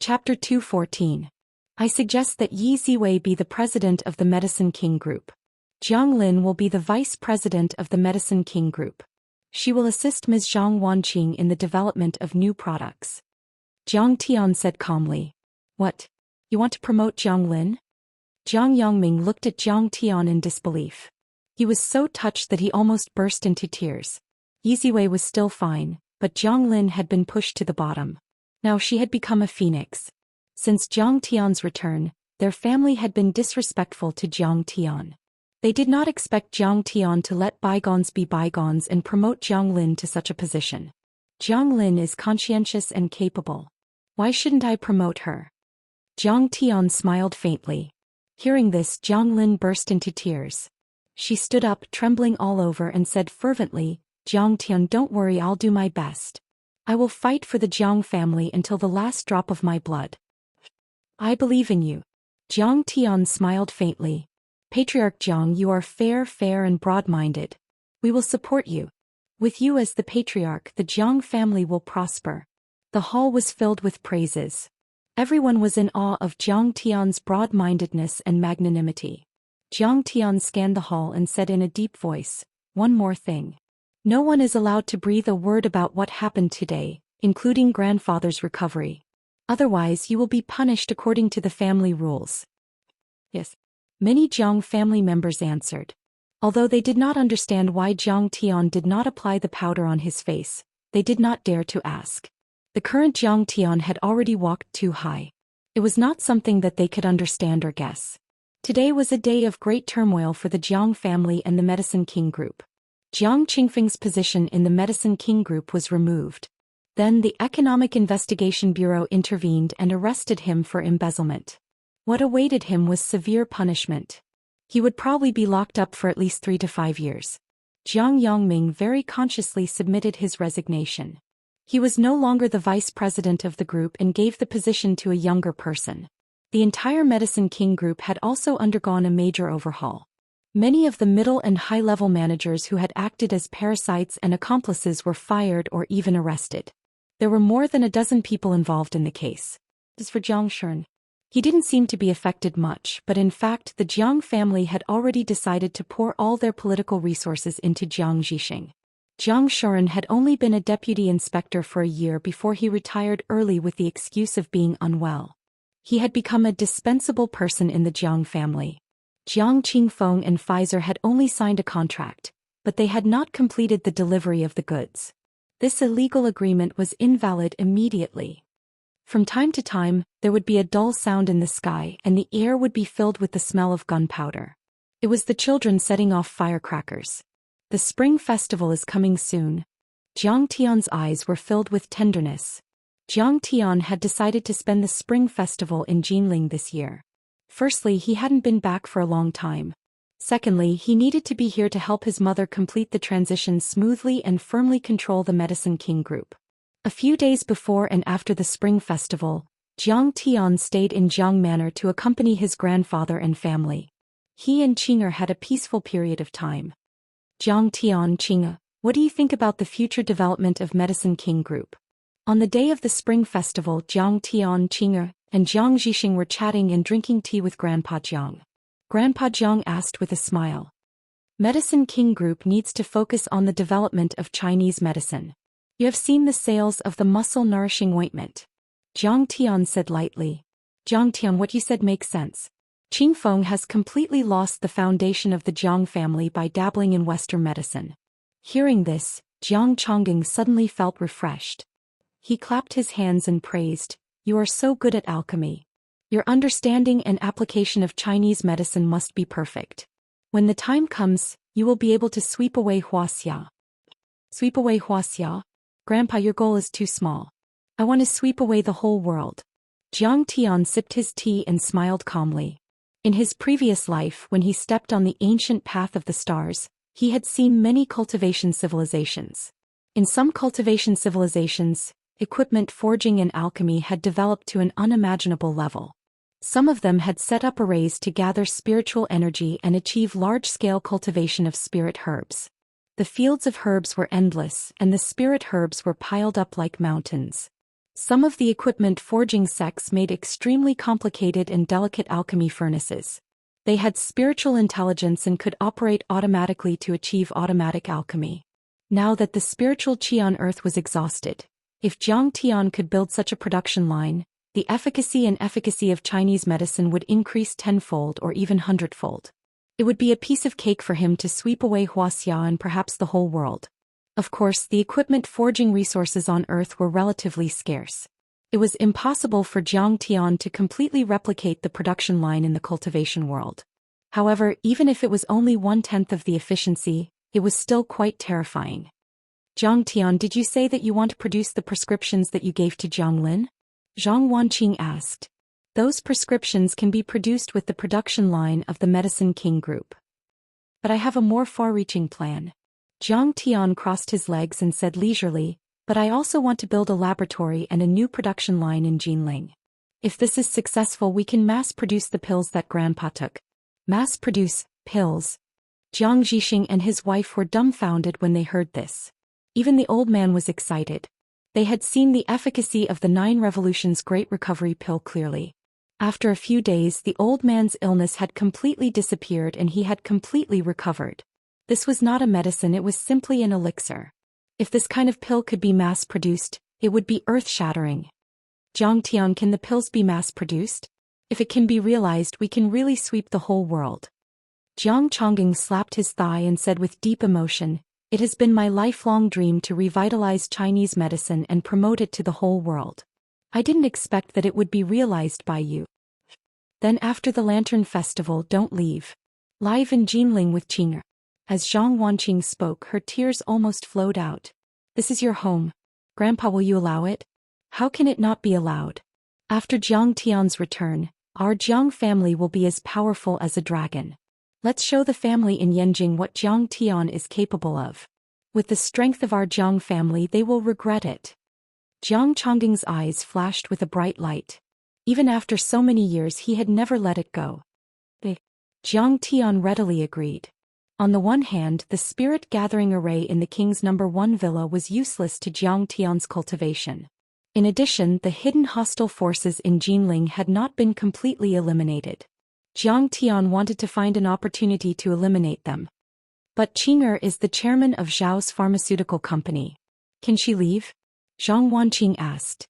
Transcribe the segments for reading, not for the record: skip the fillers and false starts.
Chapter 214. I suggest that Yi Ziwei be the president of the Medicine King Group. Jiang Lin will be the vice president of the Medicine King Group. She will assist Ms. Zhang Wanqing in the development of new products. Jiang Tian said calmly. What? You want to promote Jiang Lin? Jiang Yongming looked at Jiang Tian in disbelief. He was so touched that he almost burst into tears. Yi Ziwei was still fine, but Jiang Lin had been pushed to the bottom. Now she had become a phoenix. Since Jiang Tian's return, their family had been disrespectful to Jiang Tian. They did not expect Jiang Tian to let bygones be bygones and promote Jiang Lin to such a position. Jiang Lin is conscientious and capable. Why shouldn't I promote her? Jiang Tian smiled faintly. Hearing this, Jiang Lin burst into tears. She stood up, trembling all over, and said fervently, Jiang Tian, don't worry, I'll do my best. I will fight for the Jiang family until the last drop of my blood. I believe in you. Jiang Tian smiled faintly. Patriarch Jiang, you are fair and broad-minded. We will support you. With you as the patriarch, the Jiang family will prosper. The hall was filled with praises. Everyone was in awe of Jiang Tian's broad-mindedness and magnanimity. Jiang Tian scanned the hall and said in a deep voice, one more thing. No one is allowed to breathe a word about what happened today, including grandfather's recovery. Otherwise you will be punished according to the family rules. Yes. Many Jiang family members answered. Although they did not understand why Jiang Tian did not apply the powder on his face, they did not dare to ask. The current Jiang Tian had already walked too high. It was not something that they could understand or guess. Today was a day of great turmoil for the Jiang family and the Medicine King Group. Jiang Qingfeng's position in the Medicine King Group was removed. Then the Economic Investigation Bureau intervened and arrested him for embezzlement. What awaited him was severe punishment. He would probably be locked up for at least 3 to 5 years. Jiang Yongming very consciously submitted his resignation. He was no longer the vice president of the group and gave the position to a younger person. The entire Medicine King Group had also undergone a major overhaul. Many of the middle and high-level managers who had acted as parasites and accomplices were fired or even arrested. There were more than a dozen people involved in the case. As for Jiang Xian, he didn't seem to be affected much, but in fact the Jiang family had already decided to pour all their political resources into Jiang Zhixing. Jiang Xian had only been a deputy inspector for a year before he retired early with the excuse of being unwell. He had become a dispensable person in the Jiang family. Jiang Qingfeng and Pfizer had only signed a contract, but they had not completed the delivery of the goods. This illegal agreement was invalid immediately. From time to time, there would be a dull sound in the sky and the air would be filled with the smell of gunpowder. It was the children setting off firecrackers. The spring festival is coming soon. Jiang Tian's eyes were filled with tenderness. Jiang Tian had decided to spend the spring festival in Jinling this year. Firstly, he hadn't been back for a long time. Secondly, he needed to be here to help his mother complete the transition smoothly and firmly control the Medicine King Group. A few days before and after the spring festival, Jiang Tian stayed in Jiang Manor to accompany his grandfather and family. He and Qing'er had a peaceful period of time. Jiang Tian, Qing'er, what do you think about the future development of Medicine King Group? On the day of the spring festival, Jiang Tian, Qing'er, and Jiang Zhixing were chatting and drinking tea with Grandpa Jiang. Grandpa Jiang asked with a smile. Medicine King Group needs to focus on the development of Chinese medicine. You have seen the sales of the muscle-nourishing ointment. Jiang Tian said lightly. Jiang Tian, what you said makes sense. Qingfeng has completely lost the foundation of the Jiang family by dabbling in Western medicine. Hearing this, Jiang Chongqing suddenly felt refreshed. He clapped his hands and praised, You are so good at alchemy. Your understanding and application of Chinese medicine must be perfect. When the time comes, you will be able to sweep away Wuxia. Sweep away Wuxia? Grandpa, your goal is too small. I want to sweep away the whole world. Jiang Tian sipped his tea and smiled calmly. In his previous life, when he stepped on the ancient path of the stars, he had seen many cultivation civilizations. In some cultivation civilizations, equipment, forging and alchemy had developed to an unimaginable level. Some of them had set up arrays to gather spiritual energy and achieve large-scale cultivation of spirit herbs. The fields of herbs were endless, and the spirit herbs were piled up like mountains. Some of the equipment forging sects made extremely complicated and delicate alchemy furnaces. They had spiritual intelligence and could operate automatically to achieve automatic alchemy. Now that the spiritual qi on earth was exhausted, if Jiang Tian could build such a production line, the efficacy of Chinese medicine would increase tenfold or even hundredfold. It would be a piece of cake for him to sweep away Wuxia and perhaps the whole world. Of course, the equipment forging resources on Earth were relatively scarce. It was impossible for Jiang Tian to completely replicate the production line in the cultivation world. However, even if it was only 1/10 of the efficiency, it was still quite terrifying. Jiang Tian, did you say that you want to produce the prescriptions that you gave to Jiang Lin? Zhang Wanqing asked. Those prescriptions can be produced with the production line of the Medicine King Group. But I have a more far-reaching plan. Jiang Tian crossed his legs and said leisurely, but I also want to build a laboratory and a new production line in Jinling. If this is successful, we can mass-produce the pills that Grandpa took. Mass-produce pills? Jiang Zhixing and his wife were dumbfounded when they heard this. Even the old man was excited. They had seen the efficacy of the 9 Revolutions Great Recovery pill clearly. After a few days, the old man's illness had completely disappeared and he had completely recovered. This was not a medicine, it was simply an elixir. If this kind of pill could be mass-produced, it would be earth-shattering. Jiang Tian, can the pills be mass-produced? If it can be realized, we can really sweep the whole world. Jiang Chongqing slapped his thigh and said with deep emotion, "It has been my lifelong dream to revitalize Chinese medicine and promote it to the whole world. I didn't expect that it would be realized by you. Then after the Lantern Festival, don't leave. Live in Jinling with Qing'er." As Zhang Wanqing spoke, her tears almost flowed out. "This is your home. Grandpa, will you allow it? How can it not be allowed? After Jiang Tian's return, our Jiang family will be as powerful as a dragon. Let's show the family in Yanjing what Jiang Tian is capable of. With the strength of our Jiang family, they will regret it." Jiang Chongqing's eyes flashed with a bright light. Even after so many years, he had never let it go. Jiang Tian readily agreed. On the one hand, the spirit-gathering array in the king's #1 villa was useless to Jiang Tian's cultivation. In addition, the hidden hostile forces in Jinling had not been completely eliminated. Jiang Tian wanted to find an opportunity to eliminate them. But Qing'er is the chairman of Zhao's pharmaceutical company. Can she leave? Zhang Wanqing asked.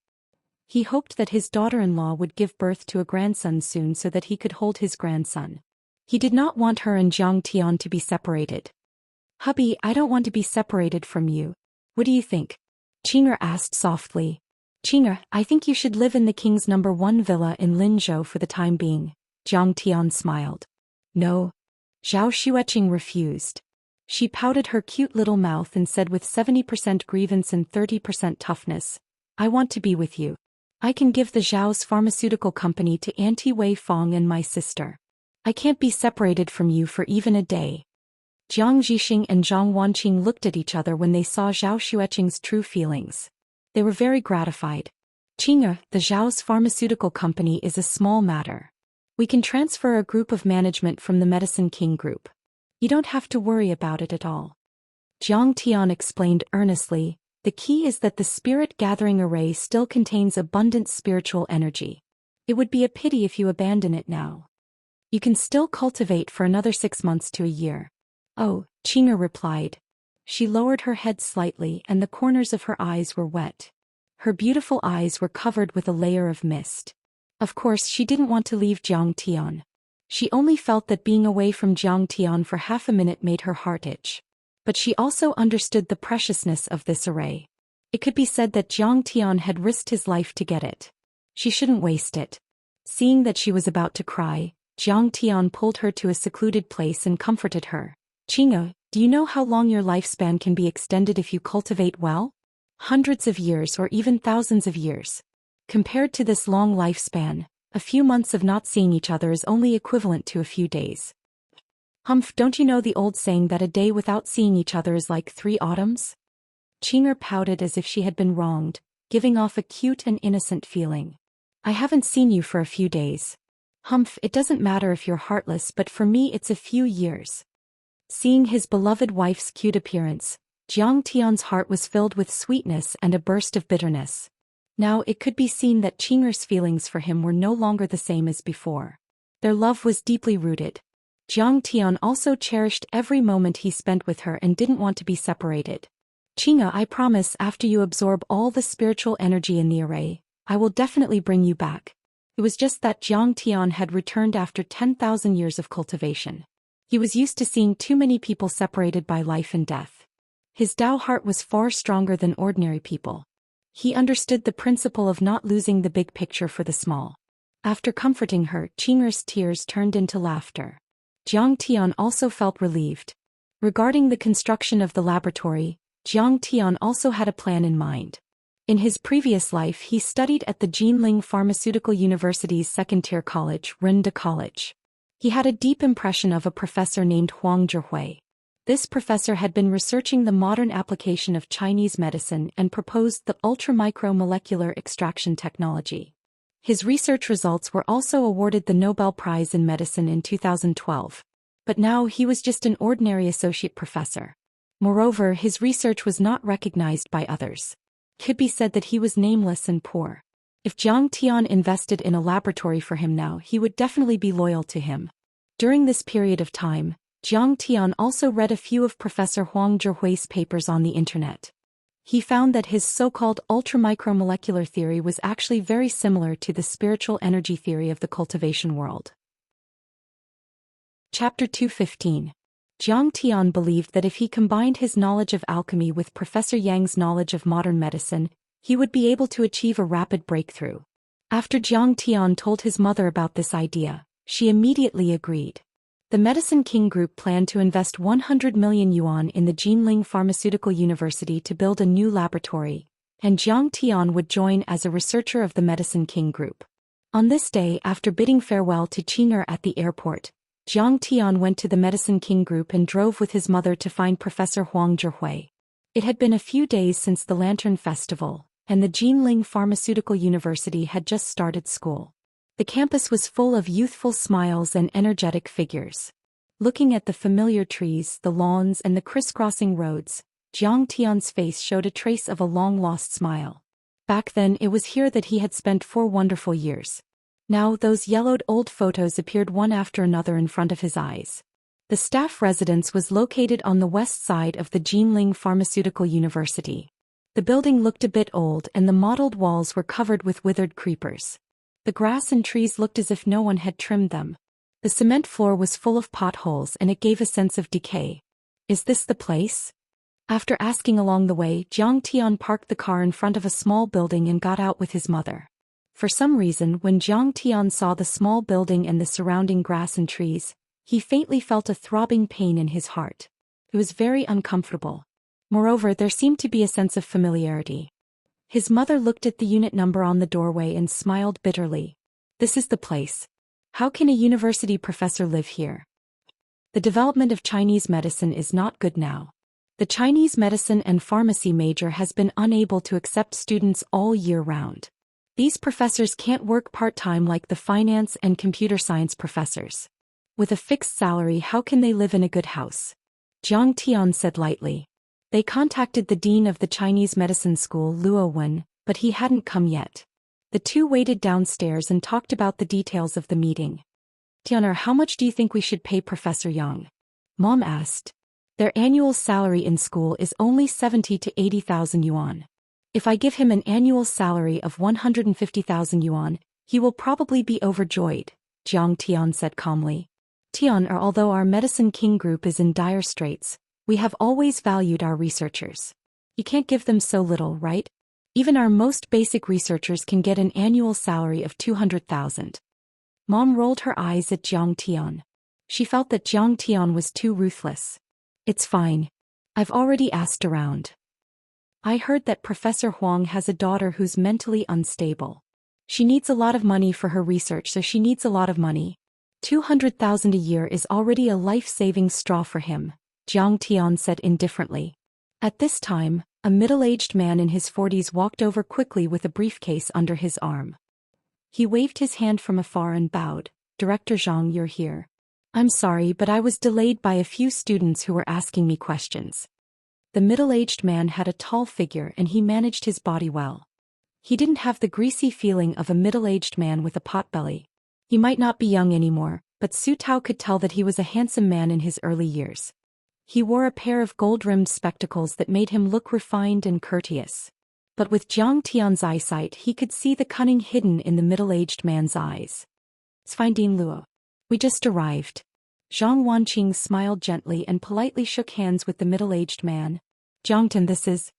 He hoped that his daughter-in-law would give birth to a grandson soon so that he could hold his grandson. He did not want her and Jiang Tian to be separated. "Hubby, I don't want to be separated from you. What do you think?" Qing'er asked softly. "Qing'er, I think you should live in the king's #1 villa in Linzhou for the time being." Jiang Tian smiled. "No." Zhao Xueqing refused. She pouted her cute little mouth and said with 70% grievance and 30% toughness, "I want to be with you. I can give the Zhao's pharmaceutical company to Auntie Wei Fong and my sister. I can't be separated from you for even a day." Jiang Zhixing and Zhang Wanqing looked at each other when they saw Zhao Xueqing's true feelings. They were very gratified. "Qing'er, the Zhao's pharmaceutical company is a small matter. We can transfer a group of management from the Medicine King Group. You don't have to worry about it at all." Jiang Tian explained earnestly, "The key is that the spirit-gathering array still contains abundant spiritual energy. It would be a pity if you abandon it now. You can still cultivate for another 6 months to a year." "Oh," Qing'er replied. She lowered her head slightly and the corners of her eyes were wet. Her beautiful eyes were covered with a layer of mist. Of course, she didn't want to leave Jiang Tian. She only felt that being away from Jiang Tian for half a minute made her heart itch. But she also understood the preciousness of this array. It could be said that Jiang Tian had risked his life to get it. She shouldn't waste it. Seeing that she was about to cry, Jiang Tian pulled her to a secluded place and comforted her. "Qing'er, do you know how long your lifespan can be extended if you cultivate well? Hundreds of years or even thousands of years. Compared to this long lifespan, a few months of not seeing each other is only equivalent to a few days." "Humph, don't you know the old saying that a day without seeing each other is like 3 autumns? Qing'er pouted as if she had been wronged, giving off a cute and innocent feeling. "I haven't seen you for a few days. Humph, it doesn't matter if you're heartless, but for me it's a few years." Seeing his beloved wife's cute appearance, Jiang Tian's heart was filled with sweetness and a burst of bitterness. Now it could be seen that Qing'er's feelings for him were no longer the same as before. Their love was deeply rooted. Jiang Tian also cherished every moment he spent with her and didn't want to be separated. Qing'e, I promise after you absorb all the spiritual energy in the array, I will definitely bring you back. It was just that Jiang Tian had returned after 10,000 years of cultivation. He was used to seeing too many people separated by life and death. His Tao heart was far stronger than ordinary people. He understood the principle of not losing the big picture for the small. After comforting her, Qing'er's tears turned into laughter. Jiang Tian also felt relieved. Regarding the construction of the laboratory, Jiang Tian also had a plan in mind. In his previous life he studied at the Jinling Pharmaceutical University's second-tier college, Renda College. He had a deep impression of a professor named Huang Zhihui. This professor had been researching the modern application of Chinese medicine and proposed the ultramicromolecular extraction technology. His research results were also awarded the Nobel Prize in Medicine in 2012. But now he was just an ordinary associate professor. Moreover, his research was not recognized by others. It could be said that he was nameless and poor. If Jiang Tian invested in a laboratory for him now, he would definitely be loyal to him. During this period of time, Jiang Tian also read a few of Professor Huang Zhihui's papers on the internet. He found that his so-called ultramicromolecular theory was actually very similar to the spiritual energy theory of the cultivation world. Chapter 215. Jiang Tian believed that if he combined his knowledge of alchemy with Professor Yang's knowledge of modern medicine, he would be able to achieve a rapid breakthrough. After Jiang Tian told his mother about this idea, she immediately agreed. The Medicine King Group planned to invest 100 million yuan in the Jinling Pharmaceutical University to build a new laboratory, and Jiang Tian would join as a researcher of the Medicine King Group. On this day, after bidding farewell to Qing'er at the airport, Jiang Tian went to the Medicine King Group and drove with his mother to find Professor Huang Zhihui. It had been a few days since the Lantern Festival, and the Jinling Pharmaceutical University had just started school. The campus was full of youthful smiles and energetic figures. Looking at the familiar trees, the lawns and the crisscrossing roads, Jiang Tian's face showed a trace of a long-lost smile. Back then it was here that he had spent 4 wonderful years. Now those yellowed old photos appeared one after another in front of his eyes. The staff residence was located on the west side of the Jinling Pharmaceutical University. The building looked a bit old and the mottled walls were covered with withered creepers. The grass and trees looked as if no one had trimmed them. The cement floor was full of potholes and it gave a sense of decay. Is this the place? After asking along the way, Jiang Tian parked the car in front of a small building and got out with his mother. For some reason, when Jiang Tian saw the small building and the surrounding grass and trees, he faintly felt a throbbing pain in his heart. It was very uncomfortable. Moreover, there seemed to be a sense of familiarity. His mother looked at the unit number on the doorway and smiled bitterly. This is the place. How can a university professor live here? The development of Chinese medicine is not good now. The Chinese medicine and pharmacy major has been unable to accept students all year round. These professors can't work part-time like the finance and computer science professors. With a fixed salary, how can they live in a good house? Jiang Tian said lightly. They contacted the dean of the Chinese medicine school, Luo Wen, but he hadn't come yet. The two waited downstairs and talked about the details of the meeting. Tianer, how much do you think we should pay Professor Yang? Mom asked. Their annual salary in school is only 70 to 80,000 yuan. If I give him an annual salary of 150,000 yuan, he will probably be overjoyed, Jiang Tian said calmly. Tian, although our Medicine King Group is in dire straits, we have always valued our researchers. You can't give them so little, right? Even our most basic researchers can get an annual salary of 200,000. Mom rolled her eyes at Jiang Tian. She felt that Jiang Tian was too ruthless. It's fine. I've already asked around. I heard that Professor Huang has a daughter who's mentally unstable. She needs a lot of money for her research, so she needs a lot of money. 200,000 a year is already a life-saving straw for him, Jiang Tian said indifferently. At this time, a middle-aged man in his 40s walked over quickly with a briefcase under his arm. He waved his hand from afar and bowed. Director Zhang, you're here. I'm sorry, but I was delayed by a few students who were asking me questions. The middle-aged man had a tall figure and he managed his body well. He didn't have the greasy feeling of a middle-aged man with a potbelly. He might not be young anymore, but Su Tao could tell that he was a handsome man in his early years. He wore a pair of gold-rimmed spectacles that made him look refined and courteous. But with Jiang Tian's eyesight he could see the cunning hidden in the middle-aged man's eyes. "It's fine, Dean Luo. We just arrived." Zhang Wanqing smiled gently and politely shook hands with the middle-aged man. "Jiang, this is..."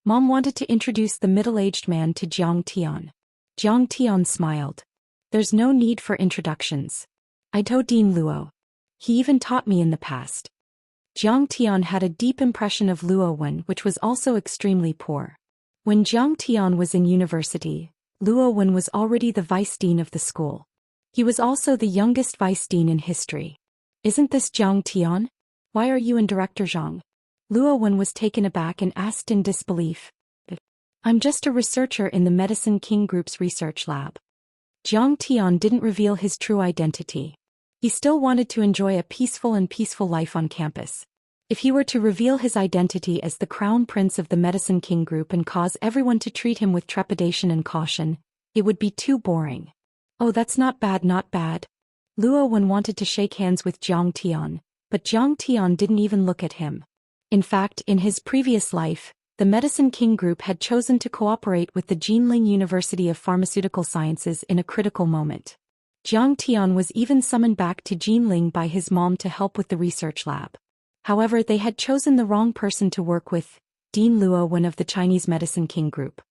Mom wanted to introduce the middle-aged man to Jiang Tian. Jiang Tian smiled. "There's no need for introductions. I know Dean Luo. He even taught me in the past." Jiang Tian had a deep impression of Luo Wen, which was also extremely poor. When Jiang Tian was in university, Luo Wen was already the vice dean of the school. He was also the youngest vice dean in history. "Isn't this Jiang Tian? Why are you and Director Zhang?" Luo Wen was taken aback and asked in disbelief. "I'm just a researcher in the Medicine King Group's research lab." Jiang Tian didn't reveal his true identity. He still wanted to enjoy a peaceful life on campus. If he were to reveal his identity as the crown prince of the Medicine King Group and cause everyone to treat him with trepidation and caution, it would be too boring. "Oh, that's not bad, not bad." Luo Wen wanted to shake hands with Jiang Tian, but Jiang Tian didn't even look at him. In fact, in his previous life, the Medicine King Group had chosen to cooperate with the Jinling University of Pharmaceutical Sciences in a critical moment. Jiang Tian was even summoned back to Jinling by his mom to help with the research lab. However, they had chosen the wrong person to work with, Dean Luo Wen of the Chinese Medicine King Group.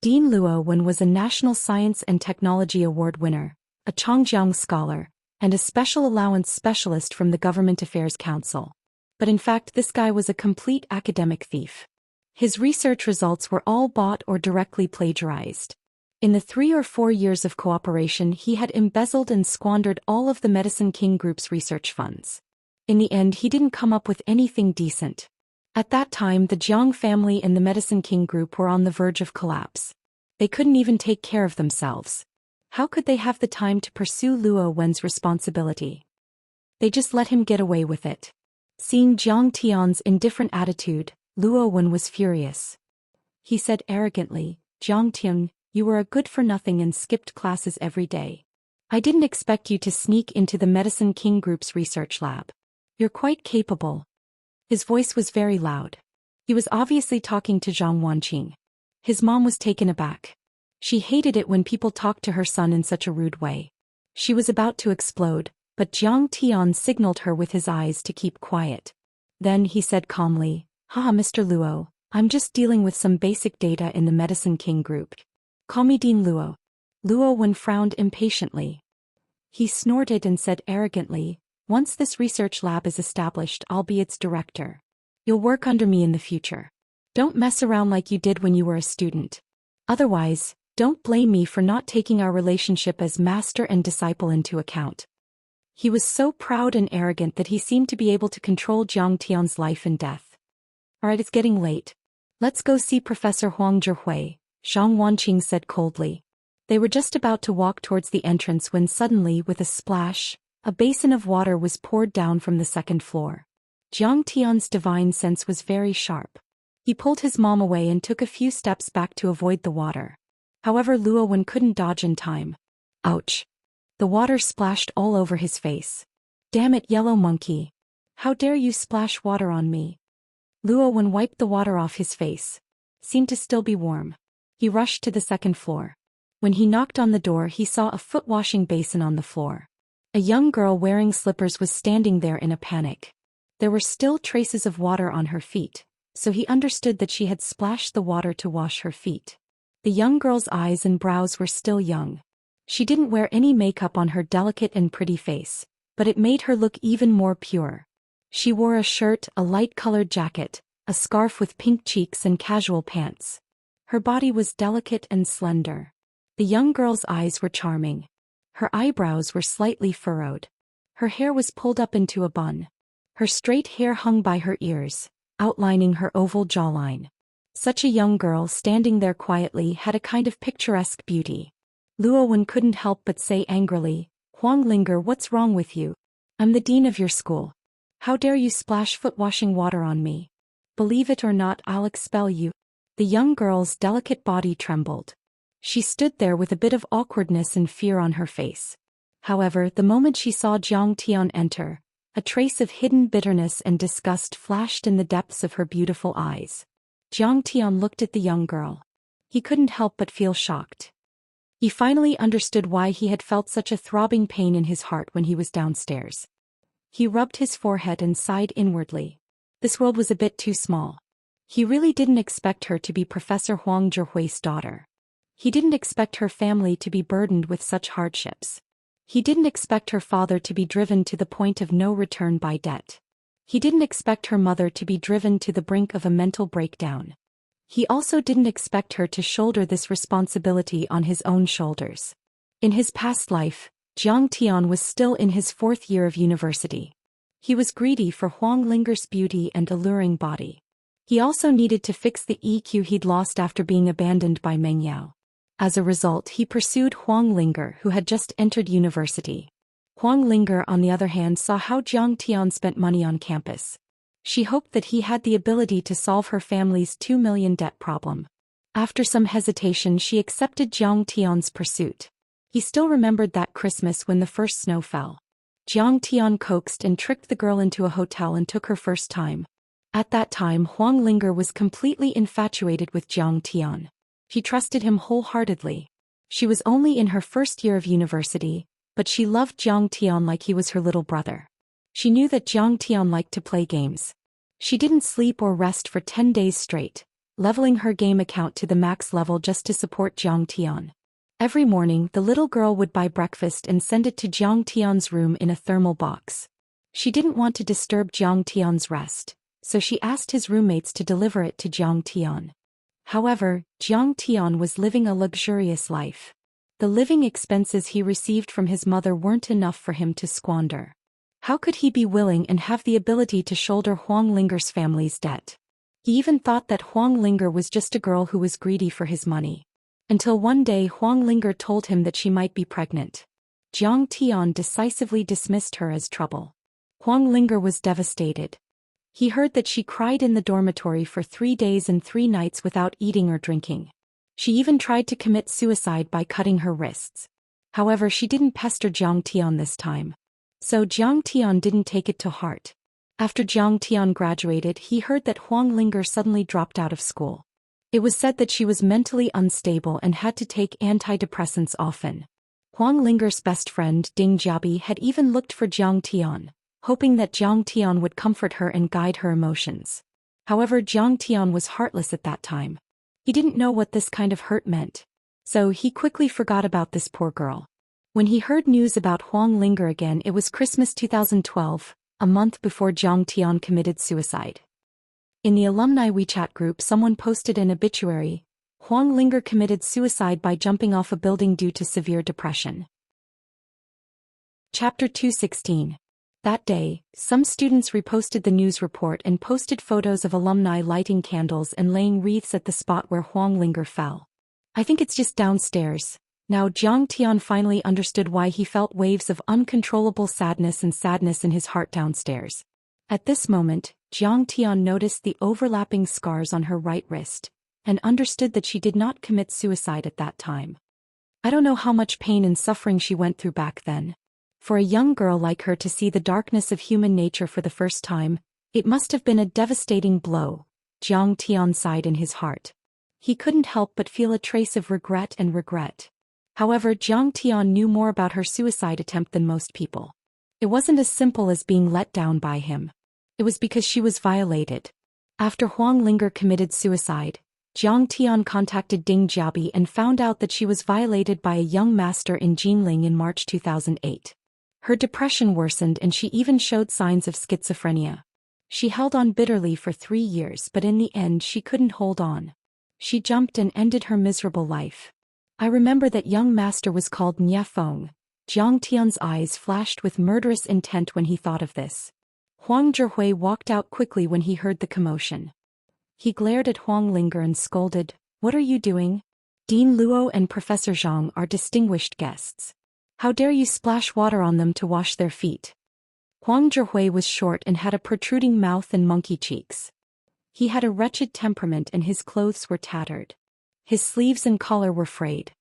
Dean Luo Wen was a National Science and Technology Award winner, a Chongjiang scholar, and a special allowance specialist from the Government Affairs Council. But in fact this guy was a complete academic thief. His research results were all bought or directly plagiarized. In the 3 or 4 years of cooperation he had embezzled and squandered all of the Medicine King Group's research funds. In the end he didn't come up with anything decent. At that time the Jiang family and the Medicine King Group were on the verge of collapse. They couldn't even take care of themselves. How could they have the time to pursue Luo Wen's responsibility? They just let him get away with it. Seeing Jiang Tian's indifferent attitude, Luo Wen was furious. He said arrogantly, "Jiang Tian, you were a good-for-nothing and skipped classes every day. I didn't expect you to sneak into the Medicine King Group's research lab. You're quite capable." His voice was very loud. He was obviously talking to Zhang Wanqing. His mom was taken aback. She hated it when people talked to her son in such a rude way. She was about to explode, but Jiang Tian signaled her with his eyes to keep quiet. Then he said calmly, "Haha, Mr. Luo, I'm just dealing with some basic data in the Medicine King Group. Call me Dean Luo." Luo Wen frowned impatiently. He snorted and said arrogantly, "Once this research lab is established, I'll be its director. You'll work under me in the future. Don't mess around like you did when you were a student. Otherwise, don't blame me for not taking our relationship as master and disciple into account." He was so proud and arrogant that he seemed to be able to control Jiang Tian's life and death. "Alright, it's getting late. Let's go see Professor Huang Zhihui," Zhang Wanqing said coldly. They were just about to walk towards the entrance when suddenly, with a splash, a basin of water was poured down from the second floor. Jiang Tian's divine sense was very sharp. He pulled his mom away and took a few steps back to avoid the water. However, Luo Wen couldn't dodge in time. Ouch! The water splashed all over his face. "Damn it, yellow monkey! How dare you splash water on me?" Luo Wen wiped the water off his face. Seemed to still be warm. He rushed to the second floor. When he knocked on the door he saw a foot-washing basin on the floor. A young girl wearing slippers was standing there in a panic. There were still traces of water on her feet, so he understood that she had splashed the water to wash her feet. The young girl's eyes and brows were still young. She didn't wear any makeup on her delicate and pretty face, but it made her look even more pure. She wore a shirt, a light-colored jacket, a scarf with pink cheeks and casual pants. Her body was delicate and slender. The young girl's eyes were charming. Her eyebrows were slightly furrowed. Her hair was pulled up into a bun. Her straight hair hung by her ears, outlining her oval jawline. Such a young girl standing there quietly had a kind of picturesque beauty. Luo Wen couldn't help but say angrily, "Huang Linger, what's wrong with you? I'm the dean of your school. How dare you splash foot-washing water on me? Believe it or not, I'll expel you." The young girl's delicate body trembled. She stood there with a bit of awkwardness and fear on her face. However, the moment she saw Zhang Tian enter, a trace of hidden bitterness and disgust flashed in the depths of her beautiful eyes. Zhang Tian looked at the young girl. He couldn't help but feel shocked. He finally understood why he had felt such a throbbing pain in his heart when he was downstairs. He rubbed his forehead and sighed inwardly. This world was a bit too small. He really didn't expect her to be Professor Huang Zhihui's daughter. He didn't expect her family to be burdened with such hardships. He didn't expect her father to be driven to the point of no return by debt. He didn't expect her mother to be driven to the brink of a mental breakdown. He also didn't expect her to shoulder this responsibility on his own shoulders. In his past life, Zhang Tian was still in his 4th year of university. He was greedy for Huang Linger's beauty and alluring body. He also needed to fix the EQ he'd lost after being abandoned by Meng Yao. As a result, he pursued Huang Linger, who had just entered university. Huang Linger, on the other hand, saw how Zhang Tian spent money on campus. She hoped that he had the ability to solve her family's 2 million debt problem. After some hesitation, she accepted Zhang Tian's pursuit. He still remembered that Christmas when the first snow fell. Zhang Tian coaxed and tricked the girl into a hotel and took her first time. At that time, Huang Linger was completely infatuated with Zhang Tian. She trusted him wholeheartedly. She was only in her 1st year of university, but she loved Zhang Tian like he was her little brother. She knew that Zhang Tian liked to play games. She didn't sleep or rest for 10 days straight, leveling her game account to the max level just to support Zhang Tian. Every morning, the little girl would buy breakfast and send it to Zhang Tian's room in a thermal box. She didn't want to disturb Zhang Tian's rest, so she asked his roommates to deliver it to Zhang Tian. However, Zhang Tian was living a luxurious life. The living expenses he received from his mother weren't enough for him to squander. How could he be willing and have the ability to shoulder Huang Linger's family's debt? He even thought that Huang Linger was just a girl who was greedy for his money. Until one day Huang Linger told him that she might be pregnant. Zhang Tian decisively dismissed her as trouble. Huang Linger was devastated. He heard that she cried in the dormitory for 3 days and 3 nights without eating or drinking. She even tried to commit suicide by cutting her wrists. However, she didn't pester Zhang Tian this time. So Zhang Tian didn't take it to heart. After Zhang Tian graduated, he heard that Huang Linger suddenly dropped out of school. It was said that she was mentally unstable and had to take antidepressants often. Huang Linger's best friend Ding Jiabi had even looked for Zhang Tian, hoping that Zhang Tian would comfort her and guide her emotions. However, Zhang Tian was heartless at that time. He didn't know what this kind of hurt meant. So he quickly forgot about this poor girl. When he heard news about Huang Linger again, it was Christmas 2012, a month before Zhang Tian committed suicide. In the alumni WeChat group, someone posted an obituary. Huang Linger committed suicide by jumping off a building due to severe depression. Chapter 216. That day, some students reposted the news report and posted photos of alumni lighting candles and laying wreaths at the spot where Huang Linger fell. I think it's just downstairs. Now Zhang Tian finally understood why he felt waves of uncontrollable sadness in his heart downstairs. At this moment, Zhang Tian noticed the overlapping scars on her right wrist, and understood that she did not commit suicide at that time. I don't know how much pain and suffering she went through back then. For a young girl like her to see the darkness of human nature for the first time, it must have been a devastating blow. Zhang Tian sighed in his heart. He couldn't help but feel a trace of regret. However, Zhang Tian knew more about her suicide attempt than most people. It wasn't as simple as being let down by him. It was because she was violated. After Huang Linger committed suicide, Zhang Tian contacted Ding Jiabi and found out that she was violated by a young master in Jinling in March 2008. Her depression worsened and she even showed signs of schizophrenia. She held on bitterly for 3 years, but in the end she couldn't hold on. She jumped and ended her miserable life. I remember that young master was called Nye Feng. Zhang Tian's eyes flashed with murderous intent when he thought of this. Huang Zhihui walked out quickly when he heard the commotion. He glared at Huang Linger and scolded, "What are you doing? Dean Luo and Professor Zhang are distinguished guests. How dare you splash water on them to wash their feet?" Huang Zhihui was short and had a protruding mouth and monkey cheeks. He had a wretched temperament and his clothes were tattered. His sleeves and collar were frayed.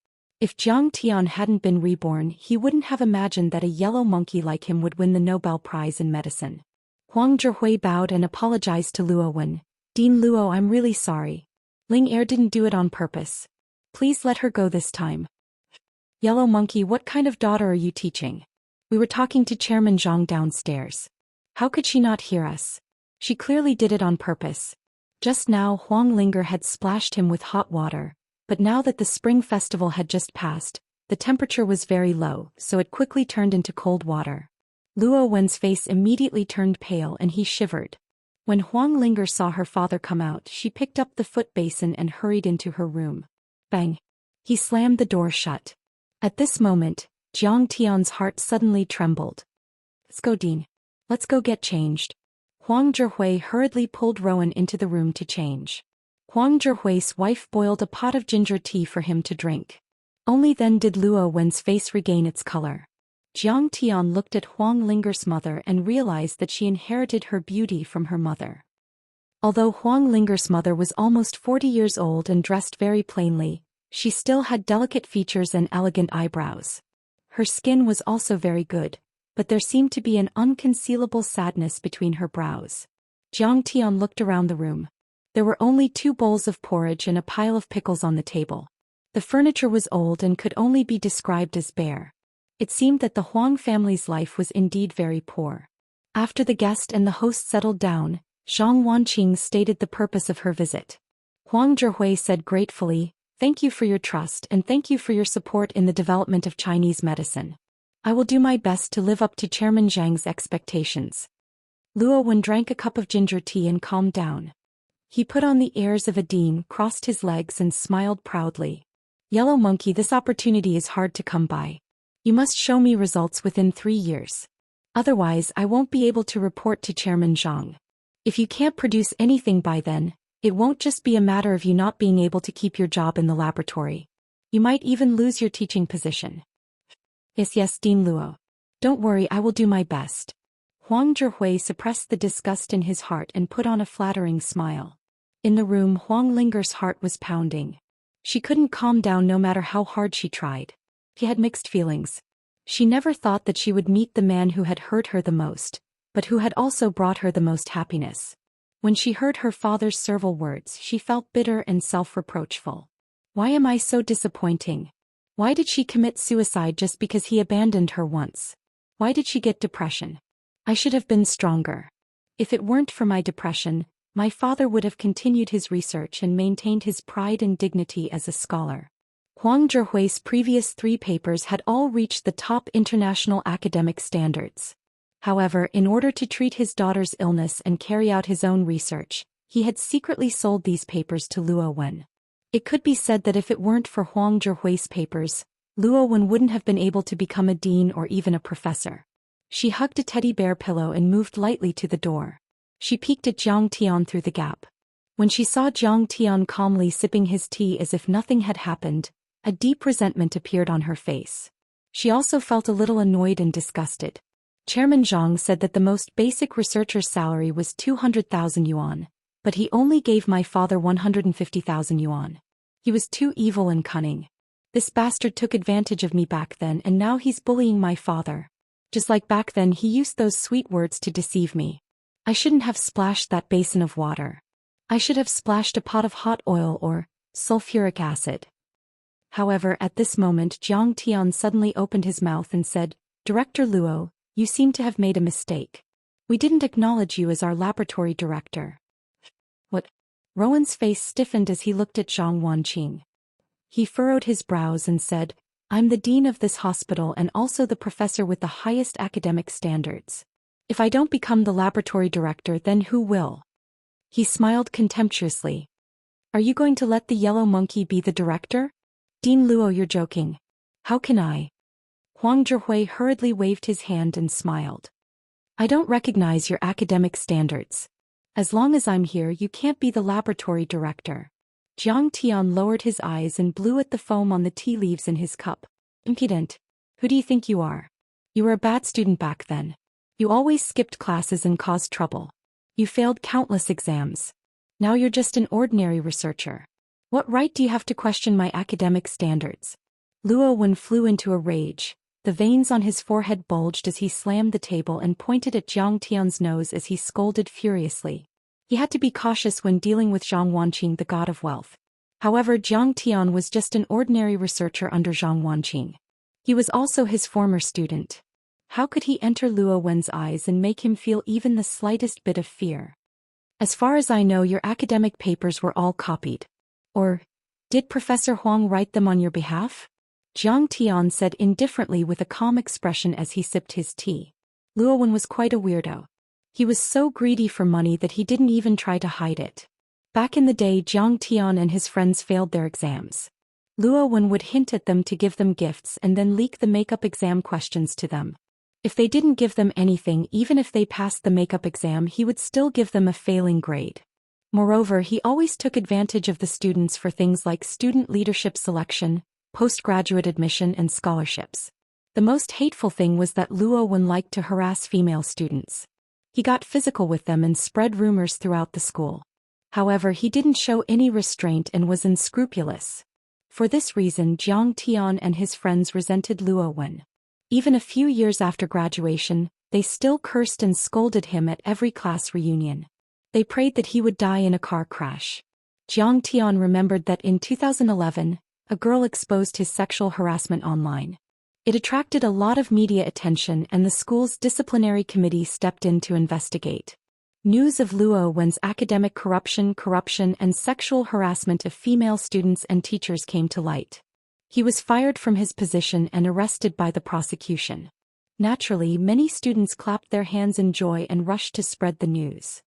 If Jiang Tian hadn't been reborn, he wouldn't have imagined that a yellow monkey like him would win the Nobel Prize in medicine. Huang Zhihui bowed and apologized to Luo Wen. Dean Luo, I'm really sorry. Ling Er didn't do it on purpose. Please let her go this time. Yellow monkey, what kind of daughter are you teaching? We were talking to Chairman Zhang downstairs. How could she not hear us? She clearly did it on purpose. Just now Huang Linger had splashed him with hot water, but now that the spring festival had just passed, the temperature was very low, so it quickly turned into cold water. Luo Wen's face immediately turned pale and he shivered. When Huang Linger saw her father come out, she picked up the foot basin and hurried into her room. Bang! He slammed the door shut. At this moment, Jiang Tian's heart suddenly trembled. Let's go, Dean. Let's go get changed. Huang Zhihui hurriedly pulled Rowan into the room to change. Huang Zhihui's wife boiled a pot of ginger tea for him to drink. Only then did Luo Wen's face regain its color. Jiang Tian looked at Huang Linger's mother and realized that she inherited her beauty from her mother. Although Huang Linger's mother was almost 40 years old and dressed very plainly, she still had delicate features and elegant eyebrows. Her skin was also very good, but there seemed to be an unconcealable sadness between her brows. Jiang Tian looked around the room. There were only 2 bowls of porridge and a pile of pickles on the table. The furniture was old and could only be described as bare. It seemed that the Huang family's life was indeed very poor. After the guest and the host settled down, Zhang Wanqing stated the purpose of her visit. Huang Zhihui said gratefully, "Thank you for your trust and thank you for your support in the development of Chinese medicine. I will do my best to live up to Chairman Zhang's expectations." Luo Wen drank a cup of ginger tea and calmed down. He put on the airs of a dean, crossed his legs and smiled proudly. "Yellow monkey, this opportunity is hard to come by. You must show me results within 3 years. Otherwise, I won't be able to report to Chairman Zhang. If you can't produce anything by then, it won't just be a matter of you not being able to keep your job in the laboratory. You might even lose your teaching position." Yes, Dean Luo. Don't worry, I will do my best. Huang Zhihui suppressed the disgust in his heart and put on a flattering smile. In the room, Huang Linger's heart was pounding. She couldn't calm down no matter how hard she tried. She had mixed feelings. She never thought that she would meet the man who had hurt her the most, but who had also brought her the most happiness. When she heard her father's servile words, she felt bitter and self-reproachful. Why am I so disappointing? Why did she commit suicide just because he abandoned her once? Why did she get depression? I should have been stronger. If it weren't for my depression, my father would have continued his research and maintained his pride and dignity as a scholar. Huang Zhihui's previous 3 papers had all reached the top international academic standards. However, in order to treat his daughter's illness and carry out his own research, he had secretly sold these papers to Luo Wen. It could be said that if it weren't for Huang Zhihui's papers, Luo Wen wouldn't have been able to become a dean or even a professor. She hugged a teddy bear pillow and moved lightly to the door. She peeked at Jiang Tian through the gap. When she saw Jiang Tian calmly sipping his tea as if nothing had happened, a deep resentment appeared on her face. She also felt a little annoyed and disgusted. Chairman Zhang said that the most basic researcher's salary was 200,000 yuan, but he only gave my father 150,000 yuan. He was too evil and cunning. This bastard took advantage of me back then and now he's bullying my father. Just like back then he used those sweet words to deceive me. I shouldn't have splashed that basin of water. I should have splashed a pot of hot oil or sulfuric acid. However, at this moment Jiang Tian suddenly opened his mouth and said, "Director Luo, you seem to have made a mistake. We didn't acknowledge you as our laboratory director." What? Rowan's face stiffened as he looked at Zhang Wanqing. He furrowed his brows and said, "I'm the dean of this hospital and also the professor with the highest academic standards. If I don't become the laboratory director, then who will?" He smiled contemptuously. "Are you going to let the yellow monkey be the director? Dean Luo, you're joking. How can I?" Huang Zhihui hurriedly waved his hand and smiled. "I don't recognize your academic standards. As long as I'm here, you can't be the laboratory director." Jiang Tian lowered his eyes and blew at the foam on the tea leaves in his cup. "Impudent. Who do you think you are? You were a bad student back then. You always skipped classes and caused trouble. You failed countless exams. Now you're just an ordinary researcher. What right do you have to question my academic standards? Luo Wen flew into a rage. The veins on his forehead bulged as he slammed the table and pointed at Jiang Tian's nose as he scolded furiously. He had to be cautious when dealing with Zhang Wanqing, the god of wealth. However, Jiang Tian was just an ordinary researcher under Zhang Wanqing. He was also his former student. How could he enter Luo Wen's eyes and make him feel even the slightest bit of fear? As far as I know, your academic papers were all copied. Or, did Professor Huang write them on your behalf? Jiang Tian said indifferently with a calm expression as he sipped his tea. Luo Wen was quite a weirdo. He was so greedy for money that he didn't even try to hide it. Back in the day, Jiang Tian and his friends failed their exams. Luo Wen would hint at them to give them gifts and then leak the makeup exam questions to them. If they didn't give them anything, even if they passed the makeup exam, he would still give them a failing grade. Moreover, he always took advantage of the students for things like student leadership selection, postgraduate admission, and scholarships. The most hateful thing was that Luo Wen liked to harass female students. He got physical with them and spread rumors throughout the school. However, he didn't show any restraint and was unscrupulous. For this reason, Jiang Tian and his friends resented Luo Wen. Even a few years after graduation, they still cursed and scolded him at every class reunion. They prayed that he would die in a car crash. Jiang Tian remembered that in 2011, a girl exposed his sexual harassment online. It attracted a lot of media attention and the school's disciplinary committee stepped in to investigate. News of Luo Wen's academic corruption, and sexual harassment of female students and teachers came to light. He was fired from his position and arrested by the prosecution. Naturally, many students clapped their hands in joy and rushed to spread the news.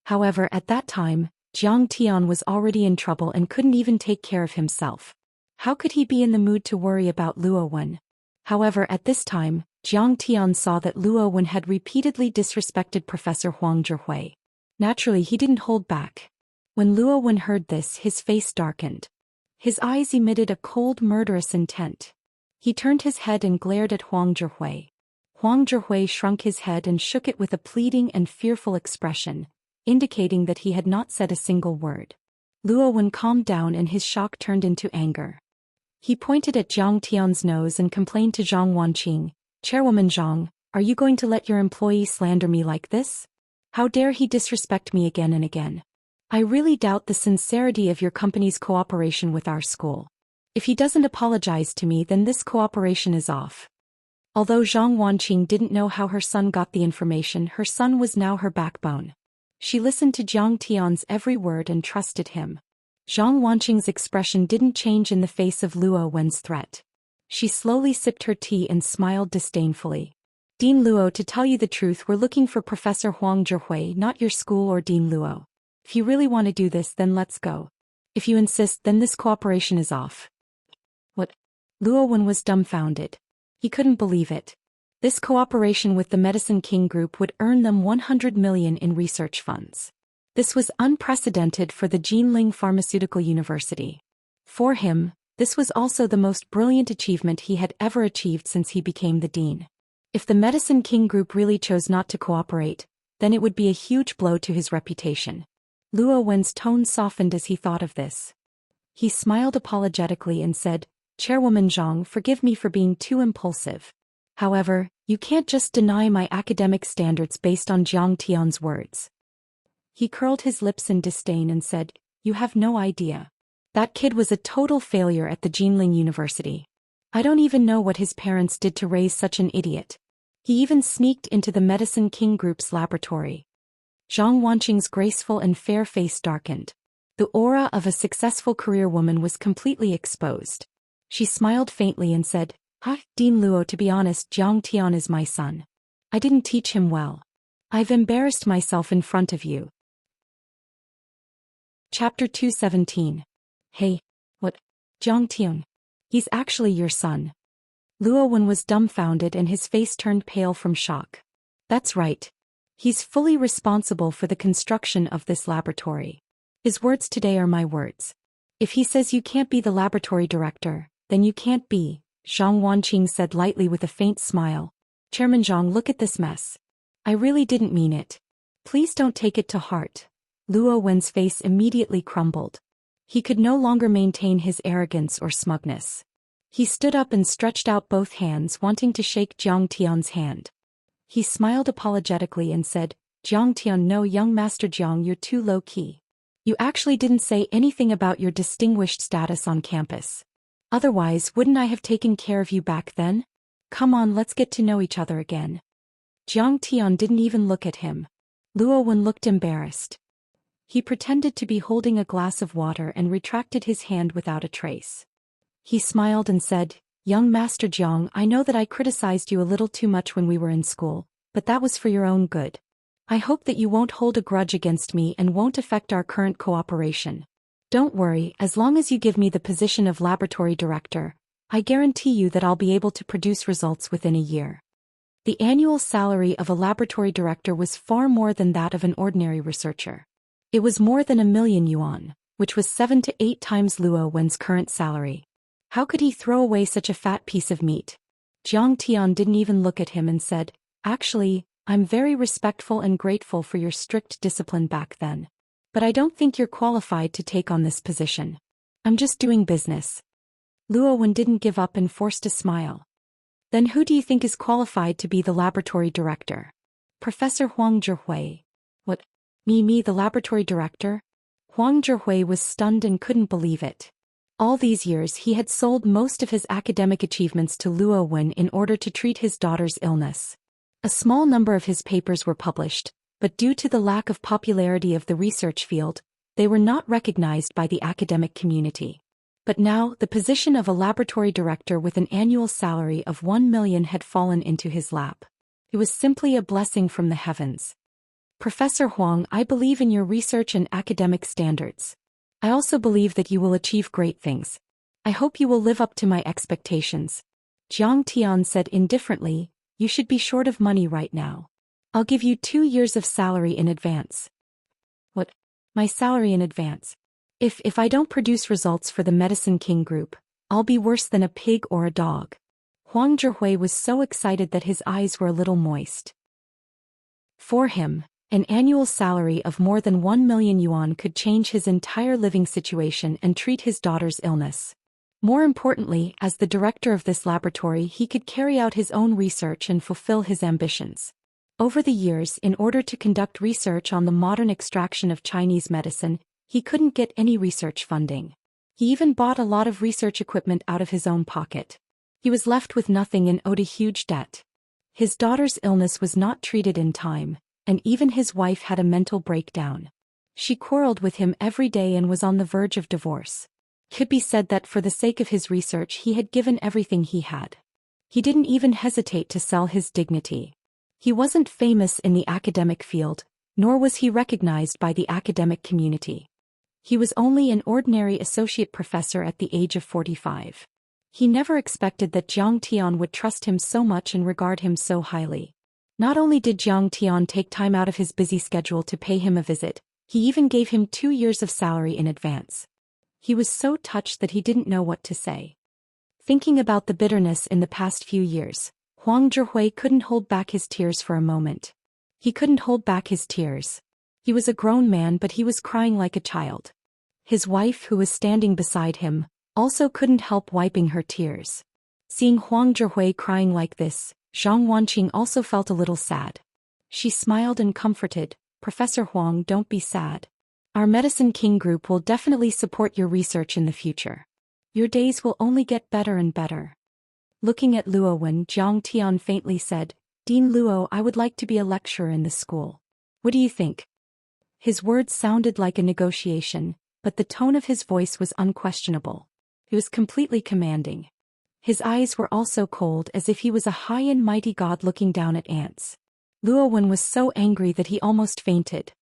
However, at that time, Jiang Tian was already in trouble and couldn't even take care of himself. How could he be in the mood to worry about Luo Wen? However, at this time, Jiang Tian saw that Luo Wen had repeatedly disrespected Professor Huang Zhihui. Naturally, he didn't hold back. When Luo Wen heard this, his face darkened. His eyes emitted a cold, murderous intent. He turned his head and glared at Huang Zhihui. Huang Zhihui shrunk his head and shook it with a pleading and fearful expression, indicating that he had not said a single word. Luo Wen calmed down and his shock turned into anger. He pointed at Jiang Tian's nose and complained to Zhang Wanqing, "Chairwoman Zhang, are you going to let your employee slander me like this? How dare he disrespect me again and again? I really doubt the sincerity of your company's cooperation with our school. If he doesn't apologize to me, then this cooperation is off." Although Zhang Wanqing didn't know how her son got the information, her son was now her backbone. She listened to Jiang Tian's every word and trusted him. Zhang Wanqing's expression didn't change in the face of Luo Wen's threat. She slowly sipped her tea and smiled disdainfully. "Dean Luo, to tell you the truth, we're looking for Professor Huang Zhihui, not your school or Dean Luo. If you really want to do this, then let's go. If you insist, then this cooperation is off." What? Luo Wen was dumbfounded. He couldn't believe it. This cooperation with the Medicine King Group would earn them 100 million in research funds. This was unprecedented for the Jinling Pharmaceutical University. For him, this was also the most brilliant achievement he had ever achieved since he became the dean. If the Medicine King Group really chose not to cooperate, then it would be a huge blow to his reputation. Luo Wen's tone softened as he thought of this. He smiled apologetically and said, "Chairwoman Zhang, forgive me for being too impulsive. However, you can't just deny my academic standards based on Jiang Tian's words." He curled his lips in disdain and said, "You have no idea. That kid was a total failure at the Jinling University. I don't even know what his parents did to raise such an idiot. He even sneaked into the Medicine King Group's laboratory." Zhang Wanqing's graceful and fair face darkened. The aura of a successful career woman was completely exposed. She smiled faintly and said, Dean Luo, to be honest, Jiang Tian is my son. I didn't teach him well. I've embarrassed myself in front of you." Chapter 217. Hey, what? Jiang Tian. He's actually your son. Luo Wen was dumbfounded and his face turned pale from shock. That's right. He's fully responsible for the construction of this laboratory. His words today are my words. If he says you can't be the laboratory director, then you can't be, Zhang Wanqing said lightly with a faint smile. "Chairman Zhang, look at this mess. I really didn't mean it. Please don't take it to heart." Luo Wen's face immediately crumbled. He could no longer maintain his arrogance or smugness. He stood up and stretched out both hands, wanting to shake Jiang Tian's hand. He smiled apologetically and said, "Jiang Tian, no, young Master Jiang, you're too low-key. You actually didn't say anything about your distinguished status on campus. Otherwise, wouldn't I have taken care of you back then? Come on, let's get to know each other again." Jiang Tian didn't even look at him. Luo Wen looked embarrassed. He pretended to be holding a glass of water and retracted his hand without a trace. He smiled and said, "Young Master Jiang, I know that I criticized you a little too much when we were in school, but that was for your own good. I hope that you won't hold a grudge against me and won't affect our current cooperation. Don't worry, as long as you give me the position of laboratory director, I guarantee you that I'll be able to produce results within a year." The annual salary of a laboratory director was far more than that of an ordinary researcher. It was more than 1,000,000 yuan, which was 7 to 8 times Luo Wen's current salary. How could he throw away such a fat piece of meat? Jiang Tian didn't even look at him and said, "Actually, I'm very respectful and grateful for your strict discipline back then. But I don't think you're qualified to take on this position. I'm just doing business." Luo Wen didn't give up and forced a smile. "Then who do you think is qualified to be the laboratory director?" "Professor Huang Zhihui." "What? Me, the laboratory director?" Huang Zhihui was stunned and couldn't believe it. All these years he had sold most of his academic achievements to Luo Wen in order to treat his daughter's illness. A small number of his papers were published, but due to the lack of popularity of the research field, they were not recognized by the academic community. But now, the position of a laboratory director with an annual salary of 1,000,000 had fallen into his lap. It was simply a blessing from the heavens. "Professor Huang, I believe in your research and academic standards. I also believe that you will achieve great things. I hope you will live up to my expectations." Jiang Tian said indifferently, "You should be short of money right now. I'll give you 2 years of salary in advance." "What? My salary in advance? If I don't produce results for the Medicine King Group, I'll be worse than a pig or a dog." Huang Zhihui was so excited that his eyes were a little moist. For him, an annual salary of more than 1,000,000 yuan could change his entire living situation and treat his daughter's illness. More importantly, as the director of this laboratory, he could carry out his own research and fulfill his ambitions. Over the years, in order to conduct research on the modern extraction of Chinese medicine, he couldn't get any research funding. He even bought a lot of research equipment out of his own pocket. He was left with nothing and owed a huge debt. His daughter's illness was not treated in time, and even his wife had a mental breakdown. She quarreled with him every day and was on the verge of divorce. It could be said that for the sake of his research he had given everything he had. He didn't even hesitate to sell his dignity. He wasn't famous in the academic field, nor was he recognized by the academic community. He was only an ordinary associate professor at the age of 45. He never expected that Jiang Tian would trust him so much and regard him so highly. Not only did Jiang Tian take time out of his busy schedule to pay him a visit, he even gave him 2 years of salary in advance. He was so touched that he didn't know what to say. Thinking about the bitterness in the past few years, Huang Zhihui couldn't hold back his tears for a moment. He couldn't hold back his tears. He was a grown man, but he was crying like a child. His wife, who was standing beside him, also couldn't help wiping her tears. Seeing Huang Zhihui crying like this, Zhang Wanqing also felt a little sad. She smiled and comforted, "Professor Huang, don't be sad. Our Medicine King Group will definitely support your research in the future. Your days will only get better and better." Looking at Luo Wen, Jiang Tian faintly said, "Dean Luo, I would like to be a lecturer in this school. What do you think?" His words sounded like a negotiation, but the tone of his voice was unquestionable. He was completely commanding. His eyes were also cold, as if he was a high and mighty god looking down at ants. Luo Wen was so angry that he almost fainted.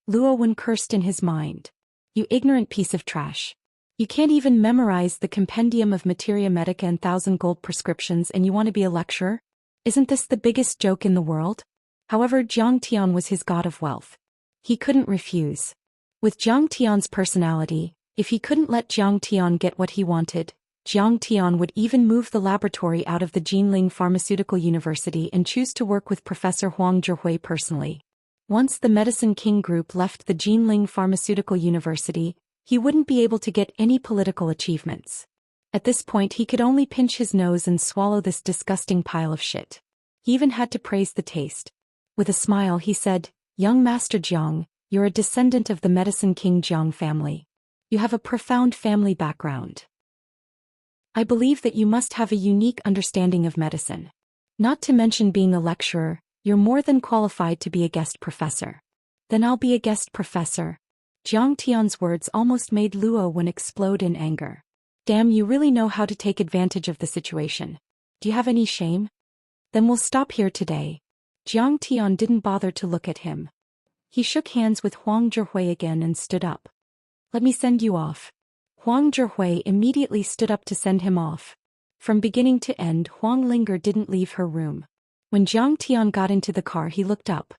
Luo Wen cursed in his mind. "You ignorant piece of trash. You can't even memorize the compendium of Materia Medica and 1,000 gold prescriptions and you want to be a lecturer? Isn't this the biggest joke in the world?" However, Jiang Tian was his god of wealth. He couldn't refuse. With Jiang Tian's personality, if he couldn't let Jiang Tian get what he wanted, Jiang Tian would even move the laboratory out of the Jinling Pharmaceutical University and choose to work with Professor Huang Zhihui personally. Once the Medicine King Group left the Jinling Pharmaceutical University, He wouldn't be able to get any political achievements. At this point he could only pinch his nose and swallow this disgusting pile of shit. He even had to praise the taste. With a smile he said, "Young Master Jiang, you're a descendant of the Medicine King Jiang family. You have a profound family background. I believe that you must have a unique understanding of medicine. Not to mention being a lecturer, you're more than qualified to be a guest professor." "Then I'll be a guest professor." Jiang Tian's words almost made Luo Wen explode in anger. "Damn, you really know how to take advantage of the situation. Do you have any shame? Then we'll stop here today." Jiang Tian didn't bother to look at him. He shook hands with Huang Zhihui again and stood up. "Let me send you off." Huang Zhihui immediately stood up to send him off. From beginning to end Huang Linger didn't leave her room. When Jiang Tian got into the car he looked up.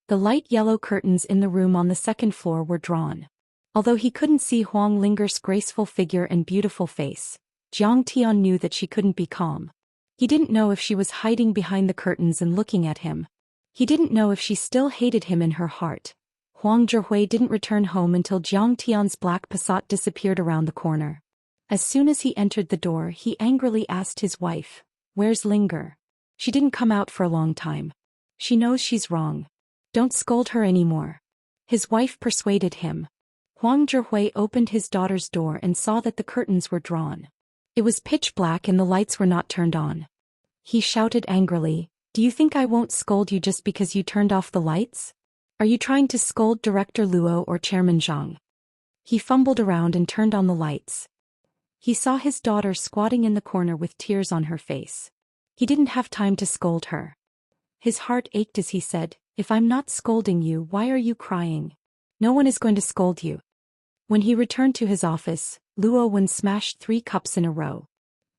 The light yellow curtains in the room on the second floor were drawn. Although he couldn't see Huang Linger's graceful figure and beautiful face, Jiang Tian knew that she couldn't be calm. He didn't know if she was hiding behind the curtains and looking at him. He didn't know if she still hated him in her heart. Huang Zhihui didn't return home until Jiang Tian's black Passat disappeared around the corner. As soon as he entered the door he angrily asked his wife, "Where's Linger? She didn't come out for a long time. She knows she's wrong. Don't scold her anymore." His wife persuaded him. Huang Zhihui opened his daughter's door and saw that the curtains were drawn. It was pitch black and the lights were not turned on. He shouted angrily, "Do you think I won't scold you just because you turned off the lights? Are you trying to scold Director Luo or Chairman Zhang?" He fumbled around and turned on the lights. He saw his daughter squatting in the corner with tears on her face. He didn't have time to scold her. His heart ached as he said, "If I'm not scolding you, why are you crying? No one is going to scold you." When he returned to his office, Luo Wen smashed 3 cups in a row.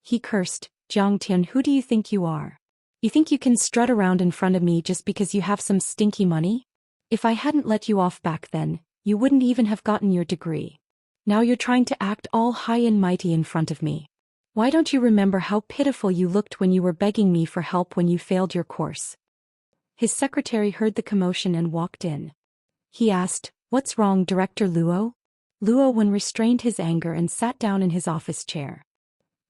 He cursed, "Jiang Tian, who do you think you are? You think you can strut around in front of me just because you have some stinky money? If I hadn't let you off back then, you wouldn't even have gotten your degree. Now you're trying to act all high and mighty in front of me. Why don't you remember how pitiful you looked when you were begging me for help when you failed your course?" His secretary heard the commotion and walked in. He asked, "What's wrong, Director Luo?" Luo Wen restrained his anger and sat down in his office chair.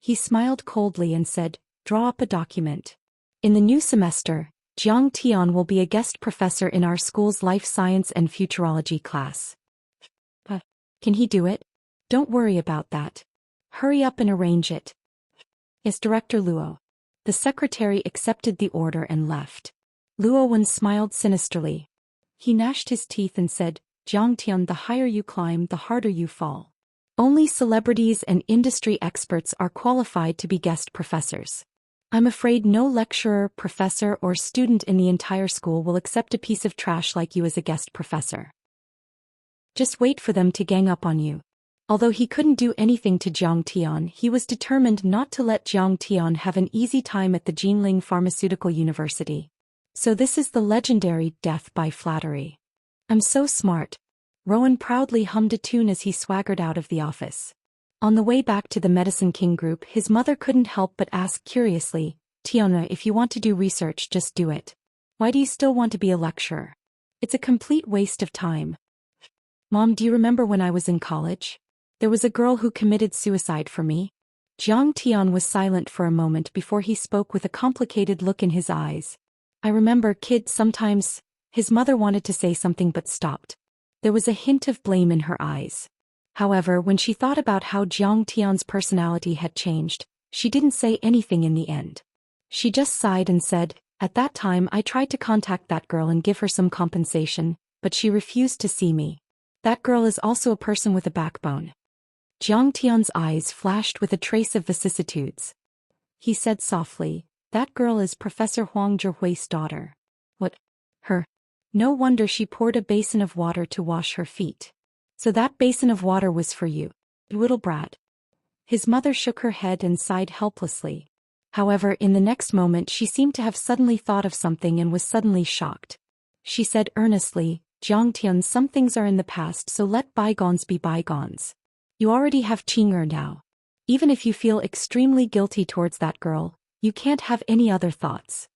He smiled coldly and said, "Draw up a document. In the new semester, Jiang Tian will be a guest professor in our school's life science and futurology class." "Can he do it?" "Don't worry about that. Hurry up and arrange it." "Yes, Director Luo." The secretary accepted the order and left. Luo Wen smiled sinisterly. He gnashed his teeth and said, "Jiang Tian, the higher you climb, the harder you fall. Only celebrities and industry experts are qualified to be guest professors. I'm afraid no lecturer, professor, or student in the entire school will accept a piece of trash like you as a guest professor. Just wait for them to gang up on you." Although he couldn't do anything to Jiang Tian, he was determined not to let Jiang Tian have an easy time at the Jinling Pharmaceutical University. So this is the legendary death by flattery. "I'm so smart." Rowan proudly hummed a tune as he swaggered out of the office. On the way back to the Medicine King group, his mother couldn't help but ask curiously, "Tiana, if you want to do research, just do it. Why do you still want to be a lecturer? It's a complete waste of time." "Mom, do you remember when I was in college? There was a girl who committed suicide for me." Jiang Tian was silent for a moment before he spoke with a complicated look in his eyes. "I remember, kid, sometimes..." His mother wanted to say something but stopped. There was a hint of blame in her eyes. However, when she thought about how Jiang Tian's personality had changed, she didn't say anything in the end. She just sighed and said, "At that time I tried to contact that girl and give her some compensation, but she refused to see me. That girl is also a person with a backbone." Jiang Tian's eyes flashed with a trace of vicissitudes. He said softly, "That girl is Professor Huang Zhihui's daughter." "What? Her? No wonder she poured a basin of water to wash her feet. So that basin of water was for you, little brat." His mother shook her head and sighed helplessly. However, in the next moment she seemed to have suddenly thought of something and was suddenly shocked. She said earnestly, "Jiang Tian, some things are in the past, so let bygones be bygones. You already have Qing'er now. Even if you feel extremely guilty towards that girl, you can't have any other thoughts."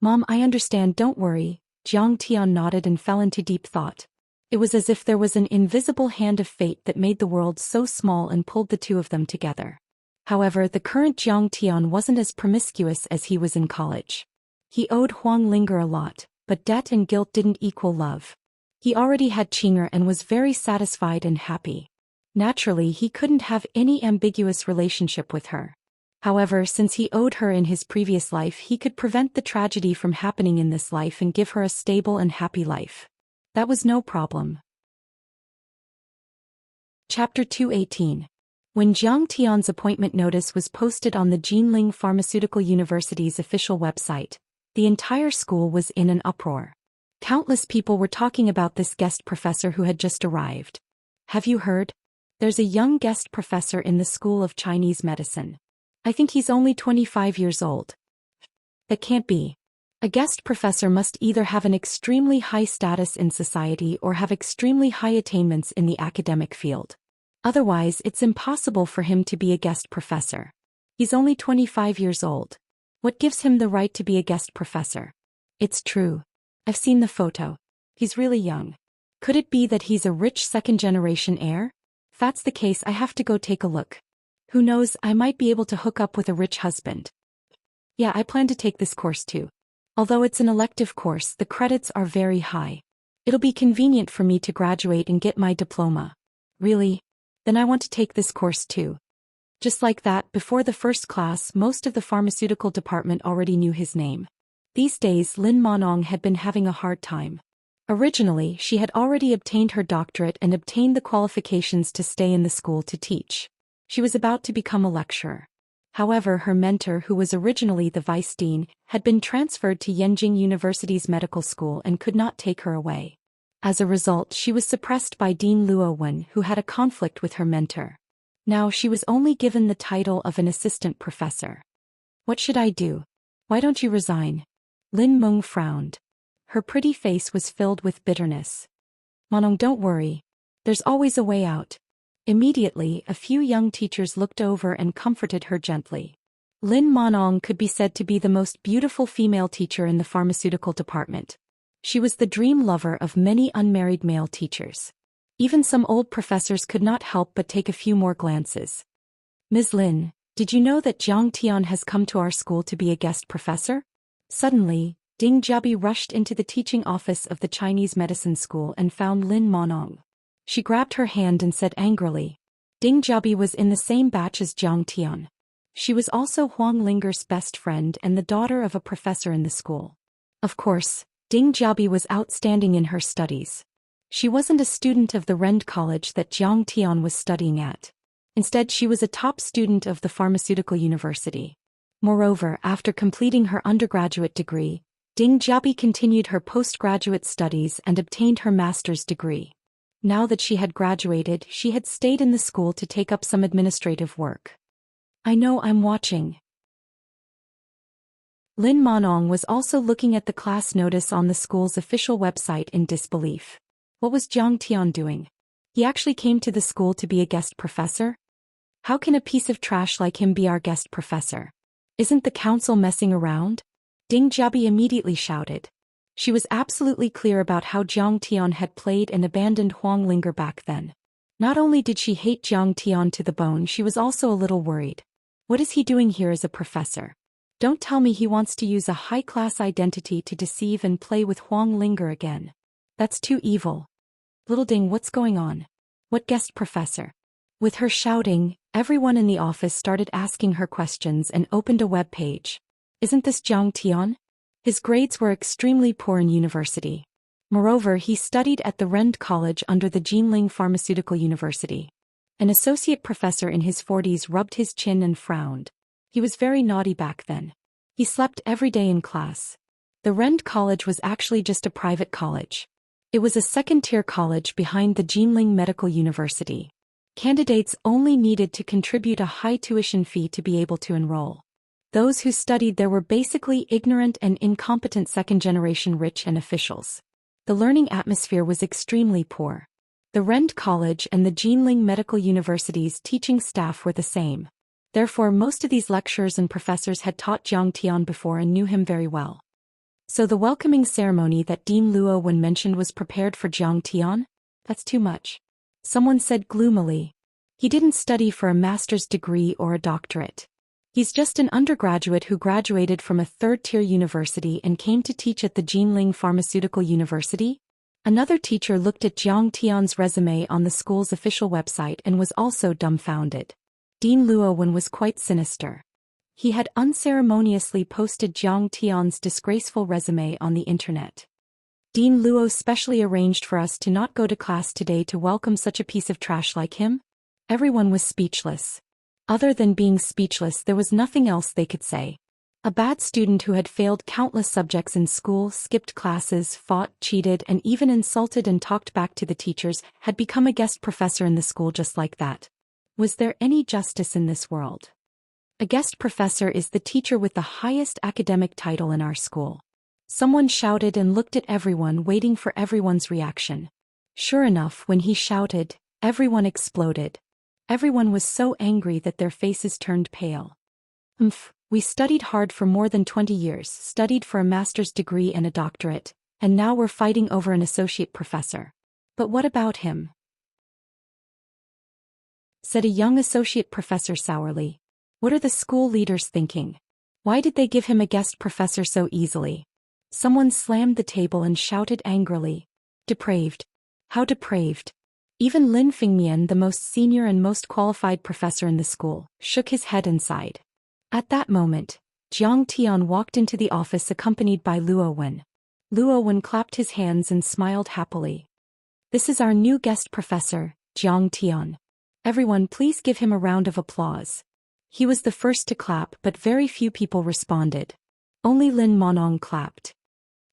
"Mom, I understand, don't worry." Jiang Tian nodded and fell into deep thought. It was as if there was an invisible hand of fate that made the world so small and pulled the two of them together. However, the current Jiang Tian wasn't as promiscuous as he was in college. He owed Huang Linger a lot, but debt and guilt didn't equal love. He already had Qinger and was very satisfied and happy. Naturally, he couldn't have any ambiguous relationship with her. However, since he owed her in his previous life, he could prevent the tragedy from happening in this life and give her a stable and happy life. That was no problem. Chapter 218. When Jiang Tian's appointment notice was posted on the Jinling Pharmaceutical University's official website, the entire school was in an uproar. Countless people were talking about this guest professor who had just arrived. Have you heard? There's a young guest professor in the School of Chinese Medicine. I think he's only 25 years old. That can't be. A guest professor must either have an extremely high status in society or have extremely high attainments in the academic field. Otherwise, it's impossible for him to be a guest professor. He's only 25 years old. What gives him the right to be a guest professor? It's true. I've seen the photo. He's really young. Could it be that he's a rich second-generation heir? If that's the case, I have to go take a look. Who knows, I might be able to hook up with a rich husband. Yeah, I plan to take this course too. Although it's an elective course, the credits are very high. It'll be convenient for me to graduate and get my diploma. Really? Then I want to take this course too. Just like that, before the first class, most of the pharmaceutical department already knew his name. These days, Lin Monong had been having a hard time. Originally, she had already obtained her doctorate and obtained the qualifications to stay in the school to teach. She was about to become a lecturer. However, her mentor, who was originally the vice dean, had been transferred to Yenjing University's medical school and could not take her away. As a result, she was suppressed by Dean Luo Wen, who had a conflict with her mentor. Now she was only given the title of an assistant professor. What should I do? Why don't you resign? Lin Meng frowned. Her pretty face was filled with bitterness. Monong, don't worry. There's always a way out. Immediately, a few young teachers looked over and comforted her gently. Lin Monong could be said to be the most beautiful female teacher in the pharmaceutical department. She was the dream lover of many unmarried male teachers. Even some old professors could not help but take a few more glances. Ms. Lin, did you know that Jiang Tian has come to our school to be a guest professor? Suddenly, Ding Jiabi rushed into the teaching office of the Chinese medicine school and found Lin Monong. She grabbed her hand and said angrily. Ding Jiabi was in the same batch as Jiang Tian. She was also Huang Linger's best friend and the daughter of a professor in the school. Of course, Ding Jiabi was outstanding in her studies. She wasn't a student of the Rend College that Jiang Tian was studying at. Instead, she was a top student of the pharmaceutical university. Moreover, after completing her undergraduate degree, Ding Jiabi continued her postgraduate studies and obtained her master's degree. Now that she had graduated, she had stayed in the school to take up some administrative work. I know, I'm watching. Lin Monong was also looking at the class notice on the school's official website in disbelief. What was Jiang Tian doing? He actually came to the school to be a guest professor? How can a piece of trash like him be our guest professor? Isn't the council messing around? Ding Jiabi immediately shouted. She was absolutely clear about how Jiang Tian had played and abandoned Huang Linger back then. Not only did she hate Jiang Tian to the bone, she was also a little worried. What is he doing here as a professor? Don't tell me he wants to use a high-class identity to deceive and play with Huang Linger again. That's too evil. Little Ding, what's going on? What guest professor? With her shouting, everyone in the office started asking her questions and opened a web page. Isn't this Jiang Tian? His grades were extremely poor in university. Moreover, he studied at the Rend College under the Jinling Pharmaceutical University. An associate professor in his 40s rubbed his chin and frowned. He was very naughty back then. He slept every day in class. The Rend College was actually just a private college. It was a second-tier college behind the Jinling Medical University. Candidates only needed to contribute a high tuition fee to be able to enroll. Those who studied there were basically ignorant and incompetent second-generation rich and officials. The learning atmosphere was extremely poor. The Rend College and the Jinling Medical University's teaching staff were the same. Therefore, most of these lecturers and professors had taught Jiang Tian before and knew him very well. So the welcoming ceremony that Dean Luo Wen mentioned was prepared for Jiang Tian? That's too much. Someone said gloomily. He didn't study for a master's degree or a doctorate. He's just an undergraduate who graduated from a third-tier university and came to teach at the Jinling Pharmaceutical University. Another teacher looked at Jiang Tian's resume on the school's official website and was also dumbfounded. Dean Luo Wen was quite sinister. He had unceremoniously posted Jiang Tian's disgraceful resume on the internet. Dean Luo specially arranged for us to not go to class today to welcome such a piece of trash like him? Everyone was speechless. Other than being speechless, there was nothing else they could say. A bad student who had failed countless subjects in school, skipped classes, fought, cheated, and even insulted and talked back to the teachers, had become a guest professor in the school just like that. Was there any justice in this world? A guest professor is the teacher with the highest academic title in our school. Someone shouted and looked at everyone, waiting for everyone's reaction. Sure enough, when he shouted, everyone exploded. Everyone was so angry that their faces turned pale. We studied hard for more than 20 years, studied for a master's degree and a doctorate, and now we're fighting over an associate professor. But what about him? Said a young associate professor sourly. What are the school leaders thinking? Why did they give him a guest professor so easily? Someone slammed the table and shouted angrily. Depraved. How depraved. Even Lin Fingmian, the most senior and most qualified professor in the school, shook his head and sighed. At that moment, Jiang Tian walked into the office accompanied by Luo Wen. Luo Wen clapped his hands and smiled happily. This is our new guest professor, Jiang Tian. Everyone please give him a round of applause. He was the first to clap, but very few people responded. Only Lin Monong clapped.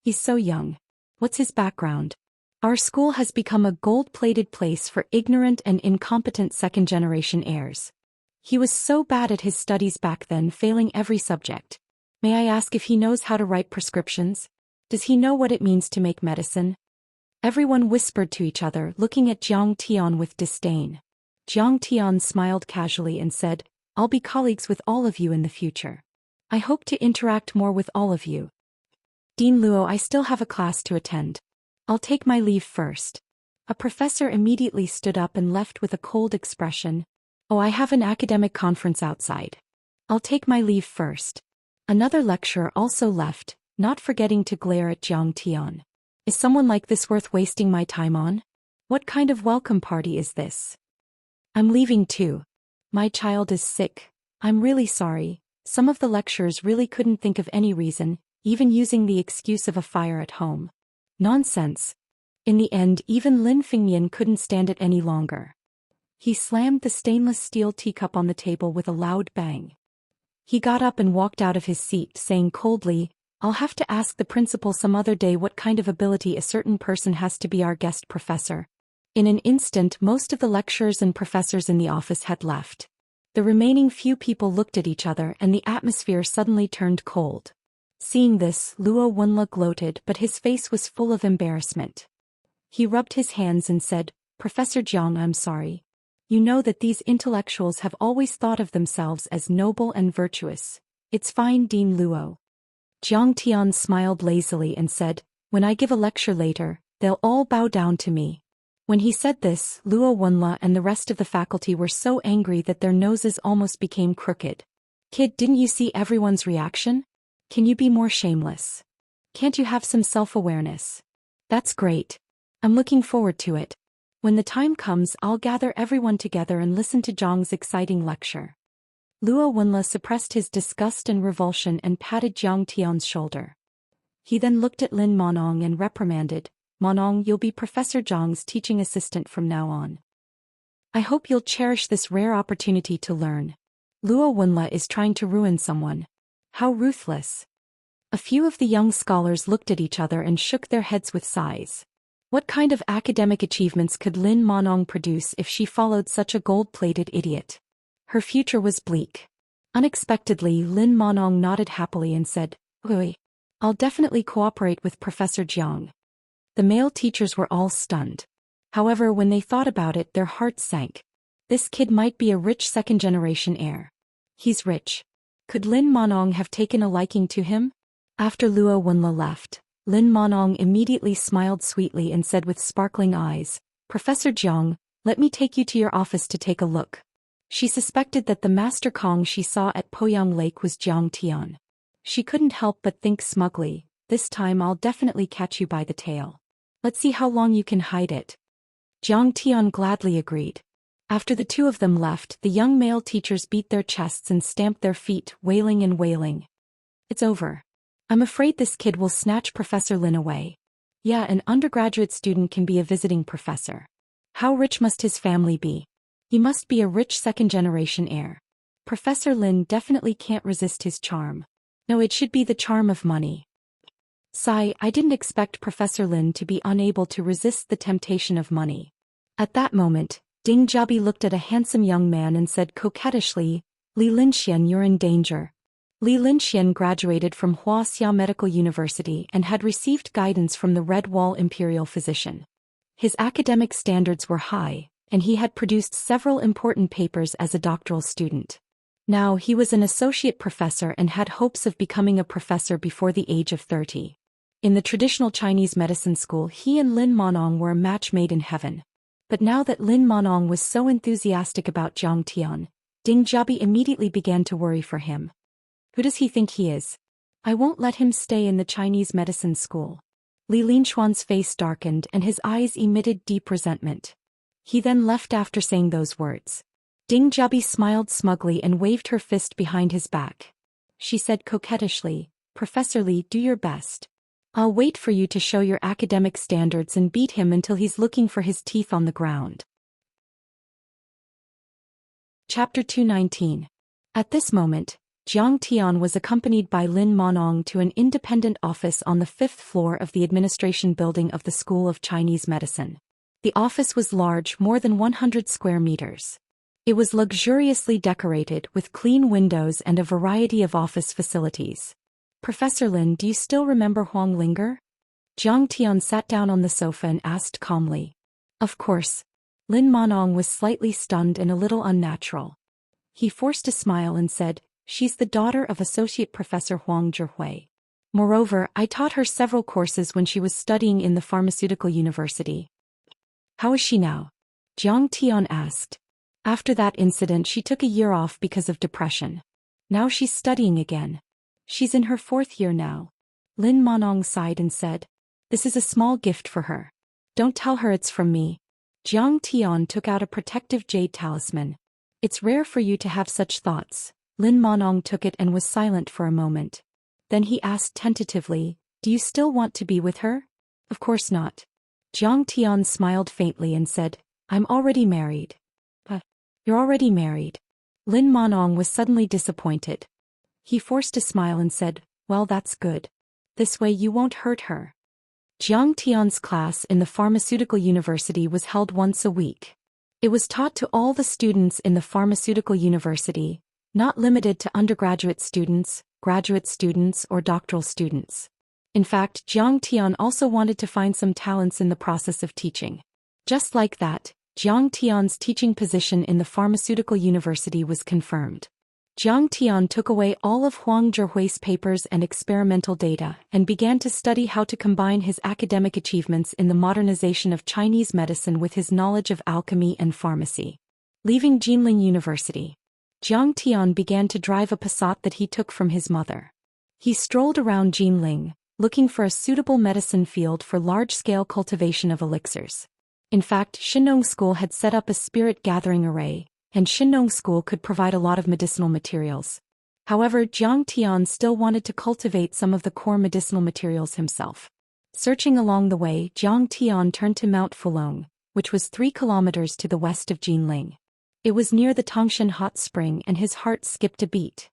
He's so young. What's his background? Our school has become a gold-plated place for ignorant and incompetent second-generation heirs. He was so bad at his studies back then, failing every subject. May I ask if he knows how to write prescriptions? Does he know what it means to make medicine? Everyone whispered to each other, looking at Jiang Tian with disdain. Jiang Tian smiled casually and said, I'll be colleagues with all of you in the future. I hope to interact more with all of you. Dean Luo, I still have a class to attend. I'll take my leave first. A professor immediately stood up and left with a cold expression. Oh, I have an academic conference outside. I'll take my leave first. Another lecturer also left, not forgetting to glare at Jiang Tian. Is someone like this worth wasting my time on? What kind of welcome party is this? I'm leaving too. My child is sick. I'm really sorry. Some of the lecturers really couldn't think of any reason, even using the excuse of a fire at home. Nonsense. In the end, even Lin Fingmian couldn't stand it any longer. He slammed the stainless steel teacup on the table with a loud bang. He got up and walked out of his seat, saying coldly, I'll have to ask the principal some other day what kind of ability a certain person has to be our guest professor. In an instant, most of the lecturers and professors in the office had left. The remaining few people looked at each other and the atmosphere suddenly turned cold. Seeing this, Luo Wenla gloated, but his face was full of embarrassment. He rubbed his hands and said, Professor Jiang, I'm sorry. You know that these intellectuals have always thought of themselves as noble and virtuous. It's fine, Dean Luo. Jiang Tian smiled lazily and said, When I give a lecture later, they'll all bow down to me. When he said this, Luo Wenla and the rest of the faculty were so angry that their noses almost became crooked. Kid, didn't you see everyone's reaction? Can you be more shameless? Can't you have some self-awareness? That's great. I'm looking forward to it. When the time comes, I'll gather everyone together and listen to Zhang's exciting lecture. Luo Wenla suppressed his disgust and revulsion and patted Jiang Tian's shoulder. He then looked at Lin Monong and reprimanded, Monong, you'll be Professor Zhang's teaching assistant from now on. I hope you'll cherish this rare opportunity to learn. Luo Wenla is trying to ruin someone. How ruthless. A few of the young scholars looked at each other and shook their heads with sighs. What kind of academic achievements could Lin Monong produce if she followed such a gold-plated idiot? Her future was bleak. Unexpectedly, Lin Monong nodded happily and said, Oi, I'll definitely cooperate with Professor Jiang. The male teachers were all stunned. However, when they thought about it, their hearts sank. This kid might be a rich second-generation heir. He's rich. Could Lin Monong have taken a liking to him? After Luo Wenla left, Lin Monong immediately smiled sweetly and said with sparkling eyes, Professor Jiang, let me take you to your office to take a look. She suspected that the Master Kong she saw at Poyang Lake was Jiang Tian. She couldn't help but think smugly, this time I'll definitely catch you by the tail. Let's see how long you can hide it. Jiang Tian gladly agreed. After the two of them left, the young male teachers beat their chests and stamped their feet, wailing and wailing. It's over. I'm afraid this kid will snatch Professor Lin away. Yeah, an undergraduate student can be a visiting professor. How rich must his family be? He must be a rich second-generation heir. Professor Lin definitely can't resist his charm. No, it should be the charm of money. Sigh, I didn't expect Professor Lin to be unable to resist the temptation of money. At that moment, Ding Jiabi looked at a handsome young man and said coquettishly, Li Linxian, you're in danger. Li Linxian graduated from Wuxia Medical University and had received guidance from the Red Wall Imperial physician. His academic standards were high, and he had produced several important papers as a doctoral student. Now he was an associate professor and had hopes of becoming a professor before the age of 30. In the traditional Chinese medicine school, he and Lin Monong were a match made in heaven. But now that Lin Monong was so enthusiastic about Jiang Tian, Ding Jiabi immediately began to worry for him. Who does he think he is? I won't let him stay in the Chinese medicine school. Li Linxuan's face darkened and his eyes emitted deep resentment. He then left after saying those words. Ding Jiabi smiled smugly and waved her fist behind his back. She said coquettishly, Professor Li, do your best. I'll wait for you to show your academic standards and beat him until he's looking for his teeth on the ground. Chapter 219. At this moment, Jiang Tian was accompanied by Lin Monong to an independent office on the 5th floor of the administration building of the School of Chinese Medicine. The office was large, more than 100 square meters. It was luxuriously decorated with clean windows and a variety of office facilities. Professor Lin, do you still remember Huang Linger? Jiang Tian sat down on the sofa and asked calmly. Of course. Lin Monong was slightly stunned and a little unnatural. He forced a smile and said, She's the daughter of Associate Professor Huang Zhihui. Moreover, I taught her several courses when she was studying in the pharmaceutical university. How is she now? Jiang Tian asked. After that incident, she took a year off because of depression. Now she's studying again. She's in her 4th year now. Lin Monong sighed and said, This is a small gift for her. Don't tell her it's from me. Jiang Tian took out a protective jade talisman. It's rare for you to have such thoughts. Lin Monong took it and was silent for a moment. Then he asked tentatively, Do you still want to be with her? Of course not. Jiang Tian smiled faintly and said, I'm already married. You're already married. Lin Monong was suddenly disappointed. He forced a smile and said, Well, that's good. This way you won't hurt her. Jiang Tian's class in the pharmaceutical university was held once a week. It was taught to all the students in the pharmaceutical university, not limited to undergraduate students, graduate students, or doctoral students. In fact, Jiang Tian also wanted to find some talents in the process of teaching. Just like that, Jiang Tian's teaching position in the pharmaceutical university was confirmed. Jiang Tian took away all of Huang Zhihui's papers and experimental data and began to study how to combine his academic achievements in the modernization of Chinese medicine with his knowledge of alchemy and pharmacy. Leaving Jinling University, Jiang Tian began to drive a Passat that he took from his mother. He strolled around Jinling, looking for a suitable medicine field for large-scale cultivation of elixirs. In fact, Shinong School had set up a spirit gathering array, and Shinong School could provide a lot of medicinal materials. However, Jiang Tian still wanted to cultivate some of the core medicinal materials himself. Searching along the way, Jiang Tian turned to Mount Fulong, which was 3 kilometers to the west of Jinling. It was near the Tangshan hot spring and his heart skipped a beat.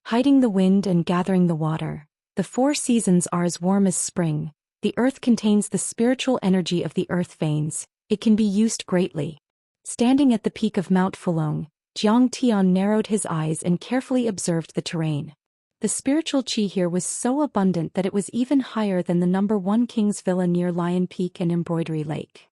Hiding the wind and gathering the water, the 4 seasons are as warm as spring. The earth contains the spiritual energy of the earth veins. It can be used greatly. Standing at the peak of Mount Fulong, Jiang Tian narrowed his eyes and carefully observed the terrain. The spiritual qi here was so abundant that it was even higher than the number 1 King's Villa near Lion Peak and Embroidery Lake.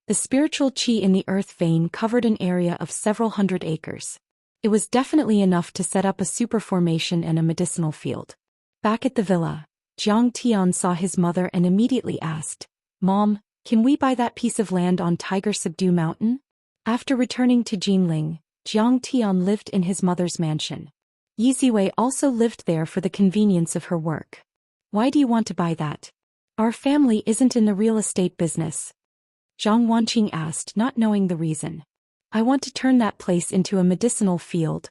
The spiritual qi in the earth vein covered an area of several hundred acres. It was definitely enough to set up a superformation and a medicinal field. Back at the villa, Jiang Tian saw his mother and immediately asked, Mom, Can we buy that piece of land on Tiger Subdue Mountain? After returning to Jinling, Jiang Tian lived in his mother's mansion. Yi Ziwei also lived there for the convenience of her work. Why do you want to buy that? Our family isn't in the real estate business. Zhang Wanqing asked, not knowing the reason. I want to turn that place into a medicinal field.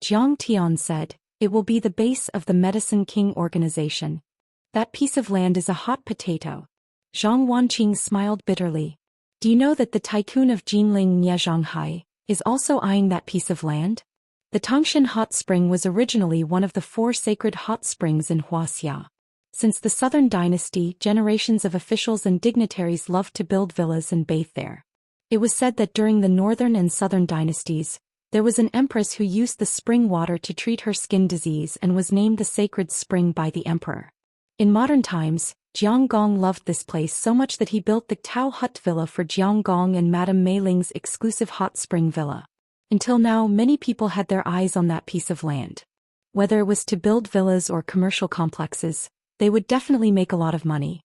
Jiang Tian said, it will be the base of the Medicine King organization. That piece of land is a hot potato. Zhang Wanqing smiled bitterly. Do you know that the tycoon of Jinling Nie Zhanghai is also eyeing that piece of land? The Tangshan Hot Spring was originally one of the 4 sacred hot springs in Wuxia. Since the Southern Dynasty, generations of officials and dignitaries loved to build villas and bathe there. It was said that during the Northern and Southern dynasties, there was an empress who used the spring water to treat her skin disease and was named the Sacred Spring by the emperor. In modern times, Jiang Gong loved this place so much that he built the Tao Hut Villa for Jiang Gong and Madame Mei Ling's exclusive hot spring villa. Until now, many people had their eyes on that piece of land. Whether it was to build villas or commercial complexes, they would definitely make a lot of money.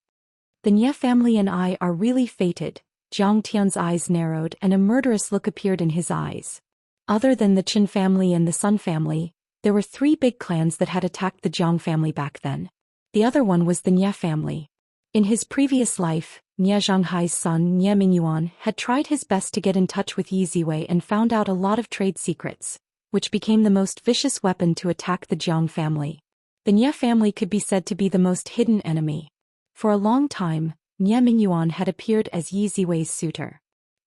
The Nie family and I are really fated. Jiang Tian's eyes narrowed and a murderous look appeared in his eyes. Other than the Qin family and the Sun family, there were 3 big clans that had attacked the Jiang family back then. The other one was the Nie family. In his previous life, Nie Zhanghai's son Nie Mingyuan had tried his best to get in touch with Yi Ziwei and found out a lot of trade secrets, which became the most vicious weapon to attack the Jiang family. The Nie family could be said to be the most hidden enemy. For a long time, Nie Mingyuan had appeared as Yi Ziwei's suitor.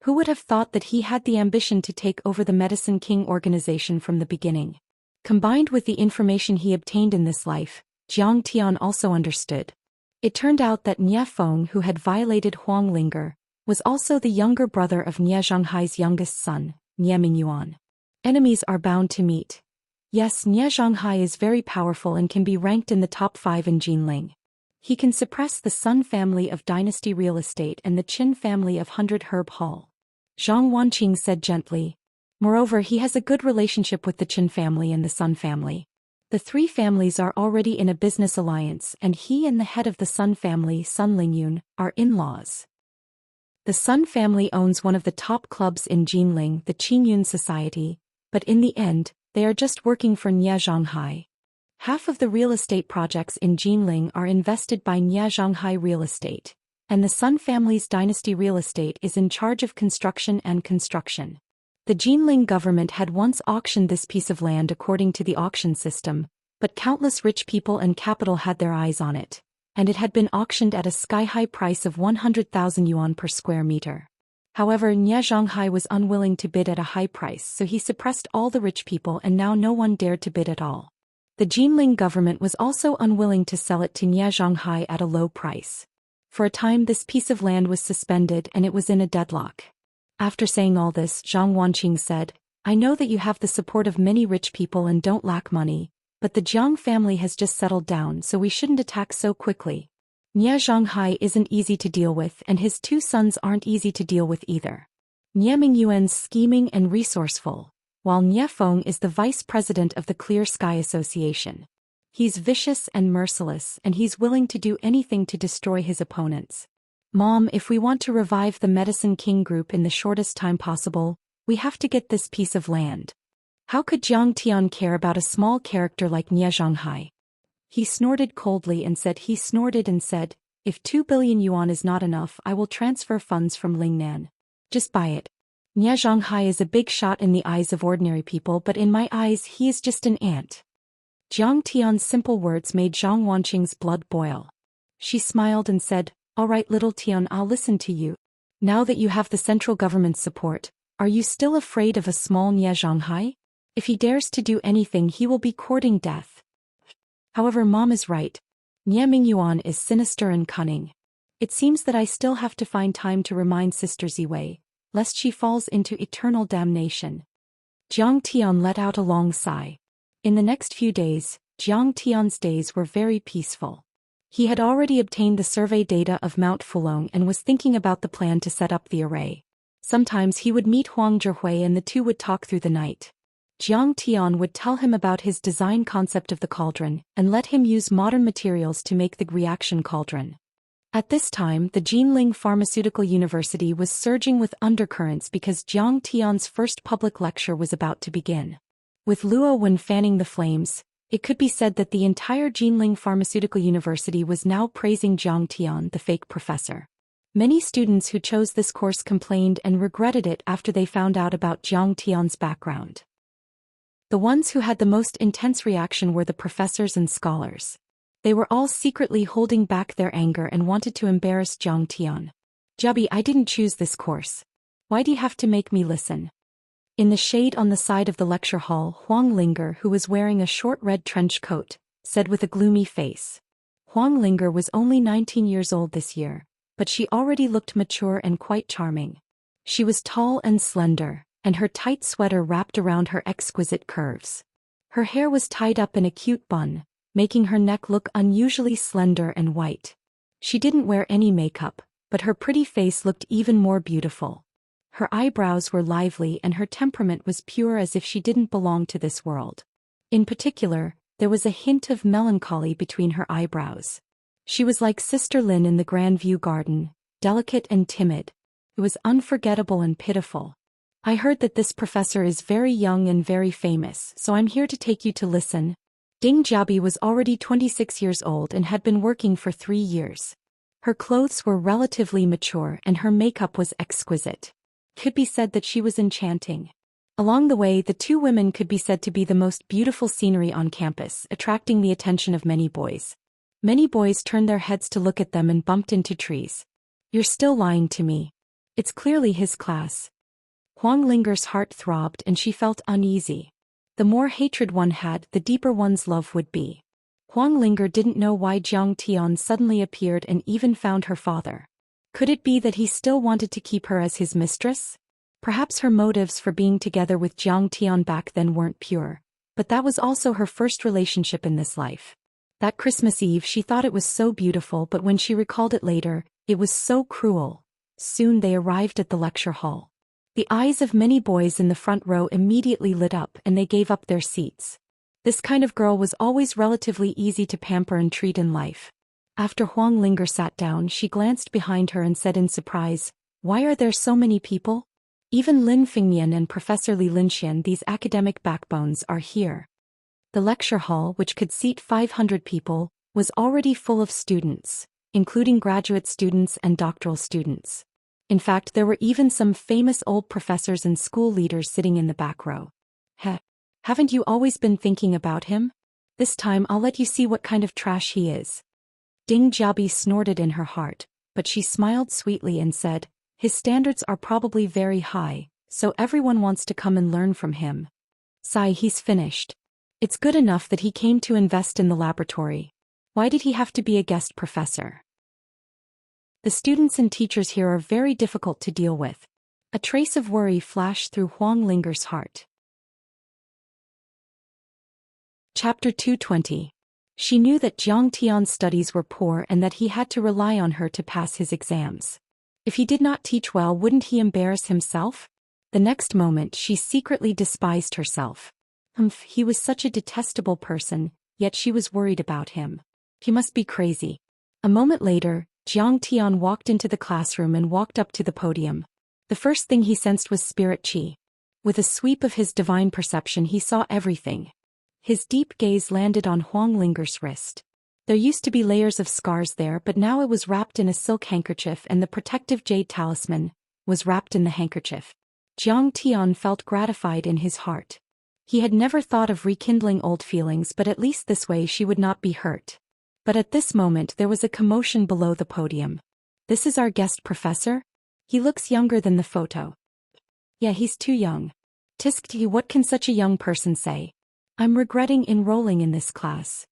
Who would have thought that he had the ambition to take over the Medicine King organization from the beginning? Combined with the information he obtained in this life, Jiang Tian also understood. It turned out that Nie Feng, who had violated Huang Linger, was also the younger brother of Nie Zhanghai's youngest son, Nie Mingyuan. Enemies are bound to meet. Yes, Nie Zhanghai is very powerful and can be ranked in the top 5 in Jinling. He can suppress the Sun family of Dynasty Real Estate and the Qin family of 100 Herb Hall. Zhang Wanqing said gently. Moreover, he has a good relationship with the Qin family and the Sun family. The 3 families are already in a business alliance and he and the head of the Sun family, Sun Lingyun, are in-laws. The Sun family owns one of the top clubs in Jinling, the Qingyun Society, but in the end, they are just working for Nie Zhanghai. Half of the real estate projects in Jinling are invested by Nie Zhanghai Real Estate, and the Sun family's Dynasty Real Estate is in charge of construction and construction. The Jinling government had once auctioned this piece of land according to the auction system, but countless rich people and capital had their eyes on it, and it had been auctioned at a sky-high price of 100,000 yuan per square meter. However, Nie Zhanghai was unwilling to bid at a high price, so he suppressed all the rich people and now no one dared to bid at all. The Jinling government was also unwilling to sell it to Nie Zhanghai at a low price. For a time this piece of land was suspended and it was in a deadlock. After saying all this, Zhang Wanqing said, I know that you have the support of many rich people and don't lack money, but the Jiang family has just settled down so we shouldn't attack so quickly. Nie Zhanghai isn't easy to deal with and his 2 sons aren't easy to deal with either. Nie Mingyuan's scheming and resourceful, while Nie Feng is the vice president of the Clear Sky Association. He's vicious and merciless and he's willing to do anything to destroy his opponents. Mom, if we want to revive the Medicine King group in the shortest time possible, we have to get this piece of land. How could Jiang Tian care about a small character like Nie Zhanghai? He snorted coldly and said, if 2 billion yuan is not enough, I will transfer funds from Lingnan. Just buy it. Nie Zhanghai is a big shot in the eyes of ordinary people, but in my eyes he is just an ant. Jiang Tian's simple words made Zhang Wanqing's blood boil. She smiled and said, all right little Tian, I'll listen to you. Now that you have the central government's support, are you still afraid of a small Nie Zhanghai? If he dares to do anything he will be courting death. However, Mom is right. Nie Mingyuan is sinister and cunning. It seems that I still have to find time to remind Sister Ziwei, lest she falls into eternal damnation. Jiang Tian let out a long sigh. In the next few days, Jiang Tian's days were very peaceful. He had already obtained the survey data of Mount Fulong and was thinking about the plan to set up the array. Sometimes he would meet Huang Zhihui and the 2 would talk through the night. Jiang Tian would tell him about his design concept of the cauldron and let him use modern materials to make the reaction cauldron. At this time, the Jinling Pharmaceutical University was surging with undercurrents because Jiang Tian's first public lecture was about to begin. With Luo Wen fanning the flames, it could be said that the entire Jinling Pharmaceutical University was now praising Jiang Tian, the fake professor. Many students who chose this course complained and regretted it after they found out about Jiang Tian's background. The ones who had the most intense reaction were the professors and scholars. They were all secretly holding back their anger and wanted to embarrass Jiang Tian. "Jubby, I didn't choose this course. Why do you have to make me listen?" In the shade on the side of the lecture hall, Huang Linger, who was wearing a short red trench coat, said with a gloomy face. Huang Linger was only 19 years old this year, but she already looked mature and quite charming. She was tall and slender, and her tight sweater wrapped around her exquisite curves. Her hair was tied up in a cute bun, making her neck look unusually slender and white. She didn't wear any makeup, but her pretty face looked even more beautiful. Her eyebrows were lively and her temperament was pure as if she didn't belong to this world. In particular, there was a hint of melancholy between her eyebrows. She was like Sister Lin in the Grand View Garden, delicate and timid. It was unforgettable and pitiful. "I heard that this professor is very young and very famous, so I'm here to take you to listen." Ding Jiabi was already 26 years old and had been working for 3 years. Her clothes were relatively mature and her makeup was exquisite. Could be said that she was enchanting. Along the way, the two women could be said to be the most beautiful scenery on campus, attracting the attention of many boys. Many boys turned their heads to look at them and bumped into trees. "You're still lying to me. It's clearly his class." Huang Linger's heart throbbed and she felt uneasy. The more hatred one had, the deeper one's love would be. Huang Linger didn't know why Jiang Tian suddenly appeared and even found her father. Could it be that he still wanted to keep her as his mistress? Perhaps her motives for being together with Jiang Tian back then weren't pure, but that was also her first relationship in this life. That Christmas Eve she thought it was so beautiful, but when she recalled it later, it was so cruel. Soon they arrived at the lecture hall. The eyes of many boys in the front row immediately lit up and they gave up their seats. This kind of girl was always relatively easy to pamper and treat in life. After Huang Linger sat down, she glanced behind her and said in surprise, "Why are there so many people? Even Lin Fingmian and Professor Li Linxian, these academic backbones, are here." The lecture hall, which could seat 500 people, was already full of students, including graduate students and doctoral students. In fact, there were even some famous old professors and school leaders sitting in the back row. "Heh, haven't you always been thinking about him? This time I'll let you see what kind of trash he is." Ding Jiabi snorted in her heart, but she smiled sweetly and said, "His standards are probably very high, so everyone wants to come and learn from him. Sigh, he's finished. It's good enough that he came to invest in the laboratory. Why did he have to be a guest professor?" The students and teachers here are very difficult to deal with. A trace of worry flashed through Huang Linger's heart. Chapter 220. She knew that Jiang Tian's studies were poor and that he had to rely on her to pass his exams. If he did not teach well, wouldn't he embarrass himself? The next moment she secretly despised herself. He was such a detestable person, yet she was worried about him. He must be crazy. A moment later, Jiang Tian walked into the classroom and walked up to the podium. The first thing he sensed was spirit qi. With a sweep of his divine perception he saw everything. His deep gaze landed on Huang Linger's wrist. There used to be layers of scars there, but now it was wrapped in a silk handkerchief and the protective jade talisman was wrapped in the handkerchief. Jiang Tian felt gratified in his heart. He had never thought of rekindling old feelings, but at least this way she would not be hurt. But at this moment there was a commotion below the podium. "This is our guest professor? He looks younger than the photo." "Yeah, he's too young." "Tiskti, what can such a young person say? I'm regretting enrolling in this class."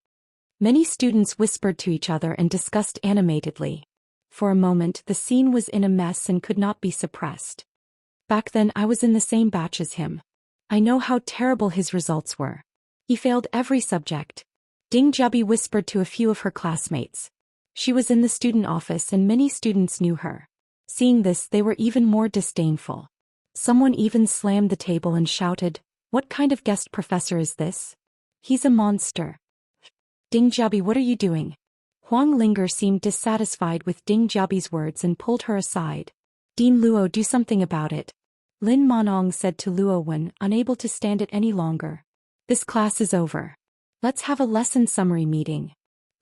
Many students whispered to each other and discussed animatedly. For a moment the scene was in a mess and could not be suppressed. "Back then I was in the same batch as him. I know how terrible his results were. He failed every subject." Ding Jiabi whispered to a few of her classmates. She was in the student office and many students knew her. Seeing this, they were even more disdainful. Someone even slammed the table and shouted, "What kind of guest professor is this? He's a monster." "Ding Jiabi, what are you doing?" Huang Linger seemed dissatisfied with Ding Jiabi's words and pulled her aside. Dean Luo, do something about it. Lin Monong said to Luo Wen, unable to stand it any longer. This class is over. Let's have a lesson summary meeting.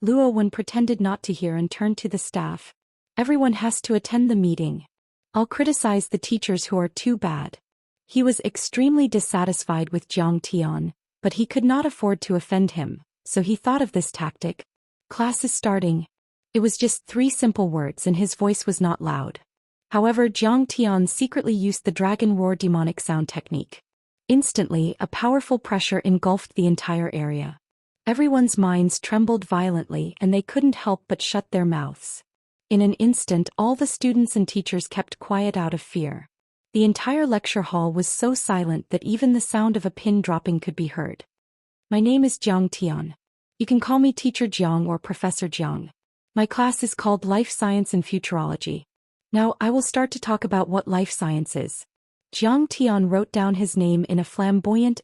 Luo Wen pretended not to hear and turned to the staff. Everyone has to attend the meeting. I'll criticize the teachers who are too bad. He was extremely dissatisfied with Jiang Tian, but he could not afford to offend him, so he thought of this tactic. Class is starting. It was just 3 simple words and his voice was not loud. However, Jiang Tian secretly used the dragon roar demonic sound technique. Instantly, a powerful pressure engulfed the entire area. Everyone's minds trembled violently and they couldn't help but shut their mouths. In an instant, all the students and teachers kept quiet out of fear. The entire lecture hall was so silent that even the sound of a pin dropping could be heard. My name is Jiang Tian. You can call me Teacher Jiang or Professor Jiang. My class is called Life Science and Futurology. Now I will start to talk about what life science is. Jiang Tian wrote down his name in a flamboyant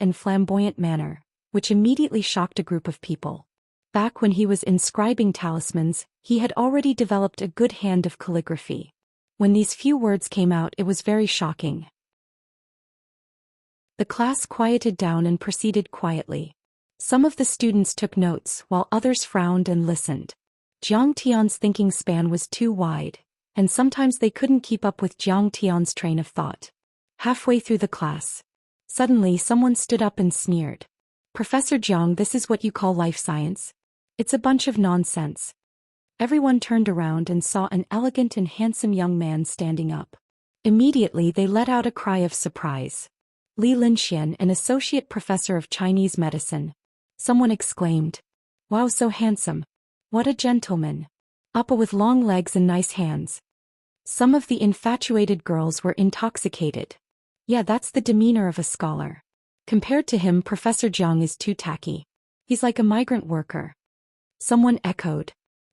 manner, which immediately shocked a group of people. Back when he was inscribing talismans, he had already developed a good hand of calligraphy. When these few words came out, it was very shocking. The class quieted down and proceeded quietly. Some of the students took notes while others frowned and listened. Jiang Tian's thinking span was too wide, and sometimes they couldn't keep up with Jiang Tian's train of thought. Halfway through the class, suddenly someone stood up and sneered. Professor Jiang, this is what you call life science? It's a bunch of nonsense. Everyone turned around and saw an elegant and handsome young man standing up. Immediately they let out a cry of surprise. Li Linxian, an associate professor of Chinese medicine. Someone exclaimed. Wow, so handsome. What a gentleman. Appa with long legs and nice hands. Some of the infatuated girls were intoxicated. Yeah, that's the demeanor of a scholar. Compared to him, Professor Jiang is too tacky. He's like a migrant worker. Someone echoed.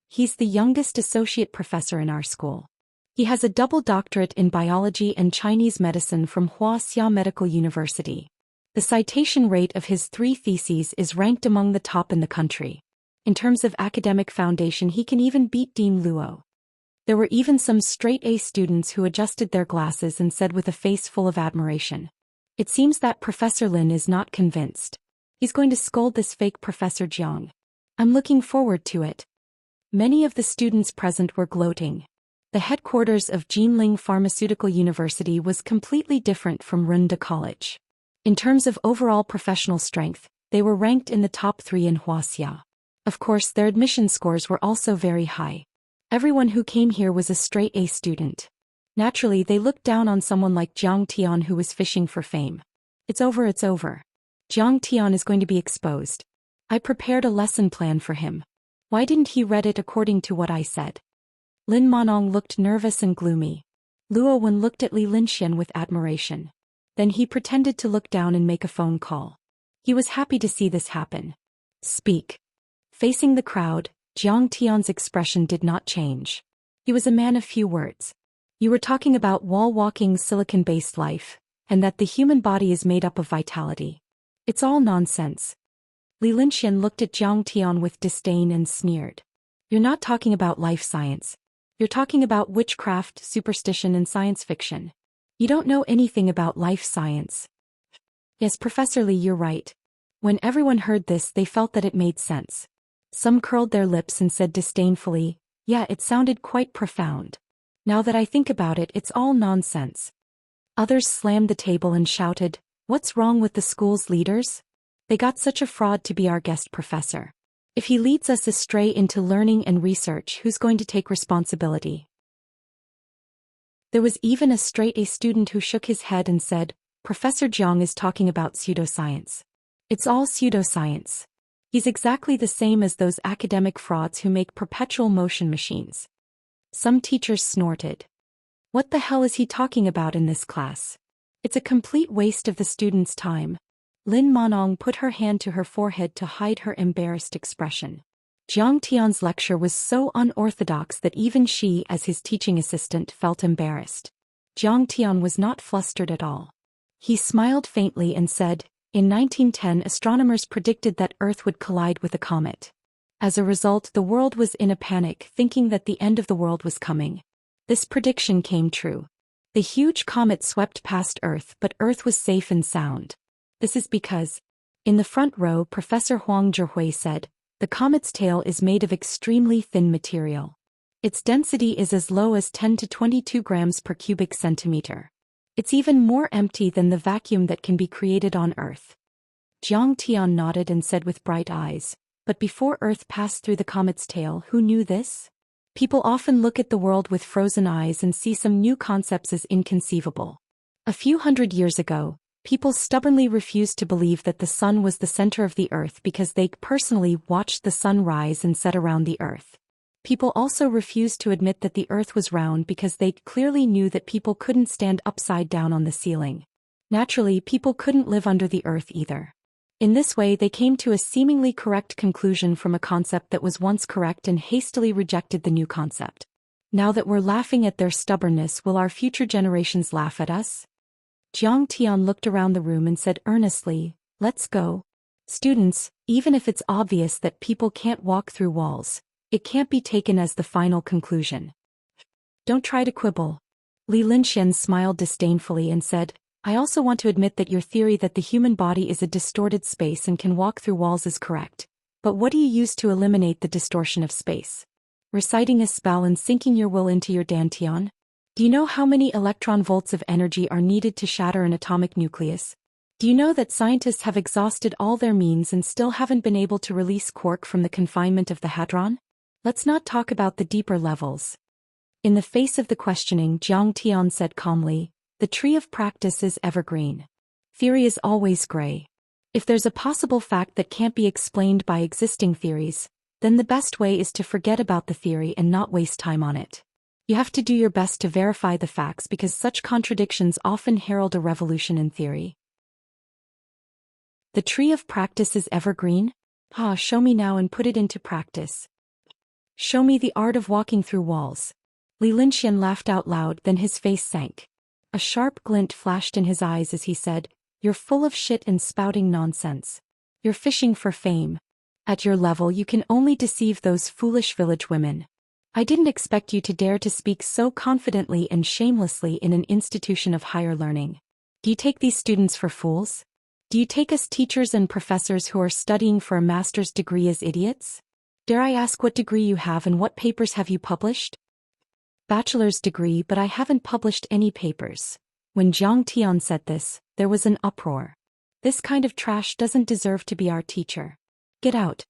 He's the youngest associate professor in our school. He has a double doctorate in biology and Chinese medicine from Wuxia Medical University. The citation rate of his 3 theses is ranked among the top in the country. In terms of academic foundation, he can even beat Dean Luo. There were even some straight-A students who adjusted their glasses and said with a face full of admiration. It seems that Professor Lin is not convinced. He's going to scold this fake Professor Jiang. I'm looking forward to it. Many of the students present were gloating. The headquarters of Jinling Pharmaceutical University was completely different from Runda College. In terms of overall professional strength, they were ranked in the top 3 in Wuxia. Of course, their admission scores were also very high. Everyone who came here was a straight-A student. Naturally, they looked down on someone like Jiang Tian who was fishing for fame. It's over, it's over. Jiang Tian is going to be exposed. I prepared a lesson plan for him. Why didn't he read it according to what I said? Lin Monong looked nervous and gloomy. Luo Wen looked at Li Linxian with admiration. Then he pretended to look down and make a phone call. He was happy to see this happen. Speak. Facing the crowd, Jiang Tian's expression did not change. He was a man of few words. You were talking about wall-walking silicon-based life, and that the human body is made up of vitality. It's all nonsense. Li Linxian looked at Jiang Tian with disdain and sneered. You're not talking about life science. You're talking about witchcraft, superstition and science fiction. You don't know anything about life science. Yes, Professor Li, you're right. When everyone heard this, they felt that it made sense. Some curled their lips and said disdainfully, yeah, it sounded quite profound. Now that I think about it, it's all nonsense. Others slammed the table and shouted, what's wrong with the school's leaders? They got such a fraud to be our guest professor. If he leads us astray into learning and research, who's going to take responsibility? There was even a straight-A student who shook his head and said, Professor Jiang is talking about pseudoscience. It's all pseudoscience. He's exactly the same as those academic frauds who make perpetual motion machines. Some teachers snorted. What the hell is he talking about in this class? It's a complete waste of the students' time. Lin Monong put her hand to her forehead to hide her embarrassed expression. Jiang Tian's lecture was so unorthodox that even she, as his teaching assistant, felt embarrassed. Jiang Tian was not flustered at all. He smiled faintly and said, in 1910 astronomers predicted that Earth would collide with a comet. As a result, the world was in a panic, thinking that the end of the world was coming. This prediction came true. The huge comet swept past Earth, but Earth was safe and sound. This is because, in the front row, Professor Huang Zhihui said, the comet's tail is made of extremely thin material. Its density is as low as 10 to 22 grams per cubic centimeter. It's even more empty than the vacuum that can be created on Earth. Jiang Tian nodded and said with bright eyes, but before Earth passed through the comet's tail, who knew this? People often look at the world with frozen eyes and see some new concepts as inconceivable. A few hundred years ago, people stubbornly refused to believe that the sun was the center of the Earth because they personally watched the sun rise and set around the Earth. People also refused to admit that the Earth was round because they clearly knew that people couldn't stand upside down on the ceiling. Naturally, people couldn't live under the Earth either. In this way, they came to a seemingly correct conclusion from a concept that was once correct and hastily rejected the new concept. Now that we're laughing at their stubbornness, will our future generations laugh at us? Jiang Tian looked around the room and said earnestly, let's go. Students, even if it's obvious that people can't walk through walls, it can't be taken as the final conclusion. Don't try to quibble. Li Linxian smiled disdainfully and said, I also want to admit that your theory that the human body is a distorted space and can walk through walls is correct. But what do you use to eliminate the distortion of space? Reciting a spell and sinking your will into your dantian? Do you know how many electron volts of energy are needed to shatter an atomic nucleus? Do you know that scientists have exhausted all their means and still haven't been able to release quark from the confinement of the hadron? Let's not talk about the deeper levels. In the face of the questioning, Jiang Tian said calmly, the tree of practice is evergreen. Theory is always gray. If there's a possible fact that can't be explained by existing theories, then the best way is to forget about the theory and not waste time on it. You have to do your best to verify the facts because such contradictions often herald a revolution in theory. The tree of practice is evergreen? Show me now and put it into practice. Show me the art of walking through walls. Li Linxian laughed out loud, then his face sank. A sharp glint flashed in his eyes as he said, you're full of shit and spouting nonsense. You're fishing for fame. At your level you can only deceive those foolish village women. I didn't expect you to dare to speak so confidently and shamelessly in an institution of higher learning. Do you take these students for fools? Do you take us teachers and professors who are studying for a master's degree as idiots? Dare I ask what degree you have and what papers have you published? Bachelor's degree, but I haven't published any papers. When Jiang Tian said this, there was an uproar. This kind of trash doesn't deserve to be our teacher. Get out.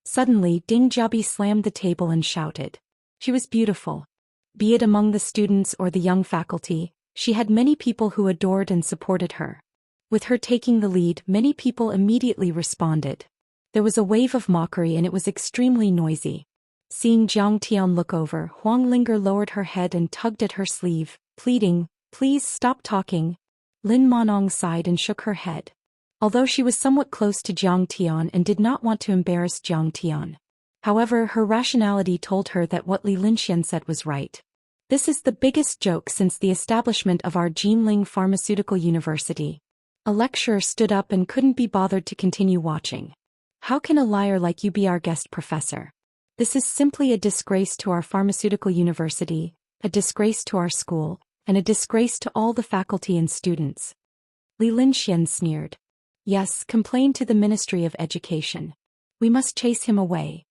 Suddenly, Ding Jiabi slammed the table and shouted. She was beautiful. Be it among the students or the young faculty, she had many people who adored and supported her. With her taking the lead, many people immediately responded. There was a wave of mockery and it was extremely noisy. Seeing Jiang Tian look over, Huang Linger lowered her head and tugged at her sleeve, pleading, please stop talking. Lin Monong sighed and shook her head. Although she was somewhat close to Jiang Tian and did not want to embarrass Jiang Tian. However, her rationality told her that what Li Linxian said was right. This is the biggest joke since the establishment of our Jinling Pharmaceutical University. A lecturer stood up and couldn't be bothered to continue watching. How can a liar like you be our guest professor? This is simply a disgrace to our pharmaceutical university, a disgrace to our school, and a disgrace to all the faculty and students. Li Linxian sneered. Yes, complain to the Ministry of Education. We must chase him away.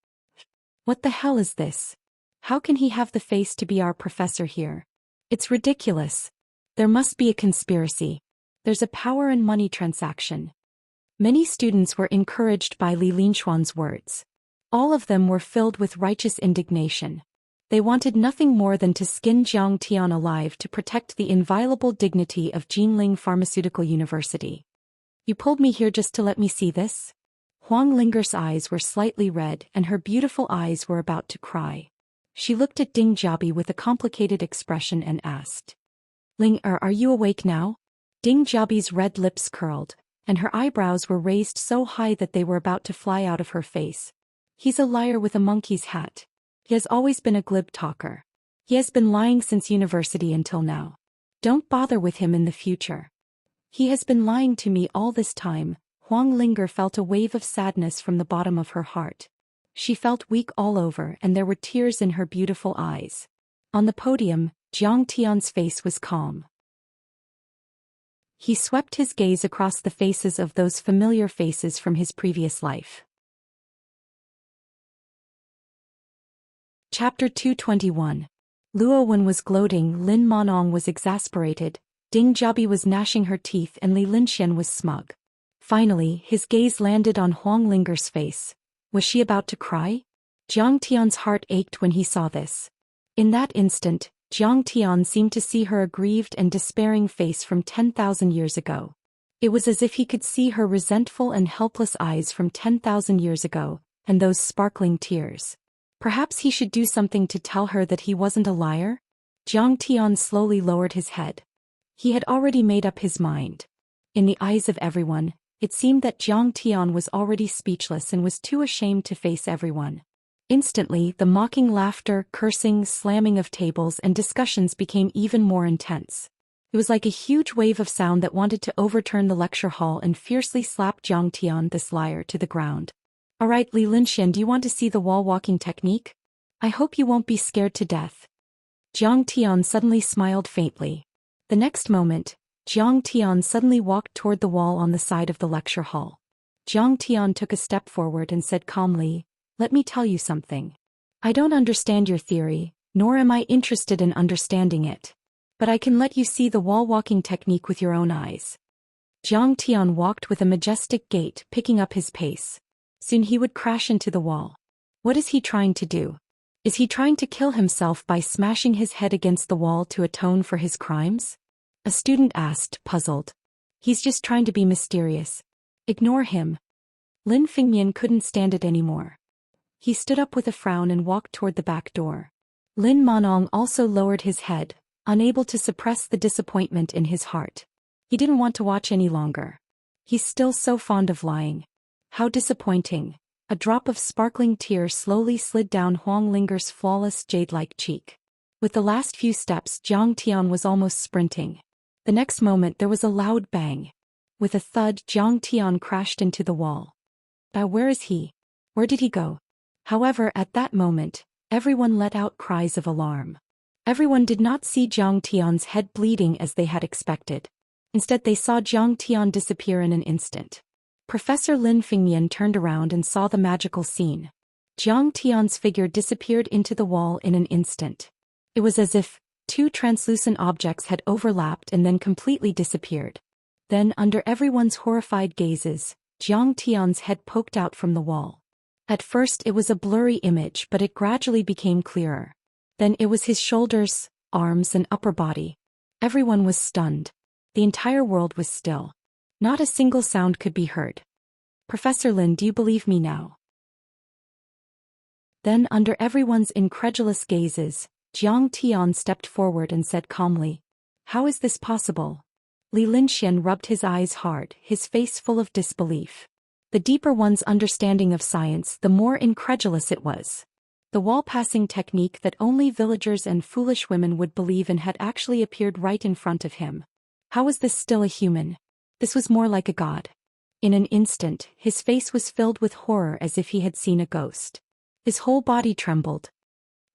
What the hell is this? How can he have the face to be our professor here? It's ridiculous. There must be a conspiracy. There's a power and money transaction. Many students were encouraged by Li Linxuan's words. All of them were filled with righteous indignation. They wanted nothing more than to skin Jiang Tian alive to protect the inviolable dignity of Jinling Pharmaceutical University. You pulled me here just to let me see this? Huang Linger's eyes were slightly red and her beautiful eyes were about to cry. She looked at Ding Jiabi with a complicated expression and asked. Ling-er, are you awake now? Ding Jiabi's red lips curled, and her eyebrows were raised so high that they were about to fly out of her face. He's a liar with a monkey's hat. He has always been a glib talker. He has been lying since university until now. Don't bother with him in the future. He has been lying to me all this time. Huang Linger felt a wave of sadness from the bottom of her heart. She felt weak all over and there were tears in her beautiful eyes. On the podium, Jiang Tian's face was calm. He swept his gaze across the faces of those familiar faces from his previous life. Chapter 221. Luo Wen was gloating, Lin Monong was exasperated, Ding Jiabi was gnashing her teeth and Li Linxian was smug. Finally, his gaze landed on Huang Linger's face. Was she about to cry? Jiang Tian's heart ached when he saw this. In that instant, Jiang Tian seemed to see her aggrieved and despairing face from 10,000 years ago. It was as if he could see her resentful and helpless eyes from 10,000 years ago, and those sparkling tears. Perhaps he should do something to tell her that he wasn't a liar? Jiang Tian slowly lowered his head. He had already made up his mind. In the eyes of everyone, it seemed that Jiang Tian was already speechless and was too ashamed to face everyone. Instantly, the mocking laughter, cursing, slamming of tables and discussions became even more intense. It was like a huge wave of sound that wanted to overturn the lecture hall and fiercely slap Jiang Tian, this liar, to the ground. Alright, Li Linxian, do you want to see the wall-walking technique? I hope you won't be scared to death. Jiang Tian suddenly smiled faintly. The next moment, Jiang Tian suddenly walked toward the wall on the side of the lecture hall. Jiang Tian took a step forward and said calmly, "Let me tell you something. I don't understand your theory, nor am I interested in understanding it. But I can let you see the wall-walking technique with your own eyes." Jiang Tian walked with a majestic gait, picking up his pace. Soon he would crash into the wall. What is he trying to do? Is he trying to kill himself by smashing his head against the wall to atone for his crimes? A student asked, puzzled. He's just trying to be mysterious. Ignore him. Lin Fengmian couldn't stand it anymore. He stood up with a frown and walked toward the back door. Lin Monong also lowered his head, unable to suppress the disappointment in his heart. He didn't want to watch any longer. He's still so fond of lying. How disappointing. A drop of sparkling tear slowly slid down Huang Linger's flawless jade-like cheek. With the last few steps, Jiang Tian was almost sprinting. The next moment there was a loud bang. With a thud, Jiang Tian crashed into the wall. Where is he? Where did he go? However, at that moment, everyone let out cries of alarm. Everyone did not see Jiang Tian's head bleeding as they had expected. Instead, they saw Jiang Tian disappear in an instant. Professor Lin Fengmian turned around and saw the magical scene. Jiang Tian's figure disappeared into the wall in an instant. It was as if two translucent objects had overlapped and then completely disappeared. Then, under everyone's horrified gazes, Jiang Tian's head poked out from the wall. At first it was a blurry image, but it gradually became clearer. Then it was his shoulders, arms and upper body. Everyone was stunned. The entire world was still. Not a single sound could be heard. Professor Lin, do you believe me now? Then, under everyone's incredulous gazes, Jiang Tian stepped forward and said calmly, "How is this possible?" Li Linxian rubbed his eyes hard, his face full of disbelief. The deeper one's understanding of science, the more incredulous it was. The wall-passing technique that only villagers and foolish women would believe in had actually appeared right in front of him. How was this still a human? This was more like a god. In an instant, his face was filled with horror as if he had seen a ghost. His whole body trembled.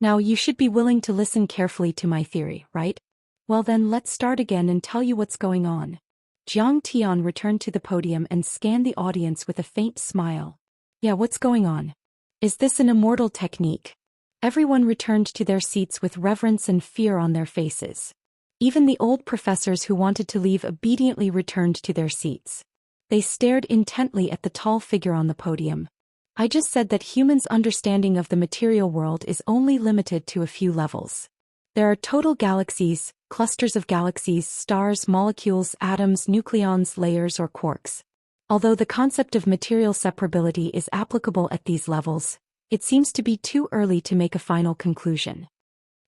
Now you should be willing to listen carefully to my theory, right? Well then, let's start again and tell you what's going on. Jiang Tian returned to the podium and scanned the audience with a faint smile. Yeah, what's going on? Is this an immortal technique? Everyone returned to their seats with reverence and fear on their faces. Even the old professors who wanted to leave obediently returned to their seats. They stared intently at the tall figure on the podium. I just said that humans' understanding of the material world is only limited to a few levels. There are total galaxies, clusters of galaxies, stars, molecules, atoms, nucleons, layers or quarks. Although the concept of material separability is applicable at these levels, it seems to be too early to make a final conclusion.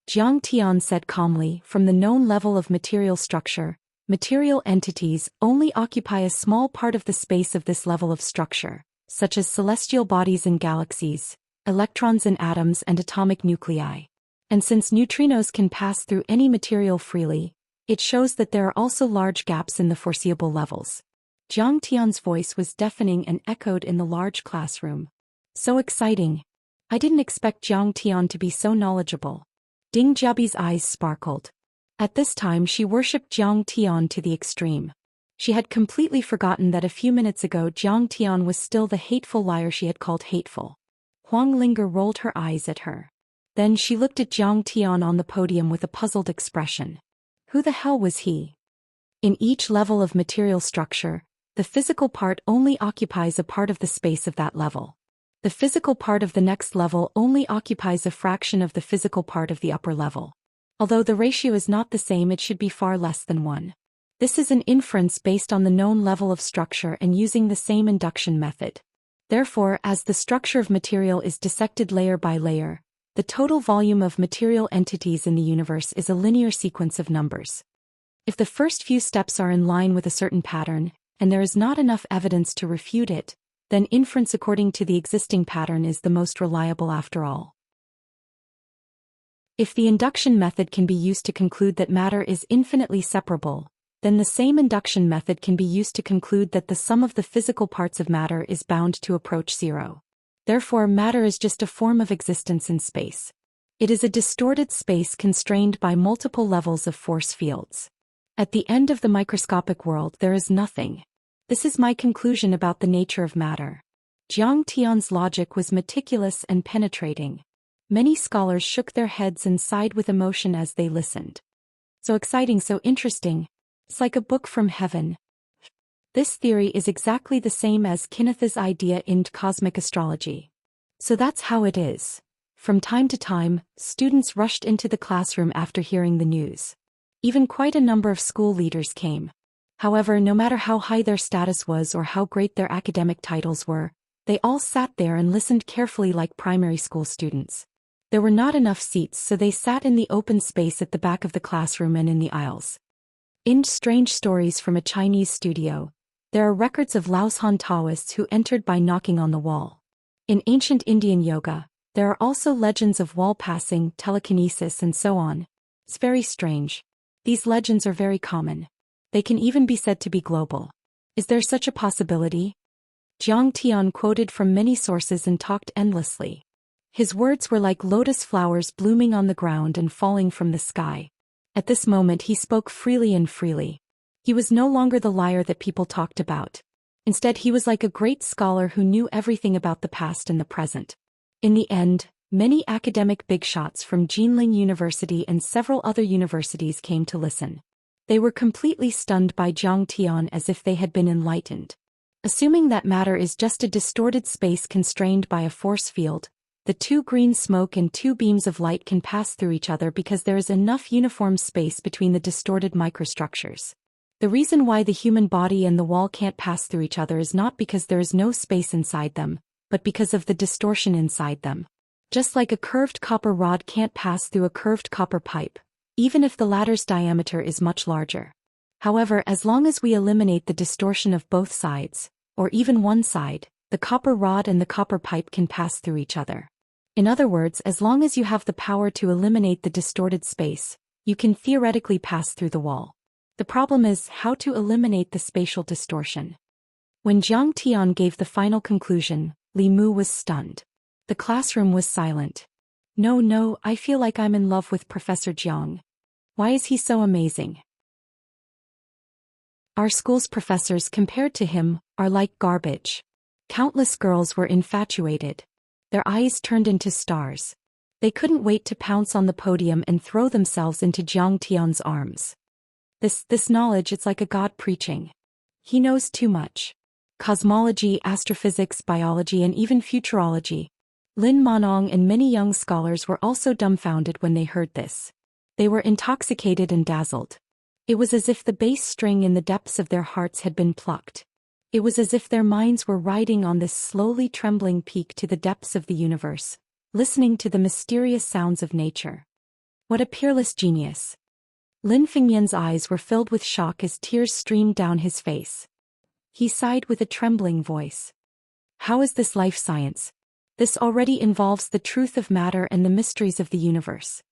Jiang Tian said calmly, from the known level of material structure, material entities only occupy a small part of the space of this level of structure, such as celestial bodies in galaxies, electrons in atoms and atomic nuclei. And since neutrinos can pass through any material freely, it shows that there are also large gaps in the foreseeable levels. Jiang Tian's voice was deafening and echoed in the large classroom. So exciting. I didn't expect Jiang Tian to be so knowledgeable. Ding Jiabi's eyes sparkled. At this time she worshipped Jiang Tian to the extreme. She had completely forgotten that a few minutes ago Jiang Tian was still the hateful liar she had called hateful. Huang Linger rolled her eyes at her. Then she looked at Jiang Tian on the podium with a puzzled expression. Who the hell was he? In each level of material structure, the physical part only occupies a part of the space of that level. The physical part of the next level only occupies a fraction of the physical part of the upper level. Although the ratio is not the same, it should be far less than 1. This is an inference based on the known level of structure and using the same induction method. Therefore, as the structure of material is dissected layer by layer, the total volume of material entities in the universe is a linear sequence of numbers. If the first few steps are in line with a certain pattern, and there is not enough evidence to refute it, then inference according to the existing pattern is the most reliable after all. If the induction method can be used to conclude that matter is infinitely separable, then the same induction method can be used to conclude that the sum of the physical parts of matter is bound to approach zero. Therefore, matter is just a form of existence in space. It is a distorted space constrained by multiple levels of force fields. At the end of the microscopic world there is nothing. This is my conclusion about the nature of matter. Jiang Tian's logic was meticulous and penetrating. Many scholars shook their heads and sighed with emotion as they listened. So exciting, so interesting. It's like a book from heaven. This theory is exactly the same as Kenneth's idea in cosmic astrology. So that's how it is. From time to time, students rushed into the classroom after hearing the news. Even quite a number of school leaders came. However, no matter how high their status was or how great their academic titles were, they all sat there and listened carefully like primary school students. There were not enough seats, so they sat in the open space at the back of the classroom and in the aisles. In Strange Stories from a Chinese Studio, there are records of Laoshan Taoists who entered by knocking on the wall. In ancient Indian yoga, there are also legends of wall passing, telekinesis, and so on. It's very strange. These legends are very common. They can even be said to be global. Is there such a possibility? Jiang Tian quoted from many sources and talked endlessly. His words were like lotus flowers blooming on the ground and falling from the sky. At this moment he spoke freely and freely. He was no longer the liar that people talked about. Instead, he was like a great scholar who knew everything about the past and the present. In the end, many academic bigshots from Jinling University and several other universities came to listen. They were completely stunned by Jiang Tian as if they had been enlightened. Assuming that matter is just a distorted space constrained by a force field, the two green smoke and two beams of light can pass through each other because there is enough uniform space between the distorted microstructures. The reason why the human body and the wall can't pass through each other is not because there is no space inside them, but because of the distortion inside them. Just like a curved copper rod can't pass through a curved copper pipe, even if the latter's diameter is much larger. However, as long as we eliminate the distortion of both sides, or even one side, the copper rod and the copper pipe can pass through each other. In other words, as long as you have the power to eliminate the distorted space, you can theoretically pass through the wall. The problem is how to eliminate the spatial distortion. When Jiang Tian gave the final conclusion, Li Mu was stunned. The classroom was silent. No, I feel like I'm in love with Professor Jiang. Why is he so amazing? Our school's professors compared to him are like garbage. Countless girls were infatuated. Their eyes turned into stars. They couldn't wait to pounce on the podium and throw themselves into Jiang Tian's arms. This knowledge, it's like a god preaching. He knows too much. Cosmology, astrophysics, biology, and even futurology. Lin Manong and many young scholars were also dumbfounded when they heard this. They were intoxicated and dazzled. It was as if the bass string in the depths of their hearts had been plucked. It was as if their minds were riding on this slowly trembling peak to the depths of the universe, listening to the mysterious sounds of nature. What a peerless genius! Lin Fengmian's eyes were filled with shock as tears streamed down his face. He sighed with a trembling voice. How is this life science? This already involves the truth of matter and the mysteries of the universe.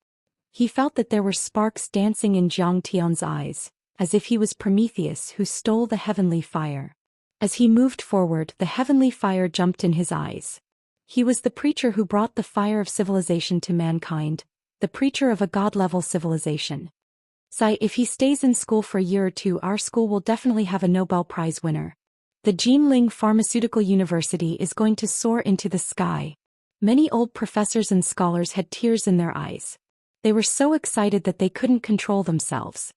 He felt that there were sparks dancing in Jiang Tian's eyes, as if he was Prometheus who stole the heavenly fire. As he moved forward, the heavenly fire jumped in his eyes. He was the preacher who brought the fire of civilization to mankind, the preacher of a god-level civilization. Sai, if he stays in school for a year or two, our school will definitely have a Nobel Prize winner. The Jinling Pharmaceutical University is going to soar into the sky. Many old professors and scholars had tears in their eyes. They were so excited that they couldn't control themselves.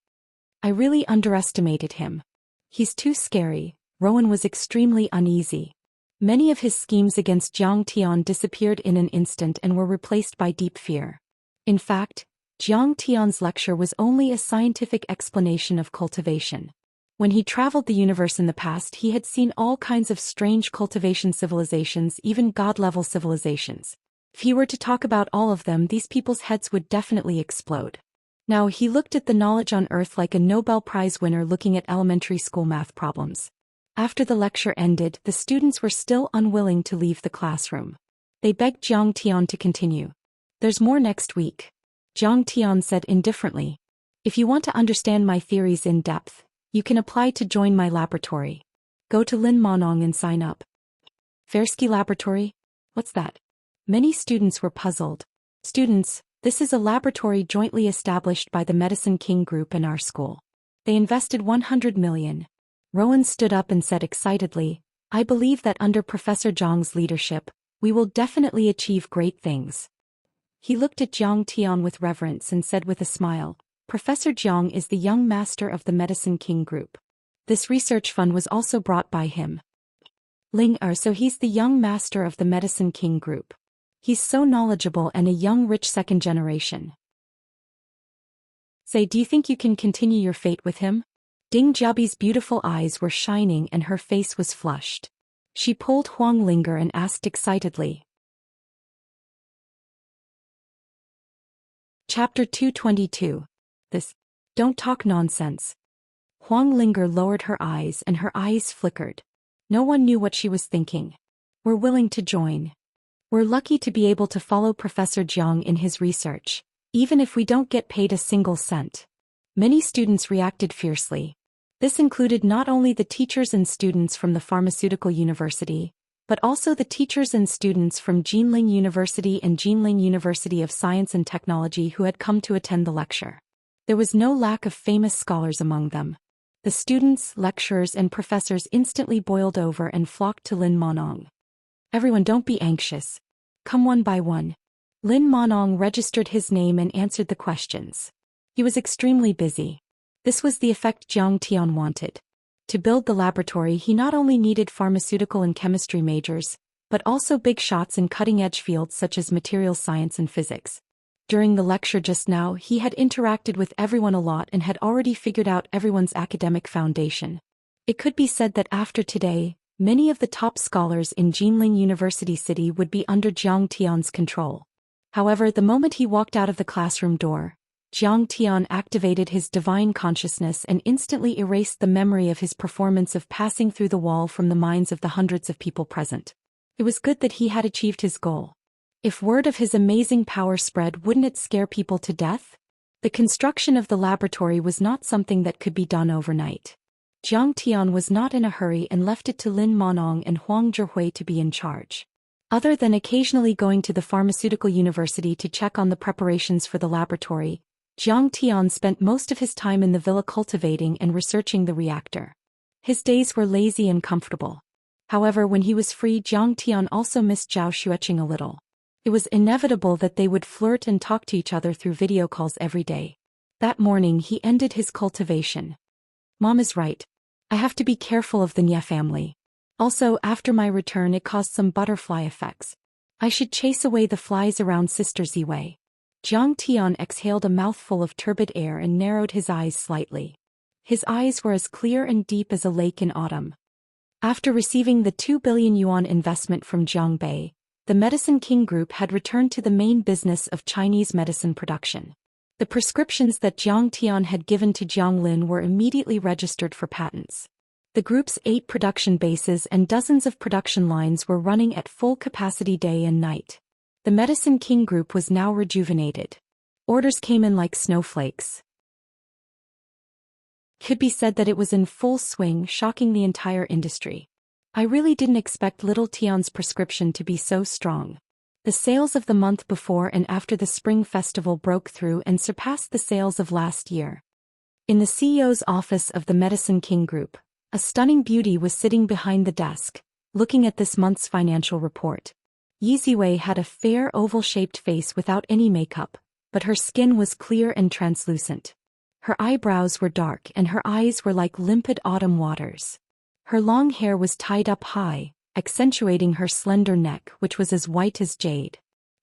I really underestimated him. He's too scary. Rowan was extremely uneasy. Many of his schemes against Jiang Tian disappeared in an instant and were replaced by deep fear. In fact, Jiang Tian's lecture was only a scientific explanation of cultivation. When he traveled the universe in the past, he had seen all kinds of strange cultivation civilizations, even god-level civilizations. If he were to talk about all of them, these people's heads would definitely explode. Now he looked at the knowledge on Earth like a Nobel Prize winner looking at elementary school math problems. After the lecture ended, the students were still unwilling to leave the classroom. They begged Jiang Tian to continue. There's more next week. Jiang Tian said indifferently. If you want to understand my theories in depth, you can apply to join my laboratory. Go to Lin Monong and sign up. Fersky Laboratory? What's that? Many students were puzzled. Students, this is a laboratory jointly established by the Medicine King Group and our school. They invested 100 million. Rowan stood up and said excitedly, I believe that under Professor Zhang's leadership, we will definitely achieve great things. He looked at Jiang Tian with reverence and said with a smile, Professor Jiang is the young master of the Medicine King Group. This research fund was also brought by him. So he's the young master of the Medicine King Group. He's so knowledgeable and a young rich second generation. Say, do you think you can continue your fate with him? Ding Jiabi's beautiful eyes were shining and her face was flushed. She pulled Huang Linger and asked excitedly. Chapter 222. This. Don't talk nonsense. Huang Linger lowered her eyes and her eyes flickered. No one knew what she was thinking. We're willing to join. We're lucky to be able to follow Professor Jiang in his research, even if we don't get paid a single cent. Many students reacted fiercely. This included not only the teachers and students from the Pharmaceutical University, but also the teachers and students from Jinling University and Jinling University of Science and Technology who had come to attend the lecture. There was no lack of famous scholars among them. The students, lecturers, and professors instantly boiled over and flocked to Lin Monong. Everyone, don't be anxious. Come one by one. Lin Monong registered his name and answered the questions. He was extremely busy. This was the effect Jiang Tian wanted. To build the laboratory, he not only needed pharmaceutical and chemistry majors, but also big shots in cutting-edge fields such as materials science and physics. During the lecture just now, he had interacted with everyone a lot and had already figured out everyone's academic foundation. It could be said that after today, many of the top scholars in Jinling University City would be under Jiang Tian's control. However, the moment he walked out of the classroom door, Jiang Tian activated his divine consciousness and instantly erased the memory of his performance of passing through the wall from the minds of the hundreds of people present. It was good that he had achieved his goal. If word of his amazing power spread, wouldn't it scare people to death? The construction of the laboratory was not something that could be done overnight. Jiang Tian was not in a hurry and left it to Lin Monong and Huang Zhihui to be in charge. Other than occasionally going to the Pharmaceutical University to check on the preparations for the laboratory, Jiang Tian spent most of his time in the villa cultivating and researching the reactor. His days were lazy and comfortable. However, when he was free, Jiang Tian also missed Zhou Xian a little. It was inevitable that they would flirt and talk to each other through video calls every day. That morning he ended his cultivation. Mom is right. I have to be careful of the Nye family. Also, after my return it caused some butterfly effects. I should chase away the flies around Sister Ziwei. Jiang Tian exhaled a mouthful of turbid air and narrowed his eyes slightly. His eyes were as clear and deep as a lake in autumn. After receiving the 2 billion yuan investment from Jiangbei, the Medicine King Group had returned to the main business of Chinese medicine production. The prescriptions that Jiang Tian had given to Jiang Lin were immediately registered for patents. The group's 8 production bases and dozens of production lines were running at full capacity day and night. The Medicine King Group was now rejuvenated. Orders came in like snowflakes. Could be said that it was in full swing, shocking the entire industry. I really didn't expect little Tian's prescription to be so strong. The sales of the month before and after the Spring Festival broke through and surpassed the sales of last year. In the CEO's office of the Medicine King Group, a stunning beauty was sitting behind the desk, looking at this month's financial report. Yi Ziwei had a fair oval-shaped face without any makeup, but her skin was clear and translucent. Her eyebrows were dark and her eyes were like limpid autumn waters. Her long hair was tied up high, accentuating her slender neck, which was as white as jade.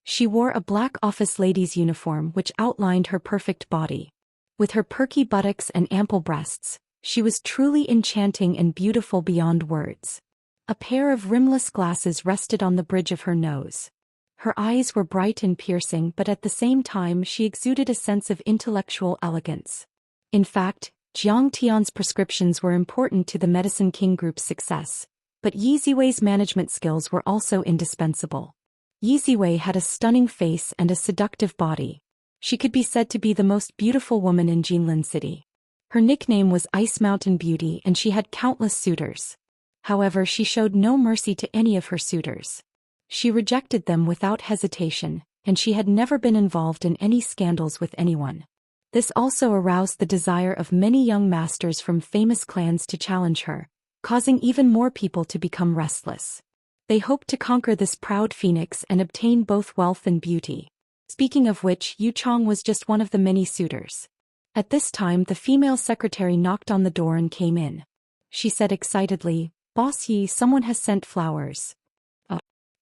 She wore a black office lady's uniform which outlined her perfect body. With her perky buttocks and ample breasts, she was truly enchanting and beautiful beyond words. A pair of rimless glasses rested on the bridge of her nose. Her eyes were bright and piercing, but at the same time she exuded a sense of intellectual elegance. In fact, Jiang Tian's prescriptions were important to the Medicine King Group's success, but Yi Ziwei's management skills were also indispensable. Yi Ziwei had a stunning face and a seductive body. She could be said to be the most beautiful woman in Jinlin City. Her nickname was Ice Mountain Beauty and she had countless suitors. However, she showed no mercy to any of her suitors. She rejected them without hesitation, and she had never been involved in any scandals with anyone. This also aroused the desire of many young masters from famous clans to challenge her, causing even more people to become restless. They hoped to conquer this proud phoenix and obtain both wealth and beauty. Speaking of which, Yu Chong was just one of the many suitors. At this time the female secretary knocked on the door and came in. She said excitedly, "Boss Yi, someone has sent flowers."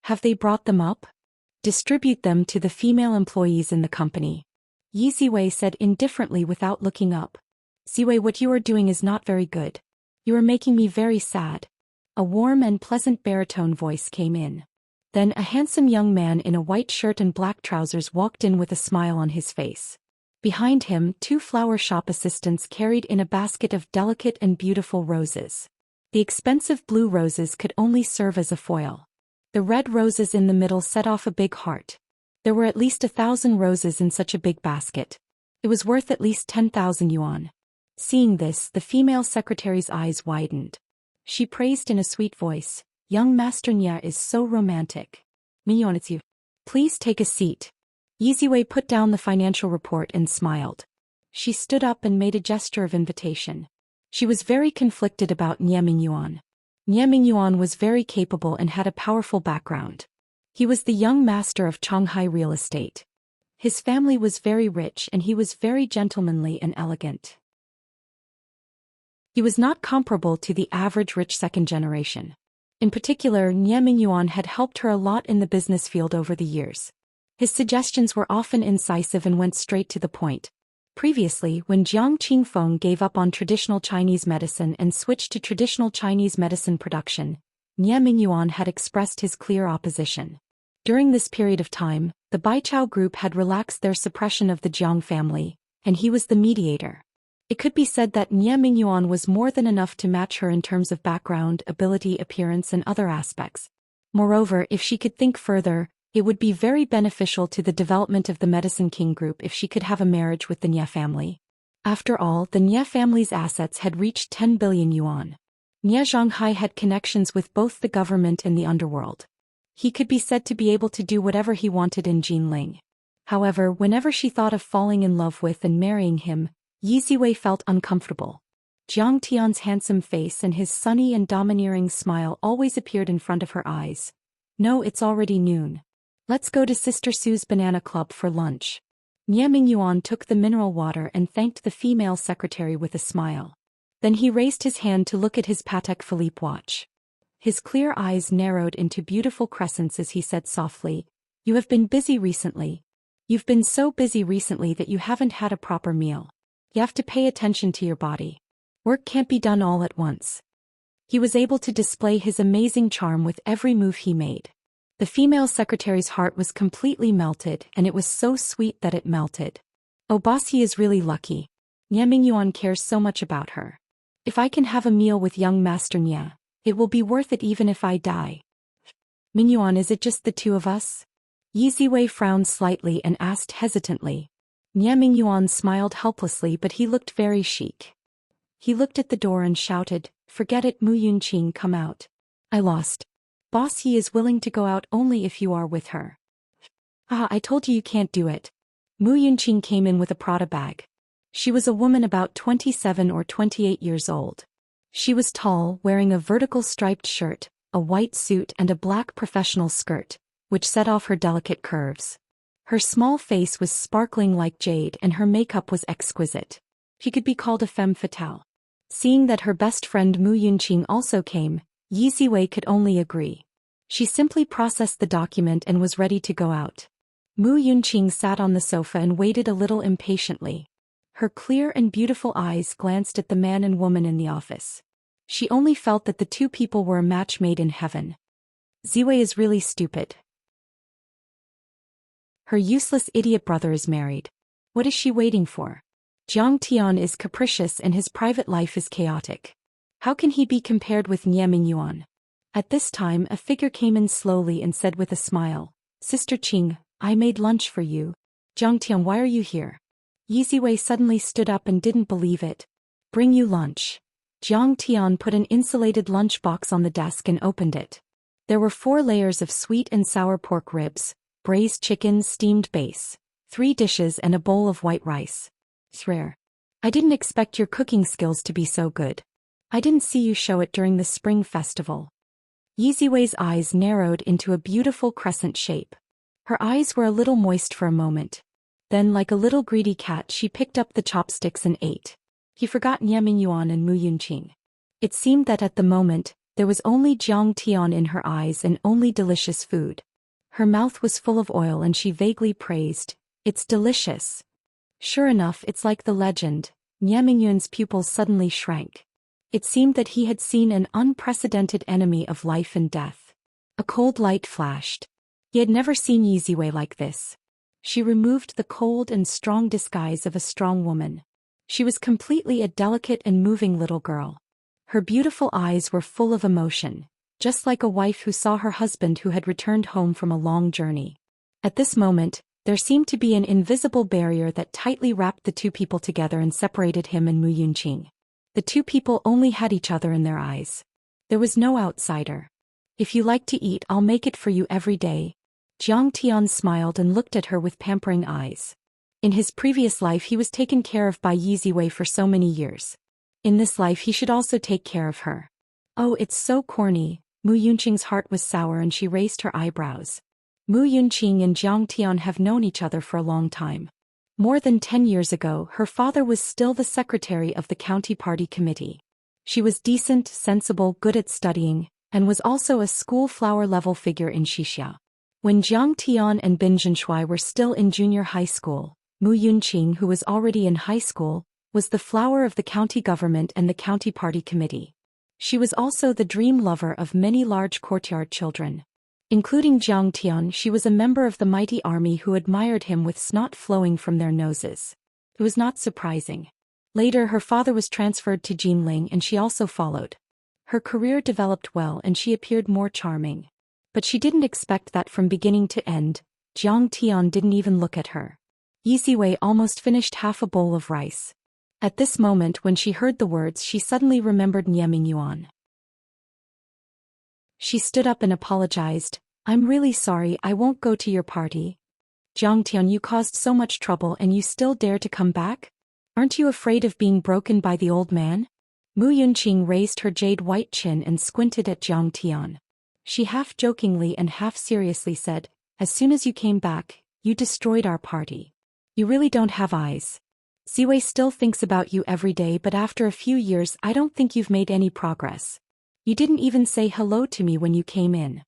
Have they brought them up? Distribute them to the female employees in the company. Yi Ziwei said indifferently without looking up. "Ziwei, what you are doing is not very good. You are making me very sad." A warm and pleasant baritone voice came in. Then a handsome young man in a white shirt and black trousers walked in with a smile on his face. Behind him, 2 flower shop assistants carried in a basket of delicate and beautiful roses. The expensive blue roses could only serve as a foil. The red roses in the middle set off a big heart. There were at least 1,000 roses in such a big basket. It was worth at least 10,000 yuan. Seeing this, the female secretary's eyes widened. She praised in a sweet voice, "Young Master Nia is so romantic. Mignon, it's you. Please take a seat." Yi Ziwei put down the financial report and smiled. She stood up and made a gesture of invitation. She was very conflicted about Nie Mingyuan. Nie Mingyuan was very capable and had a powerful background. He was the young master of Shanghai real estate. His family was very rich and he was very gentlemanly and elegant. He was not comparable to the average rich second generation. In particular, Nie Mingyuan had helped her a lot in the business field over the years. His suggestions were often incisive and went straight to the point. Previously, when Jiang Qingfeng gave up on traditional Chinese medicine and switched to traditional Chinese medicine production, Nie Mingyuan had expressed his clear opposition. During this period of time, the Baichao group had relaxed their suppression of the Jiang family, and he was the mediator. It could be said that Nie Mingyuan was more than enough to match her in terms of background, ability, appearance and other aspects. Moreover, if she could think further, it would be very beneficial to the development of the Medicine King Group if she could have a marriage with the Nie family. After all, the Nie family's assets had reached 10 billion yuan. Nie Zhonghai had connections with both the government and the underworld. He could be said to be able to do whatever he wanted in Jinling. However, whenever she thought of falling in love with and marrying him, Yi Ziwei felt uncomfortable. Jiang Tian's handsome face and his sunny and domineering smile always appeared in front of her eyes. "No, it's already noon. Let's go to Sister Sue's Banana Club for lunch." Nie Mingyuan took the mineral water and thanked the female secretary with a smile. Then he raised his hand to look at his Patek Philippe watch. His clear eyes narrowed into beautiful crescents as he said softly, "You have been busy recently. You've been so busy recently that you haven't had a proper meal. You have to pay attention to your body. Work can't be done all at once." He was able to display his amazing charm with every move he made. The female secretary's heart was completely melted, and it was so sweet that it melted. "Oh, boss, he is really lucky. Nie Mingyuan cares so much about her. If I can have a meal with young Master Nie, it will be worth it even if I die." "Mingyuan, is it just the 2 of us?" Yi Ziwei frowned slightly and asked hesitantly. Nie Mingyuan smiled helplessly, but he looked very chic. He looked at the door and shouted, "Forget it, Mu Yunqing, come out. I lost. Boss Yi is willing to go out only if you are with her. Ah, I told you can't do it. Mu Yunqing came in with a Prada bag. She was a woman about 27 or 28 years old. She was tall, wearing a vertical striped shirt, a white suit and a black professional skirt, which set off her delicate curves. Her small face was sparkling like jade and her makeup was exquisite. She could be called a femme fatale. Seeing that her best friend Mu Yunqing also came, Yi Ziwei could only agree. She simply processed the document and was ready to go out. Mu Yunqing sat on the sofa and waited a little impatiently. Her clear and beautiful eyes glanced at the man and woman in the office. She only felt that the two people were a match made in heaven. Ziwei is really stupid. Her useless idiot brother is married. What is she waiting for? Jiang Tian is capricious and his private life is chaotic. How can he be compared with Nie Mingyuan? At this time a figure came in slowly and said with a smile, Sister Qing, I made lunch for you. Jiang Tian, why are you here? Yi Ziwei suddenly stood up and didn't believe it. Bring you lunch. Jiang Tian put an insulated lunchbox on the desk and opened it. There were 4 layers of sweet and sour pork ribs, braised chicken, steamed base, 3 dishes and a bowl of white rice. Rare. I didn't expect your cooking skills to be so good. I didn't see you show it during the spring festival. Yi Ziwei's eyes narrowed into a beautiful crescent shape. Her eyes were a little moist for a moment. Then like a little greedy cat she picked up the chopsticks and ate. He forgot Nie Mingyuan and Mu Yunqing. It seemed that at the moment, there was only Jiang Tian in her eyes and only delicious food. Her mouth was full of oil and she vaguely praised, It's delicious. Sure enough, it's like the legend. Nie Mingyuan's pupils suddenly shrank. It seemed that he had seen an unprecedented enemy of life and death. A cold light flashed. He had never seen Yi Ziwei like this. She removed the cold and strong disguise of a strong woman. She was completely a delicate and moving little girl. Her beautiful eyes were full of emotion, just like a wife who saw her husband who had returned home from a long journey. At this moment, there seemed to be an invisible barrier that tightly wrapped the two people together and separated him and Mu Yunqing. The two people only had each other in their eyes. There was no outsider. If you like to eat, I'll make it for you every day. Jiang Tian smiled and looked at her with pampering eyes. In his previous life he was taken care of by Yi Ziwei for so many years. In this life he should also take care of her. Oh, it's so corny. Mu Yunqing's heart was sour and she raised her eyebrows. Mu Yunqing and Jiang Tian have known each other for a long time. More than 10 years ago, her father was still the secretary of the county party committee. She was decent, sensible, good at studying, and was also a school flower-level figure in Xianxia. When Jiang Tian and Bin Zhenshui were still in junior high school, Mu Yunqing, who was already in high school, was the flower of the county government and the county party committee. She was also the dream lover of many large courtyard children. Including Jiang Tian, she was a member of the mighty army who admired him with snot flowing from their noses. It was not surprising. Later her father was transferred to Jinling and she also followed. Her career developed well and she appeared more charming. But she didn't expect that from beginning to end, Jiang Tian didn't even look at her. Yi Ziwei almost finished half a bowl of rice. At this moment when she heard the words she suddenly remembered Nie Mingyuan. She stood up and apologized. I'm really sorry, I won't go to your party. Jiang Tian, you caused so much trouble and you still dare to come back? Aren't you afraid of being broken by the old man? Mu Yunqing raised her jade-white chin and squinted at Jiang Tian. She half jokingly and half seriously said, as soon as you came back, you destroyed our party. You really don't have eyes. Ziwei still thinks about you every day, but after a few years I don't think you've made any progress. You didn't even say hello to me when you came in.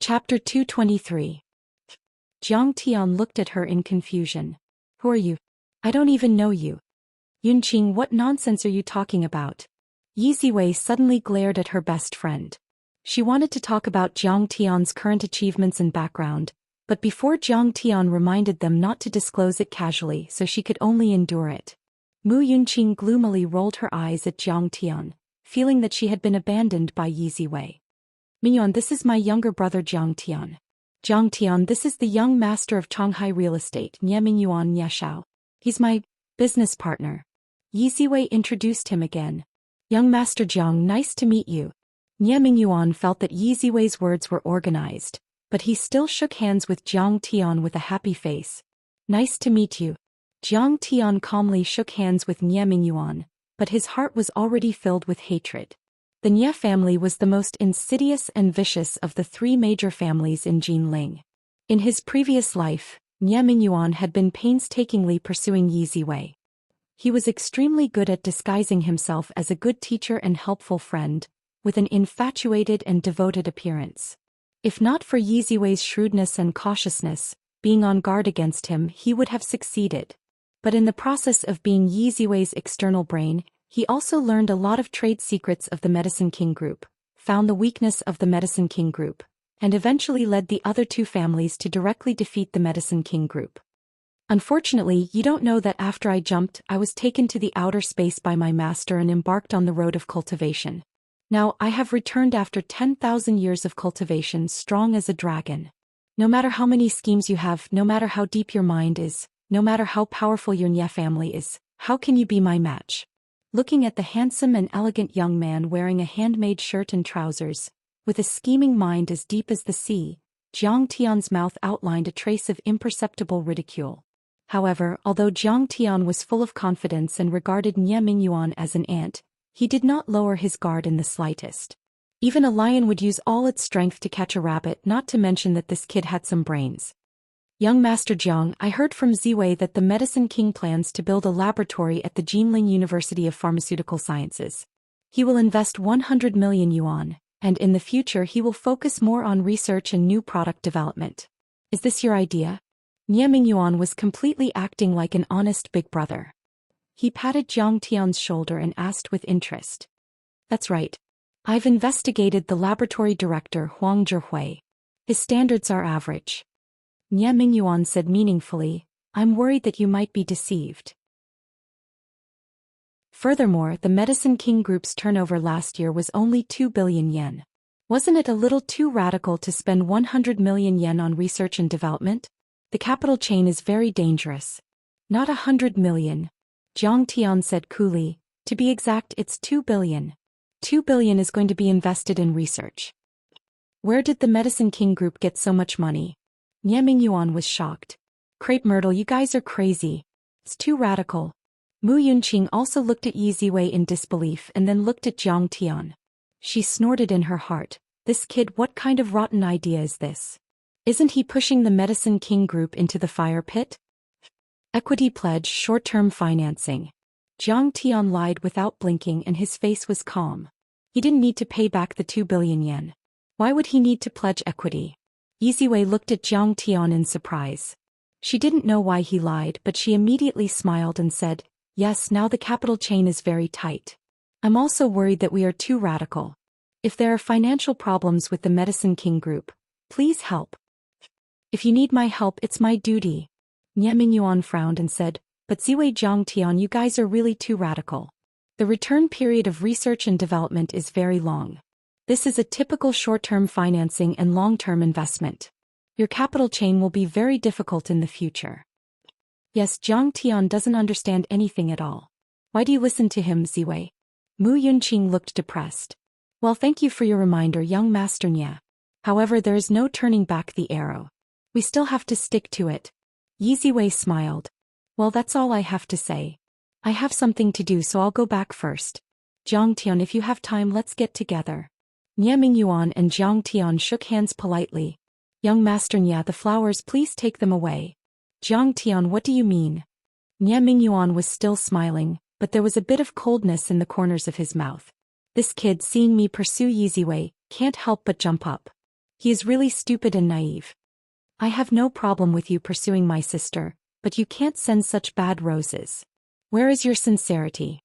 Chapter 223. Jiang Tian looked at her in confusion. Who are you? I don't even know you. Yunqing, what nonsense are you talking about? Yi Ziwei suddenly glared at her best friend. She wanted to talk about Jiang Tian's current achievements and background, but before Jiang Tian reminded them not to disclose it casually, so she could only endure it. Mu Yunqing gloomily rolled her eyes at Jiang Tian, feeling that she had been abandoned by Yi Ziwei. Mingyuan, this is my younger brother Jiang Tian. Jiang Tian, this is the young master of Shanghai real estate, Nie Mingyuan Nie Shao. He's my business partner. Yi Ziwei introduced him again. Young Master Jiang, nice to meet you. Nie Mingyuan felt that Yi Ziwei's words were organized, but he still shook hands with Jiang Tian with a happy face. Nice to meet you. Jiang Tian calmly shook hands with Nie Mingyuan, but his heart was already filled with hatred. The Nie family was the most insidious and vicious of the three major families in Jinling. In his previous life, Nie Mingyuan had been painstakingly pursuing Yi Ziwei. He was extremely good at disguising himself as a good teacher and helpful friend, with an infatuated and devoted appearance. If not for Yi Ziwei's shrewdness and cautiousness, being on guard against him, he would have succeeded. But in the process of being Yi Ziwei's external brain, he also learned a lot of trade secrets of the Medicine King Group, found the weakness of the Medicine King Group, and eventually led the other two families to directly defeat the Medicine King Group. Unfortunately, you don't know that after I jumped, I was taken to the outer space by my master and embarked on the road of cultivation. Now, I have returned after 10,000 years of cultivation, strong as a dragon. No matter how many schemes you have, no matter how deep your mind is, no matter how powerful your Nie family is, how can you be my match? Looking at the handsome and elegant young man wearing a handmade shirt and trousers, with a scheming mind as deep as the sea, Jiang Tian's mouth outlined a trace of imperceptible ridicule. However, although Jiang Tian was full of confidence and regarded Nie Mingyuan as an ant, he did not lower his guard in the slightest. Even a lion would use all its strength to catch a rabbit, not to mention that this kid had some brains. Young Master Jiang, I heard from Ziwei that the Medicine King plans to build a laboratory at the Jinling University of Pharmaceutical Sciences. He will invest 100 million yuan, and in the future he will focus more on research and new product development. Is this your idea? Nie Mingyuan was completely acting like an honest big brother. He patted Jiang Tian's shoulder and asked with interest. That's right. I've investigated the laboratory director Huang Zhihui. His standards are average. Nie Mingyuan said meaningfully, I'm worried that you might be deceived. Furthermore, the Medicine King Group's turnover last year was only 2 billion yen. Wasn't it a little too radical to spend 100 million yen on research and development? The capital chain is very dangerous. Not 100 million. Jiang Tian said coolly. To be exact, it's 2 billion. 2 billion is going to be invested in research. Where did the Medicine King Group get so much money? Nie Mingyuan was shocked. Crepe Myrtle, you guys are crazy. It's too radical. Mu Yunqing also looked at Yi Ziwei in disbelief and then looked at Jiang Tian. She snorted in her heart. This kid, what kind of rotten idea is this? Isn't he pushing the Medicine King Group into the fire pit? Equity pledge, short-term financing. Jiang Tian lied without blinking and his face was calm. He didn't need to pay back the 2 billion yen. Why would he need to pledge equity? Yi Ziwei looked at Jiang Tian in surprise. She didn't know why he lied, but she immediately smiled and said, yes, now the capital chain is very tight. I'm also worried that we are too radical. If there are financial problems with the Medicine King Group, please help. If you need my help, it's my duty. Nie Mingyuan frowned and said, but Ziwei Jiang Tian, you guys are really too radical. The return period of research and development is very long. This is a typical short-term financing and long-term investment. Your capital chain will be very difficult in the future. Yes, Jiang Tian doesn't understand anything at all. Why do you listen to him, Ziwei? Mu Yunqing looked depressed. Well, thank you for your reminder, young Master Nie. However, there is no turning back the arrow. We still have to stick to it. Yi Ziwei smiled. Well, that's all I have to say. I have something to do, so I'll go back first. Jiang Tian, if you have time, let's get together. Nie Mingyuan and Jiang Tian shook hands politely. Young Master Nie, the flowers, please take them away. Jiang Tian, what do you mean? Nie Mingyuan was still smiling, but there was a bit of coldness in the corners of his mouth. This kid, seeing me pursue Yi Ziwei, can't help but jump up. He is really stupid and naive. I have no problem with you pursuing my sister, but you can't send such bad roses. Where is your sincerity?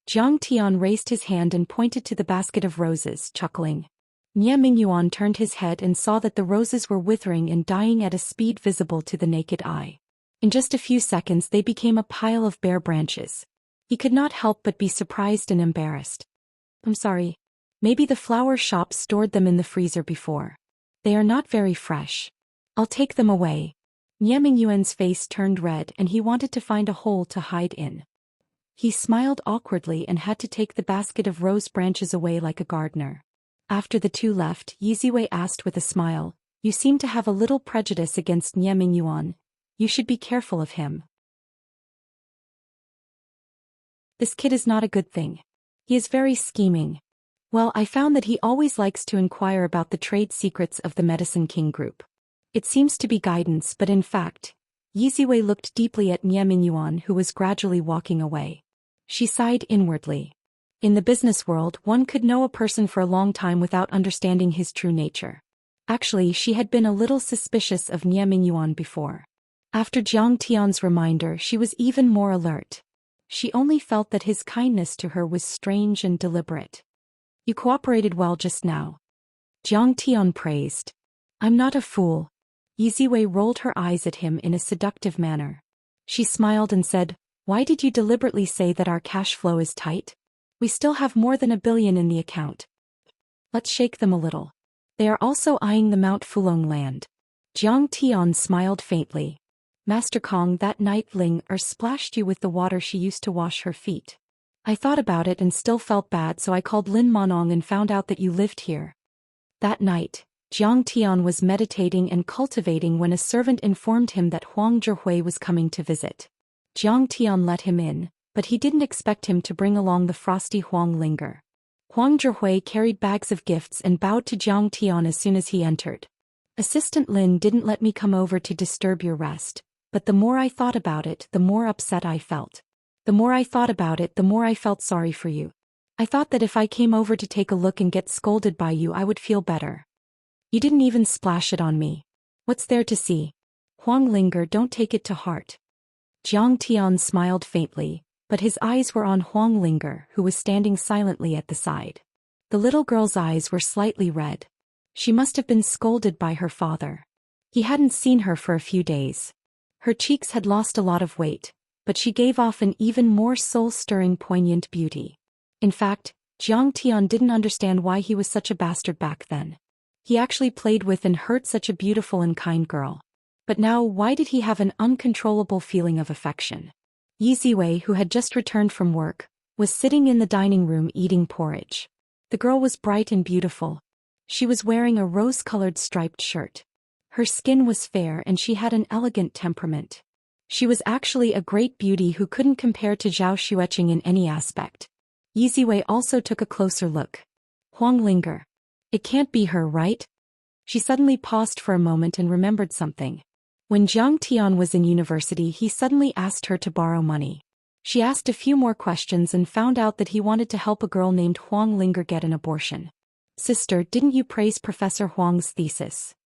Jiang Tian raised his hand and pointed to the basket of roses, chuckling. Nie Mingyuan turned his head and saw that the roses were withering and dying at a speed visible to the naked eye. In just a few seconds they became a pile of bare branches. He could not help but be surprised and embarrassed. I'm sorry. Maybe the flower shop stored them in the freezer before. They are not very fresh. I'll take them away. Nie Mingyuan's face turned red and he wanted to find a hole to hide in. He smiled awkwardly and had to take the basket of rose branches away like a gardener. After the two left, Yiziwei asked with a smile, "You seem to have a little prejudice against Nie Mingyuan. You should be careful of him. This kid is not a good thing. He is very scheming. Well, I found that he always likes to inquire about the trade secrets of the Medicine King group. It seems to be guidance, but in fact..." Yiziwei looked deeply at Nie Mingyuan, who was gradually walking away. She sighed inwardly. In the business world, one could know a person for a long time without understanding his true nature. Actually, she had been a little suspicious of Nie Mingyuan before. After Jiang Tian's reminder, she was even more alert. She only felt that his kindness to her was strange and deliberate. "You cooperated well just now," Jiang Tian praised. "I'm not a fool." Yiziwei rolled her eyes at him in a seductive manner. She smiled and said, "Why did you deliberately say that our cash flow is tight? We still have more than 1 billion in the account. Let's shake them a little. They are also eyeing the Mount Fulong land." Jiang Tian smiled faintly. "Master Kong, that night Ling splashed you with the water she used to wash her feet. I thought about it and still felt bad, so I called Lin Monong and found out that you lived here." That night, Jiang Tian was meditating and cultivating when a servant informed him that Huang Zhihui was coming to visit. Jiang Tian let him in, but he didn't expect him to bring along the frosty Huang Linger. Huang Zhihui carried bags of gifts and bowed to Jiang Tian as soon as he entered. "Assistant Lin didn't let me come over to disturb your rest, but the more I thought about it, the more upset I felt. The more I thought about it, the more I felt sorry for you. I thought that if I came over to take a look and get scolded by you, I would feel better. You didn't even splash it on me. What's there to see? Huang Linger, don't take it to heart." Jiang Tian smiled faintly, but his eyes were on Huang Linger, who was standing silently at the side. The little girl's eyes were slightly red. She must have been scolded by her father. He hadn't seen her for a few days. Her cheeks had lost a lot of weight, but she gave off an even more soul-stirring, poignant beauty. In fact, Jiang Tian didn't understand why he was such a bastard back then. He actually played with and hurt such a beautiful and kind girl. But now, why did he have an uncontrollable feeling of affection? Yiziwei, who had just returned from work, was sitting in the dining room eating porridge. The girl was bright and beautiful. She was wearing a rose-colored striped shirt. Her skin was fair and she had an elegant temperament. She was actually a great beauty who couldn't compare to Zhao Xueqing in any aspect. Yiziwei also took a closer look. Huang Linger. It can't be her, right? She suddenly paused for a moment and remembered something. When Jiang Tian was in university, he suddenly asked her to borrow money. She asked a few more questions and found out that he wanted to help a girl named Huang Linger get an abortion. "Sister, didn't you praise Professor Huang's thesis?"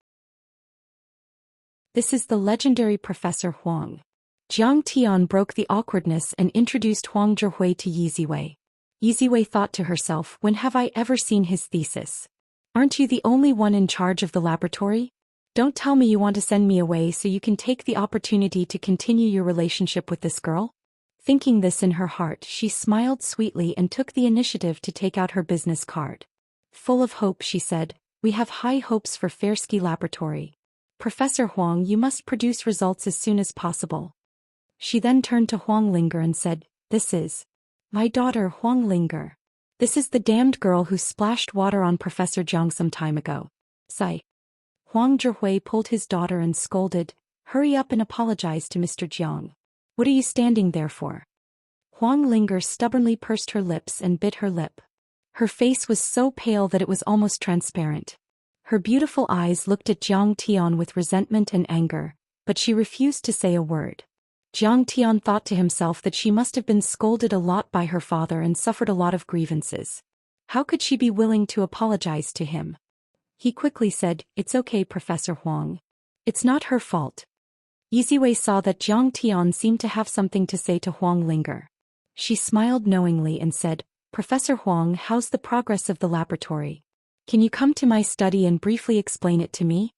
"This is the legendary Professor Huang." Jiang Tian broke the awkwardness and introduced Huang Zhihui to Yiziwei. Yiziwei thought to herself, when have I ever seen his thesis? Aren't you the only one in charge of the laboratory? Don't tell me you want to send me away so you can take the opportunity to continue your relationship with this girl? Thinking this in her heart, she smiled sweetly and took the initiative to take out her business card. Full of hope, she said, "We have high hopes for Fairsky Laboratory. Professor Huang, you must produce results as soon as possible." She then turned to Huang Linger and said, "This is my daughter Huang Linger. This is the damned girl who splashed water on Professor Jiang some time ago." Sigh. Huang Zhihui pulled his daughter and scolded, "Hurry up and apologize to Mr. Jiang. What are you standing there for?" Huang Linger stubbornly pursed her lips and bit her lip. Her face was so pale that it was almost transparent. Her beautiful eyes looked at Jiang Tian with resentment and anger, but she refused to say a word. Jiang Tian thought to himself that she must have been scolded a lot by her father and suffered a lot of grievances. How could she be willing to apologize to him? He quickly said, "It's okay, Professor Huang. It's not her fault." Yiziwei saw that Jiang Tian seemed to have something to say to Huang Linger. She smiled knowingly and said, "Professor Huang, how's the progress of the laboratory? Can you come to my study and briefly explain it to me?"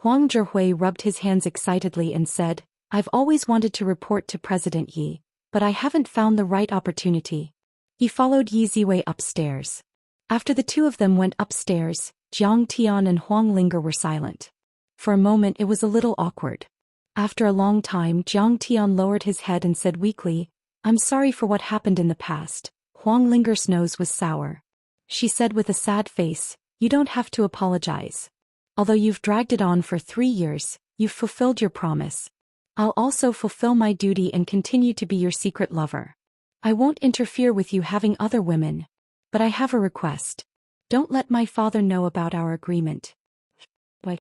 Huang Zhihui rubbed his hands excitedly and said, "I've always wanted to report to President Yi, but I haven't found the right opportunity." He followed Yiziwei upstairs. After the two of them went upstairs, Jiang Tian and Huang Linger were silent. For a moment it was a little awkward. After a long time, Jiang Tian lowered his head and said weakly, I'm sorry for what happened in the past. Huang Linger's nose was sour. She said with a sad face, you don't have to apologize. Although you've dragged it on for 3 years, you've fulfilled your promise. I'll also fulfill my duty and continue to be your secret lover. I won't interfere with you having other women. But I have a request. Don't let my father know about our agreement. But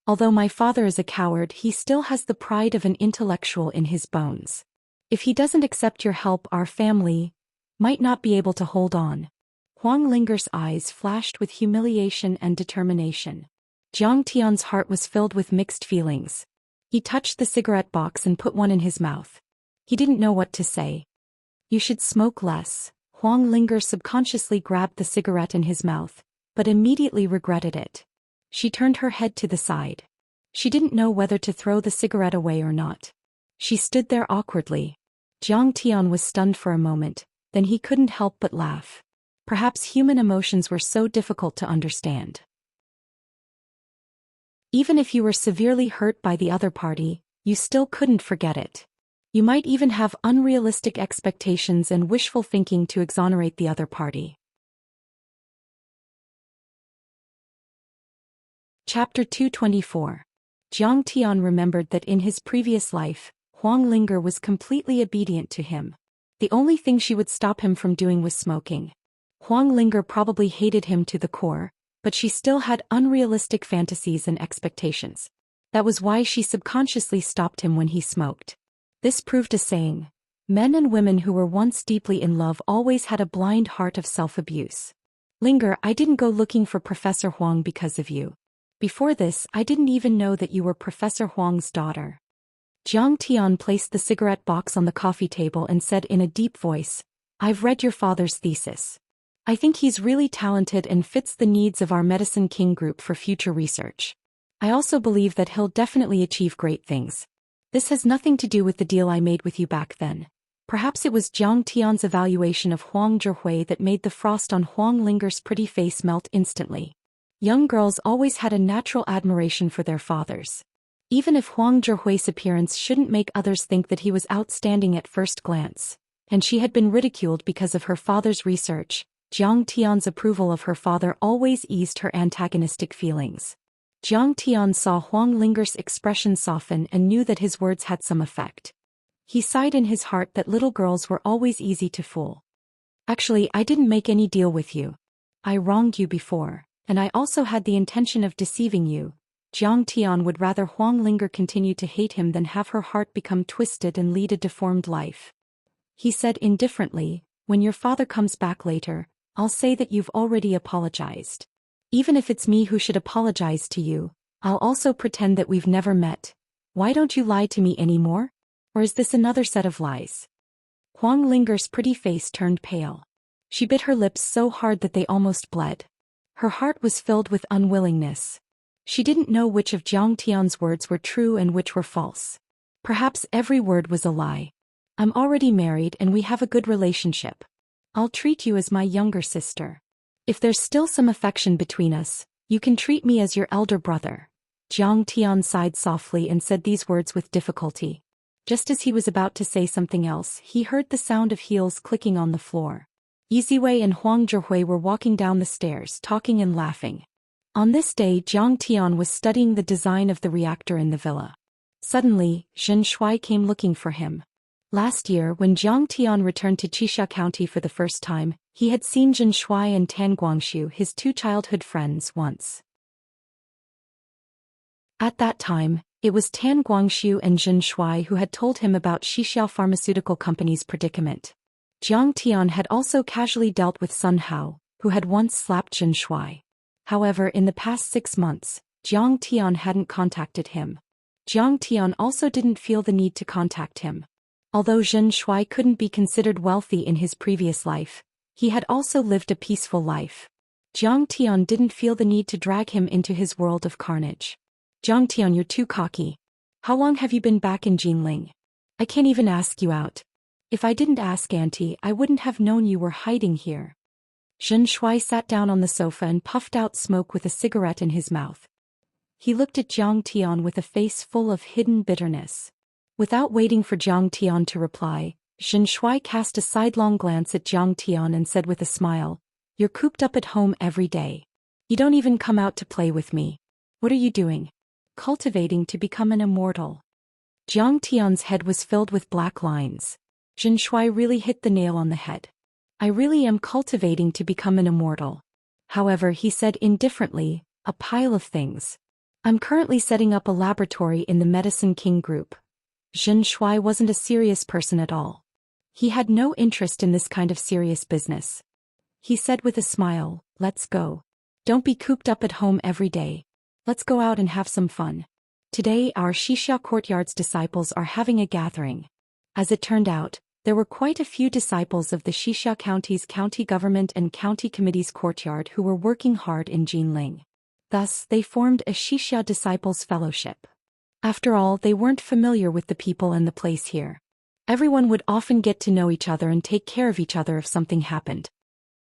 although my father is a coward, he still has the pride of an intellectual in his bones. If he doesn't accept your help, our family might not be able to hold on. Huang Linger's eyes flashed with humiliation and determination. Jiang Tian's heart was filled with mixed feelings. He touched the cigarette box and put one in his mouth. He didn't know what to say. You should smoke less. Huang Linger subconsciously grabbed the cigarette in his mouth, but immediately regretted it. She turned her head to the side. She didn't know whether to throw the cigarette away or not. She stood there awkwardly. Jiang Tian was stunned for a moment, then he couldn't help but laugh. Perhaps human emotions were so difficult to understand. Even if you were severely hurt by the other party, you still couldn't forget it. You might even have unrealistic expectations and wishful thinking to exonerate the other party. Chapter 224. Jiang Tian remembered that in his previous life, Huang Linger was completely obedient to him. The only thing she would stop him from doing was smoking. Huang Linger probably hated him to the core, but she still had unrealistic fantasies and expectations. That was why she subconsciously stopped him when he smoked. This proved a saying. Men and women who were once deeply in love always had a blind heart of self-abuse. Linger, I didn't go looking for Professor Huang because of you. Before this, I didn't even know that you were Professor Huang's daughter. Jiang Tian placed the cigarette box on the coffee table and said in a deep voice, I've read your father's thesis. I think he's really talented and fits the needs of our Medicine King group for future research. I also believe that he'll definitely achieve great things. This has nothing to do with the deal I made with you back then. Perhaps it was Jiang Tian's evaluation of Huang Zhihui that made the frost on Huang Linger's pretty face melt instantly. Young girls always had a natural admiration for their fathers. Even if Huang Zhihui's appearance shouldn't make others think that he was outstanding at first glance, and she had been ridiculed because of her father's research, Jiang Tian's approval of her father always eased her antagonistic feelings. Jiang Tian saw Huang Linger's expression soften and knew that his words had some effect. He sighed in his heart that little girls were always easy to fool. Actually, I didn't make any deal with you. I wronged you before, and I also had the intention of deceiving you. Jiang Tian would rather Huang Linger continue to hate him than have her heart become twisted and lead a deformed life. He said indifferently, when your father comes back later, I'll say that you've already apologized. Even if it's me who should apologize to you, I'll also pretend that we've never met. Why don't you lie to me anymore? Or is this another set of lies? Huang Linger's pretty face turned pale. She bit her lips so hard that they almost bled. Her heart was filled with unwillingness. She didn't know which of Jiang Tian's words were true and which were false. Perhaps every word was a lie. I'm already married and we have a good relationship. I'll treat you as my younger sister. If there's still some affection between us, you can treat me as your elder brother. Jiang Tian sighed softly and said these words with difficulty. Just as he was about to say something else, he heard the sound of heels clicking on the floor. Yiziwei and Huang Zhihui were walking down the stairs, talking and laughing. On this day, Jiang Tian was studying the design of the reactor in the villa. Suddenly, Xianxia came looking for him. Last year, when Jiang Tian returned to Xianxia County for the first time, he had seen Xianxia and Tan Guangxiu, his two childhood friends, once. At that time, it was Tan Guangxiu and Xianxia who had told him about Xianxia Pharmaceutical Company's predicament. Jiang Tian had also casually dealt with Sun Hao, who had once slapped Xianxia. However, in the past 6 months, Jiang Tian hadn't contacted him. Jiang Tian also didn't feel the need to contact him. Although Xianxia couldn't be considered wealthy in his previous life, he had also lived a peaceful life. Jiang Tian didn't feel the need to drag him into his world of carnage. Jiang Tian, you're too cocky. How long have you been back in Jinling? I can't even ask you out. If I didn't ask Auntie, I wouldn't have known you were hiding here. Xianxia sat down on the sofa and puffed out smoke with a cigarette in his mouth. He looked at Jiang Tian with a face full of hidden bitterness. Without waiting for Jiang Tian to reply, Xianxia cast a sidelong glance at Jiang Tian and said with a smile, "You're cooped up at home every day. You don't even come out to play with me. What are you doing? Cultivating to become an immortal." Jiang Tian's head was filled with black lines. Xianxia really hit the nail on the head. "I really am cultivating to become an immortal. However," he said indifferently, "a pile of things. I'm currently setting up a laboratory in the Medicine King group." Xianxia wasn't a serious person at all. He had no interest in this kind of serious business. He said with a smile, "Let's go. Don't be cooped up at home every day. Let's go out and have some fun. Today our Xianxia courtyard's disciples are having a gathering." As it turned out, there were quite a few disciples of the Xianxia County's county government and county committee's courtyard who were working hard in Jinling. Thus, they formed a Xianxia Disciples Fellowship. After all, they weren't familiar with the people and the place here. Everyone would often get to know each other and take care of each other if something happened.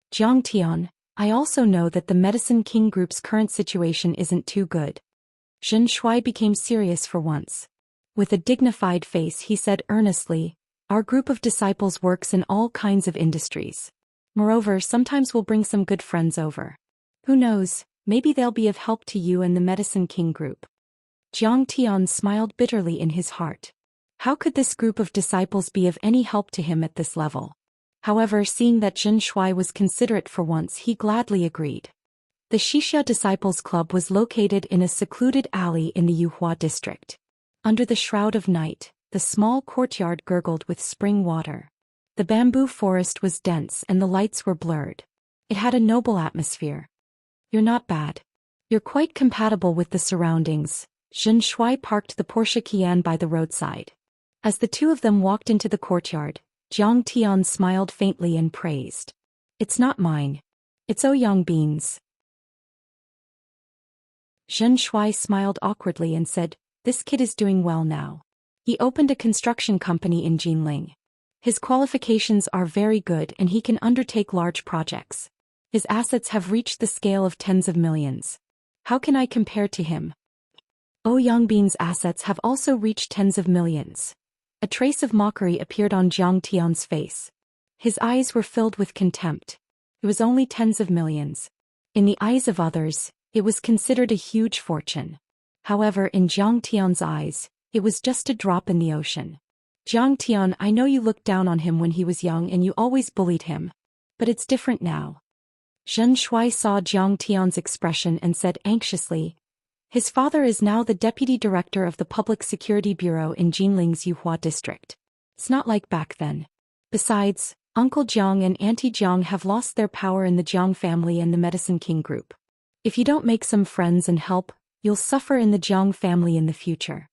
"Jiang Tian, I also know that the Medicine King group's current situation isn't too good." Xianxia became serious for once. With a dignified face he said earnestly, "Our group of disciples works in all kinds of industries. Moreover, sometimes we'll bring some good friends over. Who knows, maybe they'll be of help to you and the Medicine King group." Jiang Tian smiled bitterly in his heart. How could this group of disciples be of any help to him at this level? However, seeing that Xianxia was considerate for once, he gladly agreed. The Xianxia Disciples Club was located in a secluded alley in the Yuhua district. Under the shroud of night, the small courtyard gurgled with spring water. The bamboo forest was dense and the lights were blurred. It had a noble atmosphere. "You're not bad. You're quite compatible with the surroundings." Xianxia parked the Porsche Cayenne by the roadside. As the two of them walked into the courtyard, Jiang Tian smiled faintly and praised, "It's not mine. It's Ouyang Bean's." Xianxia smiled awkwardly and said, "This kid is doing well now. He opened a construction company in Jinling. His qualifications are very good and he can undertake large projects. His assets have reached the scale of tens of millions. How can I compare to him?" Ouyang Bean's assets have also reached tens of millions. A trace of mockery appeared on Jiang Tian's face. His eyes were filled with contempt. It was only tens of millions. In the eyes of others, it was considered a huge fortune. However, in Jiang Tian's eyes, it was just a drop in the ocean. "Jiang Tian, I know you looked down on him when he was young and you always bullied him. But it's different now." Xianxia saw Jiang Tian's expression and said anxiously, "His father is now the deputy director of the Public Security Bureau in Jinling's Yuhua district. It's not like back then. Besides, Uncle Jiang and Auntie Jiang have lost their power in the Jiang family and the Medicine King group. If you don't make some friends and help, you'll suffer in the Jiang family in the future."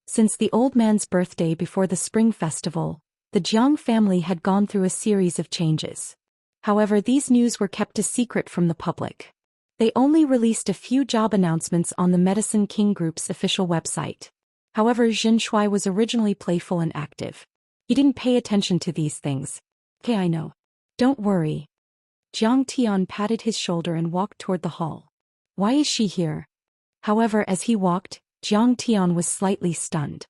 Since the old man's birthday before the Spring Festival, the Jiang family had gone through a series of changes. However, these news were kept a secret from the public. They only released a few job announcements on the Medicine King Group's official website. However, Xianxia was originally playful and active. He didn't pay attention to these things. "Okay, I know. Don't worry." Jiang Tian patted his shoulder and walked toward the hall. "Why is she here?" However, as he walked, Jiang Tian was slightly stunned.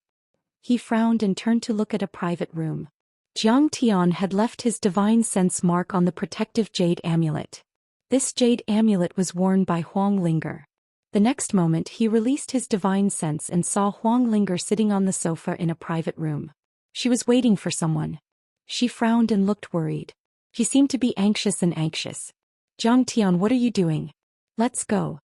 He frowned and turned to look at a private room. Jiang Tian had left his divine sense mark on the protective jade amulet. This jade amulet was worn by Huang Linger. The next moment he released his divine sense and saw Huang Linger sitting on the sofa in a private room. She was waiting for someone. She frowned and looked worried. She seemed to be anxious. "Jiang Tian, what are you doing? Let's go."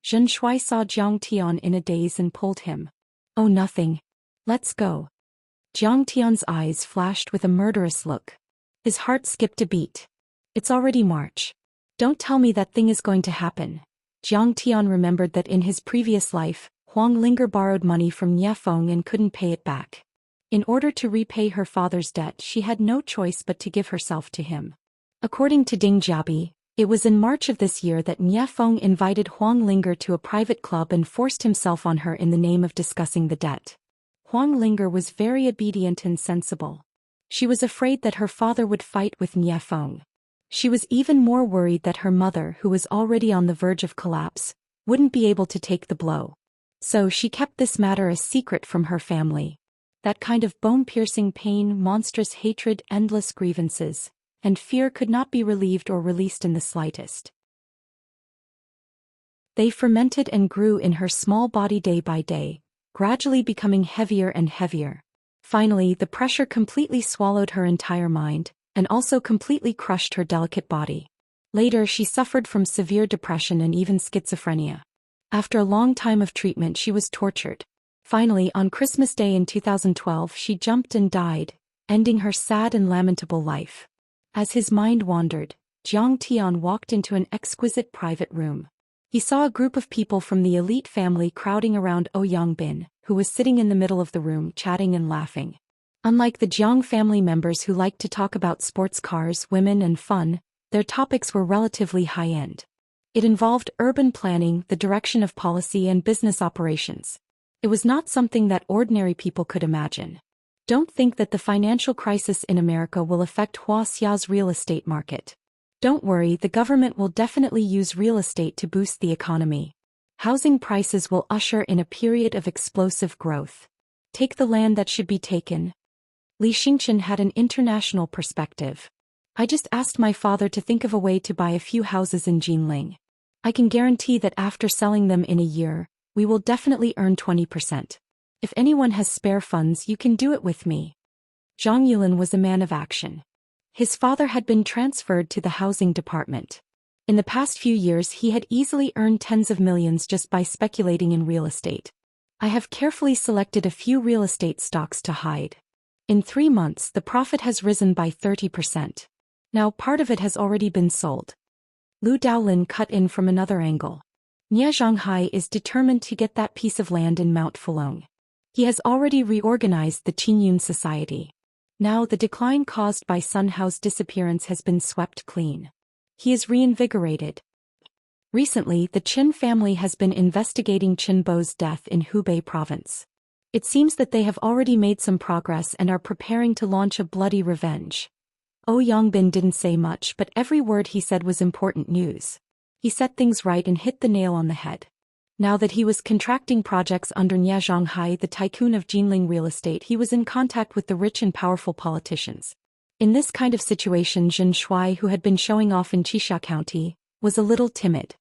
Xianxia saw Jiang Tian in a daze and pulled him. "Oh, nothing. Let's go." Jiang Tian's eyes flashed with a murderous look. His heart skipped a beat. "It's already March. Don't tell me that thing is going to happen." Jiang Tian remembered that in his previous life, Huang Linger borrowed money from Nie Feng and couldn't pay it back. In order to repay her father's debt, she had no choice but to give herself to him. According to Ding Jiabi, it was in March of this year that Nie Feng invited Huang Linger to a private club and forced himself on her in the name of discussing the debt. Huang Linger was very obedient and sensible. She was afraid that her father would fight with Nie Feng. She was even more worried that her mother, who was already on the verge of collapse, wouldn't be able to take the blow. So she kept this matter a secret from her family. That kind of bone-piercing pain, monstrous hatred, endless grievances, and fear could not be relieved or released in the slightest. They fermented and grew in her small body day by day, gradually becoming heavier and heavier. Finally, the pressure completely swallowed her entire mind, and also completely crushed her delicate body. Later, she suffered from severe depression and even schizophrenia. After a long time of treatment, she was tortured. Finally, on Christmas Day in 2012, she jumped and died, ending her sad and lamentable life. As his mind wandered, Jiang Tian walked into an exquisite private room. He saw a group of people from the elite family crowding around Yongbin, who was sitting in the middle of the room chatting and laughing. Unlike the Jiang family members who liked to talk about sports cars, women and fun, their topics were relatively high-end. It involved urban planning, the direction of policy and business operations. It was not something that ordinary people could imagine. Don't think that the financial crisis in America will affect Wuxia's real estate market. Don't worry, the government will definitely use real estate to boost the economy. Housing prices will usher in a period of explosive growth. Take the land that should be taken. Li Xingchen had an international perspective. I just asked my father to think of a way to buy a few houses in Jinling. I can guarantee that after selling them in a year, we will definitely earn 20%. If anyone has spare funds, you can do it with me. Zhang Yulin was a man of action. His father had been transferred to the housing department. In the past few years, he had easily earned tens of millions just by speculating in real estate. I have carefully selected a few real estate stocks to hide. In 3 months, the profit has risen by 30%. Now part of it has already been sold. Lu Daolin cut in from another angle. Nie Zhonghai is determined to get that piece of land in Mount Fulong. He has already reorganized the Qinyun society. Now the decline caused by Sun Hao's disappearance has been swept clean. He is reinvigorated. Recently, the Qin family has been investigating Qin Bo's death in Hubei province. It seems that they have already made some progress and are preparing to launch a bloody revenge. Yongbin didn't say much, but every word he said was important news. He set things right and hit the nail on the head. Now that he was contracting projects under Nie Zhonghai, the tycoon of Jinling real estate, he was in contact with the rich and powerful politicians. In this kind of situation, Zhen Shuai, who had been showing off in Qixia County, was a little timid.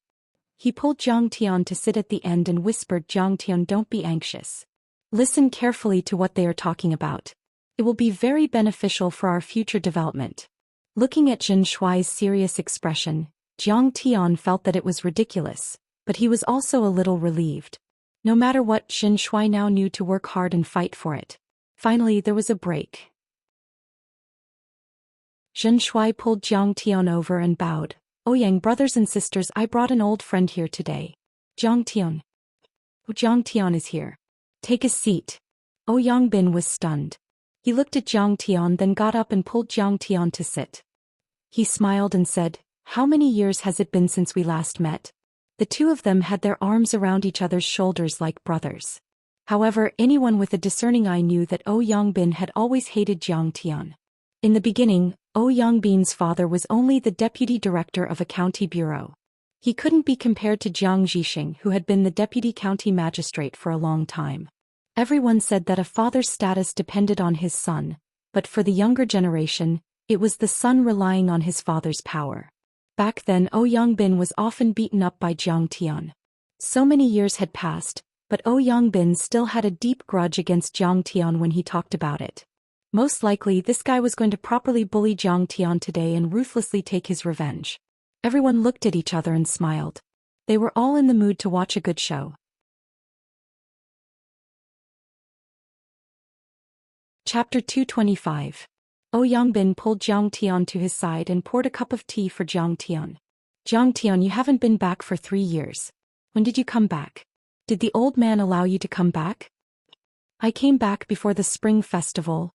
He pulled Jiang Tian to sit at the end and whispered, "Jiang Tian, don't be anxious. Listen carefully to what they are talking about. It will be very beneficial for our future development." Looking at Zhen Shuai's serious expression, Jiang Tian felt that it was ridiculous, but he was also a little relieved. No matter what, Zhen Shuai now knew to work hard and fight for it. Finally, there was a break. Zhen Shuai pulled Jiang Tian over and bowed. "Yang brothers and sisters, I brought an old friend here today. Jiang Tian." "Jiang Tian is here. Take a seat." Yongbin was stunned. He looked at Jiang Tian, then got up and pulled Jiang Tian to sit. He smiled and said, "How many years has it been since we last met?" The two of them had their arms around each other's shoulders like brothers. However, anyone with a discerning eye knew that Yongbin had always hated Jiang Tian. In the beginning, Yongbin's father was only the deputy director of a county bureau. He couldn't be compared to Jiang Zhixing, who had been the deputy county magistrate for a long time. Everyone said that a father's status depended on his son, but for the younger generation, it was the son relying on his father's power. Back then, Yongbin was often beaten up by Jiang Tian. So many years had passed, but Yongbin still had a deep grudge against Jiang Tian when he talked about it. Most likely, this guy was going to properly bully Jiang Tian today and ruthlessly take his revenge. Everyone looked at each other and smiled. They were all in the mood to watch a good show. Chapter 225. Yongbin pulled Jiang Tian to his side and poured a cup of tea for Jiang Tian. "Jiang Tian, you haven't been back for 3 years. When did you come back? Did the old man allow you to come back?" "I came back before the spring festival."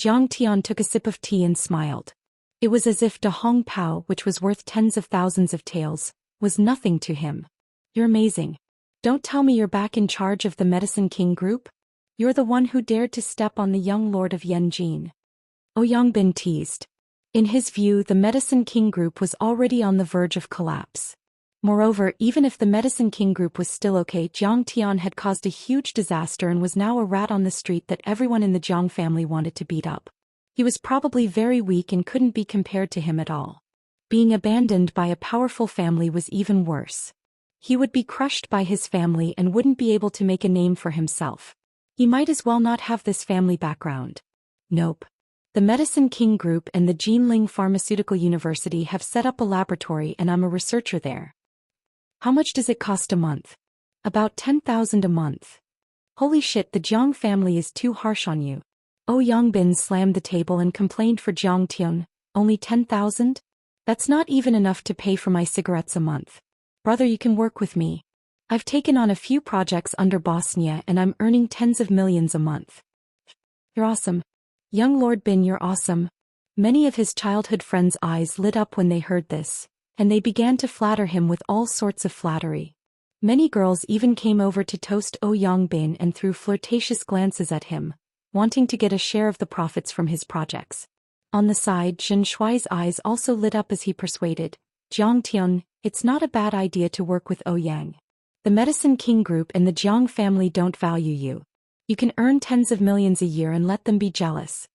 Jiang Tian took a sip of tea and smiled. It was as if De Hong Pao, which was worth tens of thousands of taels, was nothing to him. "You're amazing. Don't tell me you're back in charge of the Medicine King group? You're the one who dared to step on the young lord of Yanjin." Yongbin teased. In his view, the Medicine King group was already on the verge of collapse. Moreover, even if the Medicine King group was still okay, Zhang Tian had caused a huge disaster and was now a rat on the street that everyone in the Zhang family wanted to beat up. He was probably very weak and couldn't be compared to him at all. Being abandoned by a powerful family was even worse. He would be crushed by his family and wouldn't be able to make a name for himself. He might as well not have this family background. Nope. The Medicine King Group and the Jinling Pharmaceutical University have set up a laboratory and I'm a researcher there. How much does it cost a month? About 10,000 a month. Holy shit, the Jiang family is too harsh on you. Yangbin slammed the table and complained for Jiang Tian. Only 10,000? That's not even enough to pay for my cigarettes a month. Brother, you can work with me. I've taken on a few projects under Bosnia and I'm earning tens of millions a month. You're awesome. Young Lord Bin, you're awesome. Many of his childhood friends' eyes lit up when they heard this, and they began to flatter him with all sorts of flattery. Many girls even came over to toast Yangbin and threw flirtatious glances at him, wanting to get a share of the profits from his projects. On the side, Zhen Shuai's eyes also lit up as he persuaded, Jiang Tian, it's not a bad idea to work with Yang. The Medicine King Group and the Jiang family don't value you. You can earn tens of millions a year and let them be jealous.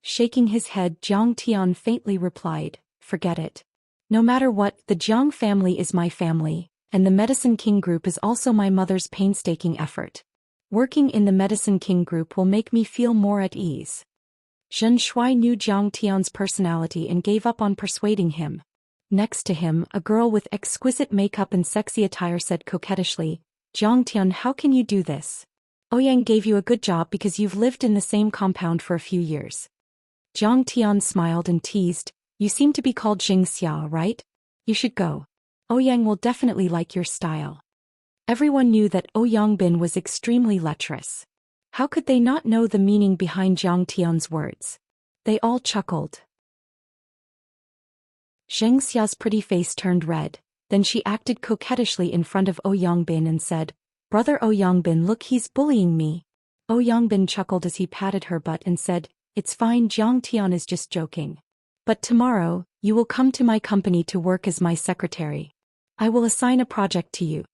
Shaking his head, Jiang Tian faintly replied, forget it. No matter what, the Jiang family is my family, and the Medicine King Group is also my mother's painstaking effort. Working in the Medicine King Group will make me feel more at ease. Zhen Shuai knew Jiang Tian's personality and gave up on persuading him. Next to him, a girl with exquisite makeup and sexy attire said coquettishly, Jiang Tian, how can you do this? Yang gave you a good job because you've lived in the same compound for a few years. Jiang Tian smiled and teased, you seem to be called Xianxia, right? You should go. Yang will definitely like your style. Everyone knew that Yangbin was extremely lecherous. How could they not know the meaning behind Jiang Tian's words? They all chuckled. Xianxia's pretty face turned red, then she acted coquettishly in front of Yangbin and said, Brother Yangbin, look, he's bullying me. Yangbin chuckled as he patted her butt and said, it's fine, Jiang Tian is just joking. But tomorrow, you will come to my company to work as my secretary. I will assign a project to you.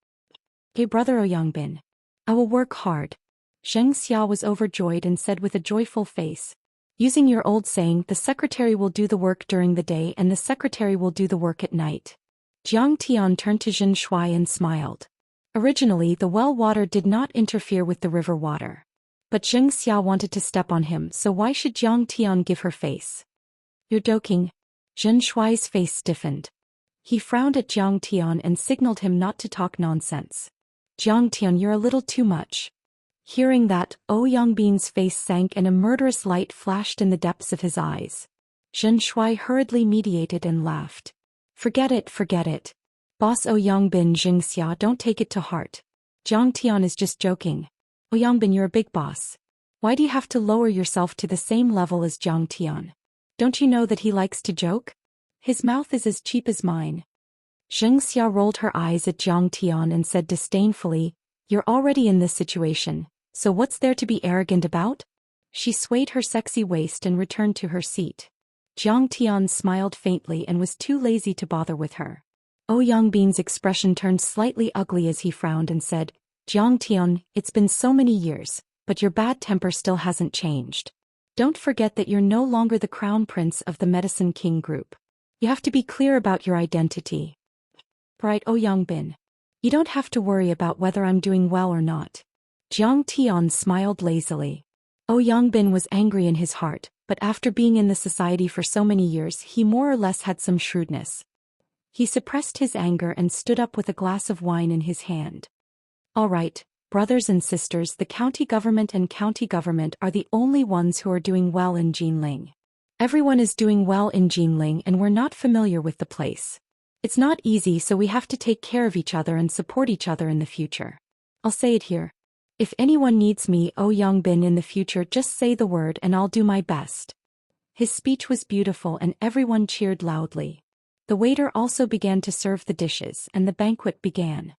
Hey brother Yangbin. I will work hard. Xianxia was overjoyed and said with a joyful face, using your old saying, the secretary will do the work during the day and the secretary will do the work at night. Jiang Tian turned to Zhen Shuai and smiled. Originally, the well water did not interfere with the river water. But Xianxia wanted to step on him, so why should Jiang Tian give her face? You're joking. Zhen Shuai's face stiffened. He frowned at Jiang Tian and signaled him not to talk nonsense. Jiang Tian, you're a little too much. Hearing that, Yangbin's face sank and a murderous light flashed in the depths of his eyes. Zhen Shuai hurriedly mediated and laughed. Forget it. Boss Yangbin, Xianxia, don't take it to heart. Jiang Tian is just joking. Yangbin, you're a big boss. Why do you have to lower yourself to the same level as Jiang Tian? Don't you know that he likes to joke? His mouth is as cheap as mine. Xianxia rolled her eyes at Jiang Tian and said disdainfully, you're already in this situation, so what's there to be arrogant about? She swayed her sexy waist and returned to her seat. Jiang Tian smiled faintly and was too lazy to bother with her. Yangbin's expression turned slightly ugly as he frowned and said, Jiang Tian, it's been so many years, but your bad temper still hasn't changed. Don't forget that you're no longer the crown prince of the Medicine King Group. You have to be clear about your identity. Right, Yangbin. You don't have to worry about whether I'm doing well or not. Jiang Tian smiled lazily. Yangbin was angry in his heart, but after being in the society for so many years, he more or less had some shrewdness. He suppressed his anger and stood up with a glass of wine in his hand. All right, brothers and sisters, the county government and county government are the only ones who are doing well in Jinling. Everyone is doing well in Jinling and we're not familiar with the place. It's not easy, so we have to take care of each other and support each other in the future. I'll say it here. If anyone needs me, Yangbin, in the future, just say the word and I'll do my best. His speech was beautiful and everyone cheered loudly. The waiter also began to serve the dishes and the banquet began.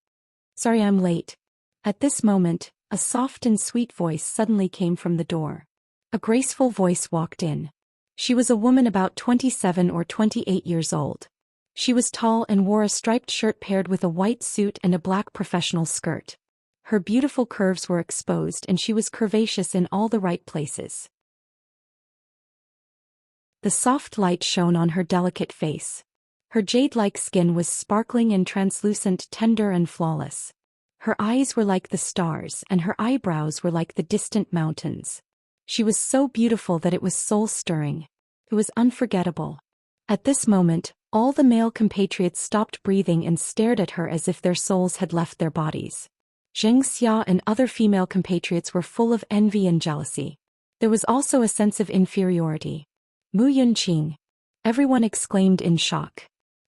Sorry I'm late. At this moment, a soft and sweet voice suddenly came from the door. A graceful voice walked in. She was a woman about 27 or 28 years old. She was tall and wore a striped shirt paired with a white suit and a black professional skirt. Her beautiful curves were exposed and she was curvaceous in all the right places. The soft light shone on her delicate face. Her jade-like skin was sparkling and translucent, tender and flawless. Her eyes were like the stars and her eyebrows were like the distant mountains. She was so beautiful that it was soul-stirring. It was unforgettable. At this moment, all the male compatriots stopped breathing and stared at her as if their souls had left their bodies. Xianxia and other female compatriots were full of envy and jealousy. There was also a sense of inferiority. Mu Yunqing! Everyone exclaimed in shock.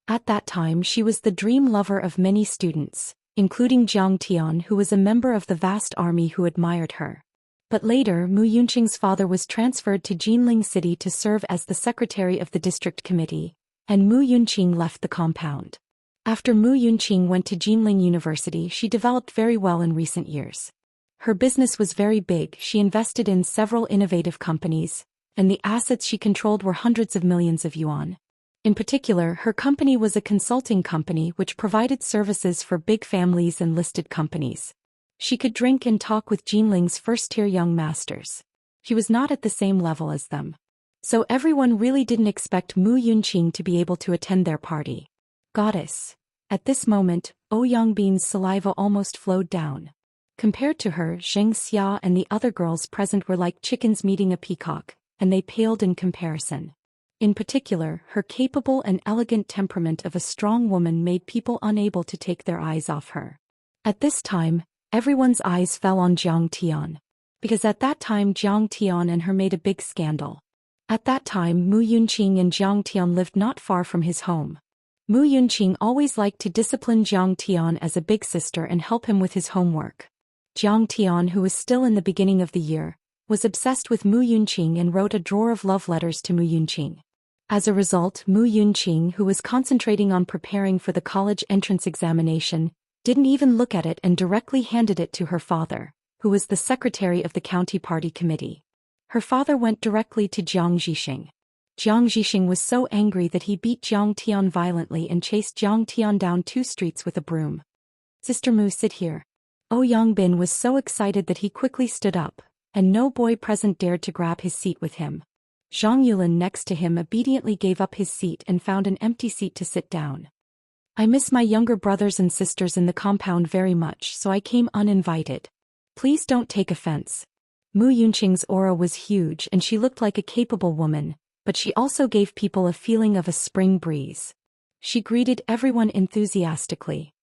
At that time she was the dream lover of many students, including Jiang Tian, who was a member of the vast army who admired her. But later Mu Yunqing's father was transferred to Jinling City to serve as the secretary of the district committee, and Mu Yunqing left the compound. After Mu Yunqing went to Jinling University, she developed very well in recent years. Her business was very big, she invested in several innovative companies, and the assets she controlled were hundreds of millions of yuan. In particular, her company was a consulting company which provided services for big families and listed companies. She could drink and talk with Jinling's first-tier young masters. She was not at the same level as them. So everyone really didn't expect Mu Yunqing to be able to attend their party. Goddess. At this moment, Ouyongbin's saliva almost flowed down. Compared to her, Xianxia and the other girls present were like chickens meeting a peacock, and they paled in comparison. In particular, her capable and elegant temperament of a strong woman made people unable to take their eyes off her. At this time, everyone's eyes fell on Jiang Tian. Because at that time Jiang Tian and her made a big scandal. At that time Mu Yunqing and Jiang Tian lived not far from his home. Mu Yunqing always liked to discipline Jiang Tian as a big sister and help him with his homework. Jiang Tian, who was still in the beginning of the year, was obsessed with Mu Yunqing and wrote a drawer of love letters to Mu Yunqing. As a result, Mu Yunqing, who was concentrating on preparing for the college entrance examination, didn't even look at it and directly handed it to her father, who was the secretary of the county party committee. Her father went directly to Jiang Zhixing. Jiang Zhixing was so angry that he beat Jiang Tian violently and chased Jiang Tian down 2 streets with a broom. Sister Mu, sit here. Ouyongbin was so excited that he quickly stood up, and no boy present dared to grab his seat with him. Zhang Yulin next to him obediently gave up his seat and found an empty seat to sit down. I miss my younger brothers and sisters in the compound very much, so I came uninvited. Please don't take offense. Mu Yunqing's aura was huge and she looked like a capable woman, but she also gave people a feeling of a spring breeze. She greeted everyone enthusiastically.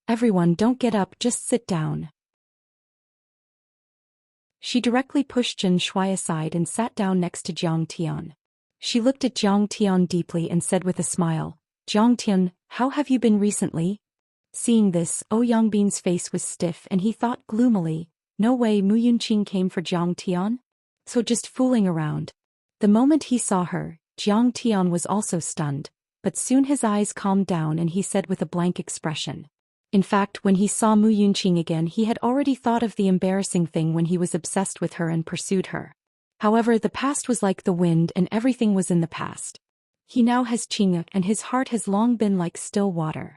Everyone, don't get up, just sit down. She directly pushed Zhen Shui aside and sat down next to Jiang Tian. She looked at Jiang Tian deeply and said with a smile, Jiang Tian, how have you been recently? Seeing this, Ouyongbin's face was stiff and he thought gloomily, no way Mu Yunqing came for Jiang Tian? So just fooling around. The moment he saw her, Jiang Tian was also stunned, but soon his eyes calmed down and he said with a blank expression. In fact, when he saw Mu Yunqing again, he had already thought of the embarrassing thing when he was obsessed with her and pursued her. However, the past was like the wind and everything was in the past. He now has Qing'e and his heart has long been like still water.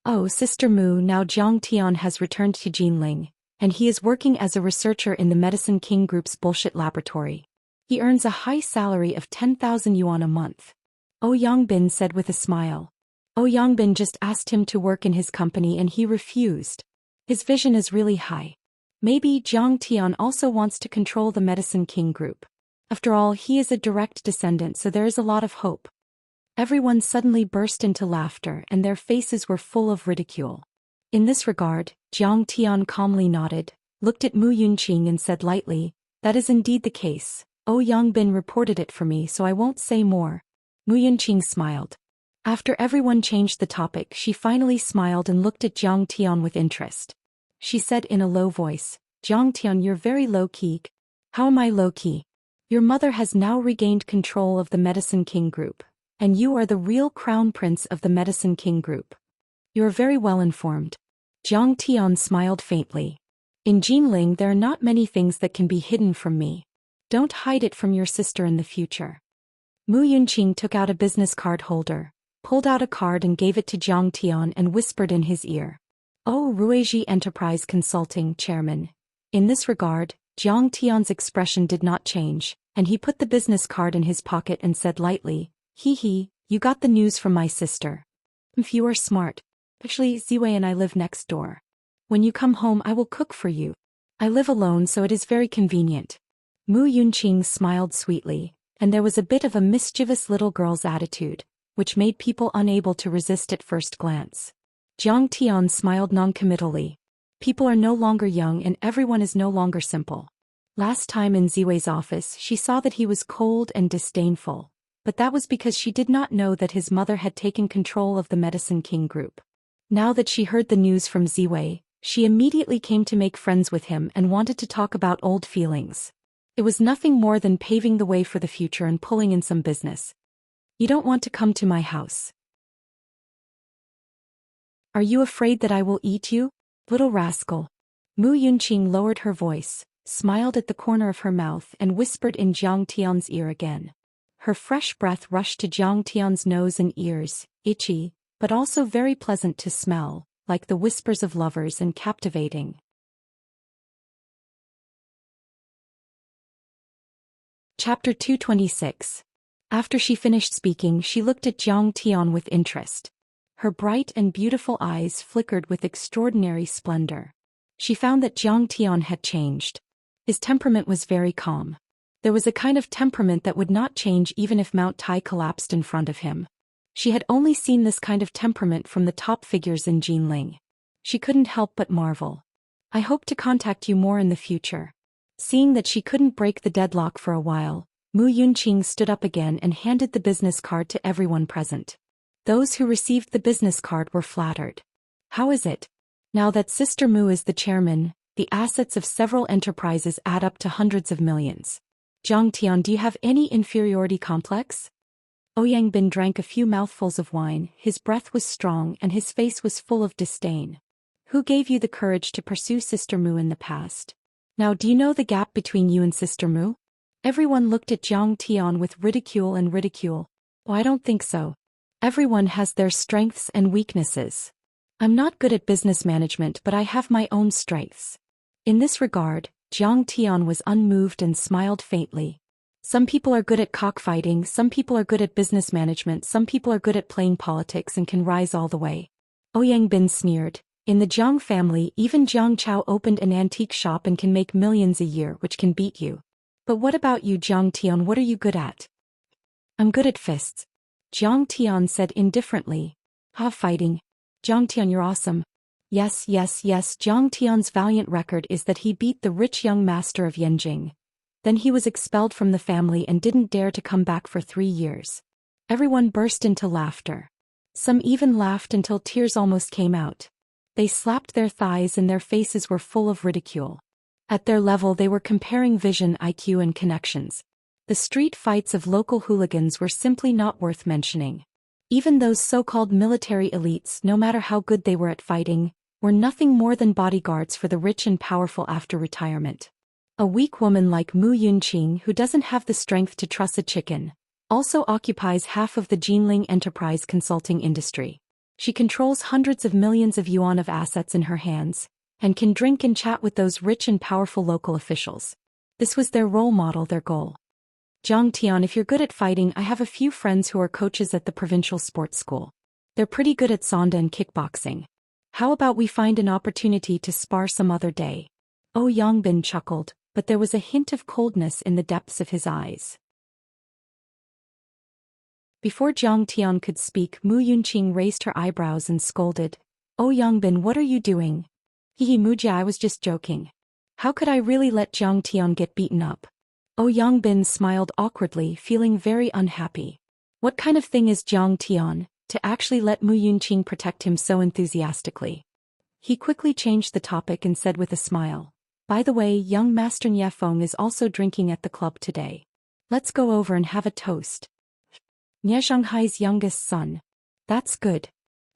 Oh, Sister Mu, now Jiang Tian has returned to Jinling, and he is working as a researcher in the Medicine King Group's bullshit laboratory. He earns a high salary of 10,000 yuan a month. Ouyongbin said with a smile. Ouyongbin just asked him to work in his company and he refused. His vision is really high. Maybe Jiang Tian also wants to control the Medicine King Group. After all, he is a direct descendant, so there is a lot of hope. Everyone suddenly burst into laughter and their faces were full of ridicule. In this regard, Jiang Tian calmly nodded, looked at Mu Yunqing and said lightly, that is indeed the case. Ouyongbin reported it for me, so I won't say more. Mu Yunqing smiled. After everyone changed the topic, she finally smiled and looked at Jiang Tian with interest. She said in a low voice, Jiang Tian, you're very low-key. How am I low-key? Your mother has now regained control of the Medicine King Group, and you are the real crown prince of the Medicine King Group. You're very well informed. Jiang Tian smiled faintly. In Jinling there are not many things that can be hidden from me. Don't hide it from your sister in the future. Mu Yunqing took out a business card holder, pulled out a card and gave it to Zhang Tian and whispered in his ear. "Oh, Ruiji Enterprise Consulting Chairman." In this regard, Zhang Tian's expression did not change, and he put the business card in his pocket and said lightly, "Hee hee, you got the news from my sister. If you are smart. Actually, Ziwei and I live next door. When you come home I will cook for you. I live alone so it is very convenient." Mu Yunqing smiled sweetly, and there was a bit of a mischievous little girl's attitude, which made people unable to resist at first glance. Zhang Tian smiled noncommittally. People are no longer young and everyone is no longer simple. Last time in Ziwei's office she saw that he was cold and disdainful, but that was because she did not know that his mother had taken control of the Medicine King group. Now that she heard the news from Ziwei, she immediately came to make friends with him and wanted to talk about old feelings. It was nothing more than paving the way for the future and pulling in some business. "You don't want to come to my house? Are you afraid that I will eat you, little rascal?" Mu Yunqing lowered her voice, smiled at the corner of her mouth and whispered in Zhang Tian's ear again. Her fresh breath rushed to Zhang Tian's nose and ears, itchy, but also very pleasant to smell, like the whispers of lovers and captivating. Chapter 226. After she finished speaking, she looked at Zhang Tian with interest. Her bright and beautiful eyes flickered with extraordinary splendor. She found that Zhang Tian had changed. His temperament was very calm. There was a kind of temperament that would not change even if Mount Tai collapsed in front of him. She had only seen this kind of temperament from the top figures in Jinling. She couldn't help but marvel. "I hope to contact you more in the future." Seeing that she couldn't break the deadlock for a while, Mu Yunqing stood up again and handed the business card to everyone present. Those who received the business card were flattered. "How is it? Now that Sister Mu is the chairman, the assets of several enterprises add up to hundreds of millions. Zhang Tian, do you have any inferiority complex?" Ouyang Bin drank a few mouthfuls of wine, his breath was strong and his face was full of disdain. "Who gave you the courage to pursue Sister Mu in the past? Now do you know the gap between you and Sister Mu?" Everyone looked at Zhang Tian with ridicule and ridicule. "Oh, I don't think so. Everyone has their strengths and weaknesses. I'm not good at business management but I have my own strengths." In this regard, Zhang Tian was unmoved and smiled faintly. Some people are good at cockfighting, some people are good at business management, some people are good at playing politics and can rise all the way. Ouyang Bin sneered. "In the Zhang family, even Zhang Chao opened an antique shop and can make millions a year, which can beat you. But what about you, Zhang Tian? What are you good at?" "I'm good at fists," Zhang Tian said indifferently. "Ha, fighting. Zhang Tian, you're awesome." Yes. Zhang Tian's valiant record is that he beat the rich young master of Yanjing. Then he was expelled from the family and didn't dare to come back for 3 years. Everyone burst into laughter. Some even laughed until tears almost came out. They slapped their thighs and their faces were full of ridicule. At their level they were comparing vision, IQ and connections. The street fights of local hooligans were simply not worth mentioning. Even those so-called military elites, no matter how good they were at fighting, were nothing more than bodyguards for the rich and powerful after retirement. A weak woman like Mu Yunqing, who doesn't have the strength to truss a chicken, also occupies half of the Jinling enterprise consulting industry. She controls hundreds of millions of yuan of assets in her hands, and can drink and chat with those rich and powerful local officials. This was their role model, their goal. "Zhang Tian, if you're good at fighting, I have a few friends who are coaches at the provincial sports school. They're pretty good at sanda and kickboxing. How about we find an opportunity to spar some other day?" Ouyang Bin chuckled, but there was a hint of coldness in the depths of his eyes. Before Zhang Tian could speak, Mu Yunqing raised her eyebrows and scolded. "Ouyang Bin, what are you doing?" "Hehe, Mujia, I was just joking. How could I really let Zhang Tian get beaten up?" Ouyang Bin smiled awkwardly, feeling very unhappy. What kind of thing is Zhang Tian, to actually let Mu Yunqing protect him so enthusiastically? He quickly changed the topic and said with a smile, "By the way, young Master Nye Feng is also drinking at the club today. Let's go over and have a toast." "Nye Shanghai's youngest son. That's good.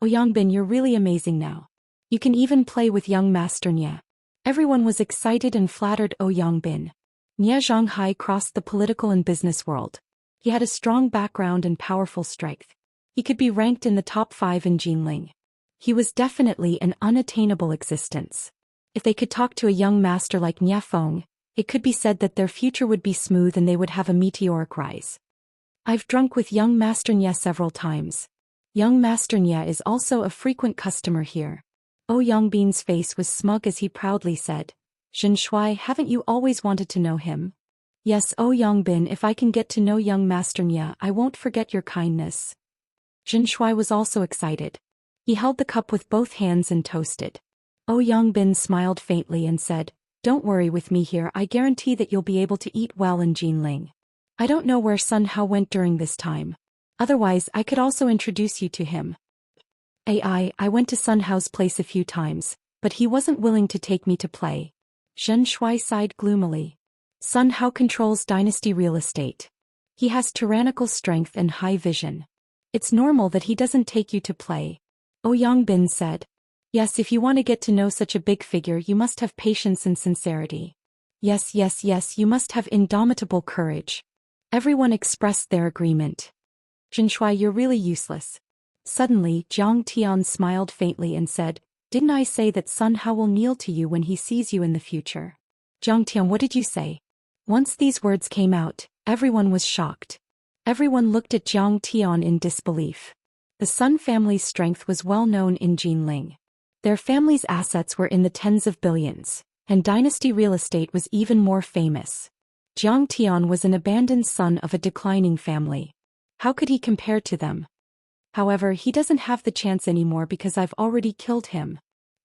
Ouyang Bin, you're really amazing now. You can even play with young Master Nye." Everyone was excited and flattered Ouyang Bin. Nye Zhanghai crossed the political and business world. He had a strong background and powerful strength. He could be ranked in the top 5 in Jinling. He was definitely an unattainable existence. If they could talk to a young master like Nie Feng, it could be said that their future would be smooth and they would have a meteoric rise. I've drunk with young Master Nie several times. Young Master Nie is also a frequent customer here. Oh Yongbin's face was smug as he proudly said, Xianxia, haven't you always wanted to know him? Yes, oh Yongbin, if I can get to know young Master Nie, I won't forget your kindness. Xianxia was also excited. He held the cup with both hands and toasted. Oh Yongbin smiled faintly and said, don't worry with me here, I guarantee that you'll be able to eat well in Jinling. I don't know where Sun Hao went during this time. Otherwise, I could also introduce you to him. I went to Sun Hao's place a few times, but he wasn't willing to take me to play. Xianxia sighed gloomily. Sun Hao controls dynasty real estate. He has tyrannical strength and high vision. It's normal that he doesn't take you to play. Oh Yongbin said. Yes, if you want to get to know such a big figure you must have patience and sincerity. Yes, you must have indomitable courage. Everyone expressed their agreement. Xianxia, you're really useless. Suddenly, Jiang Tian smiled faintly and said, didn't I say that Sun Hao will kneel to you when he sees you in the future? Jiang Tian, what did you say? Once these words came out, everyone was shocked. Everyone looked at Jiang Tian in disbelief. The Sun family's strength was well known in Jinling. Their family's assets were in the tens of billions, and dynasty real estate was even more famous. Jiang Tian was an abandoned son of a declining family. How could he compare to them? However, he doesn't have the chance anymore because I've already killed him.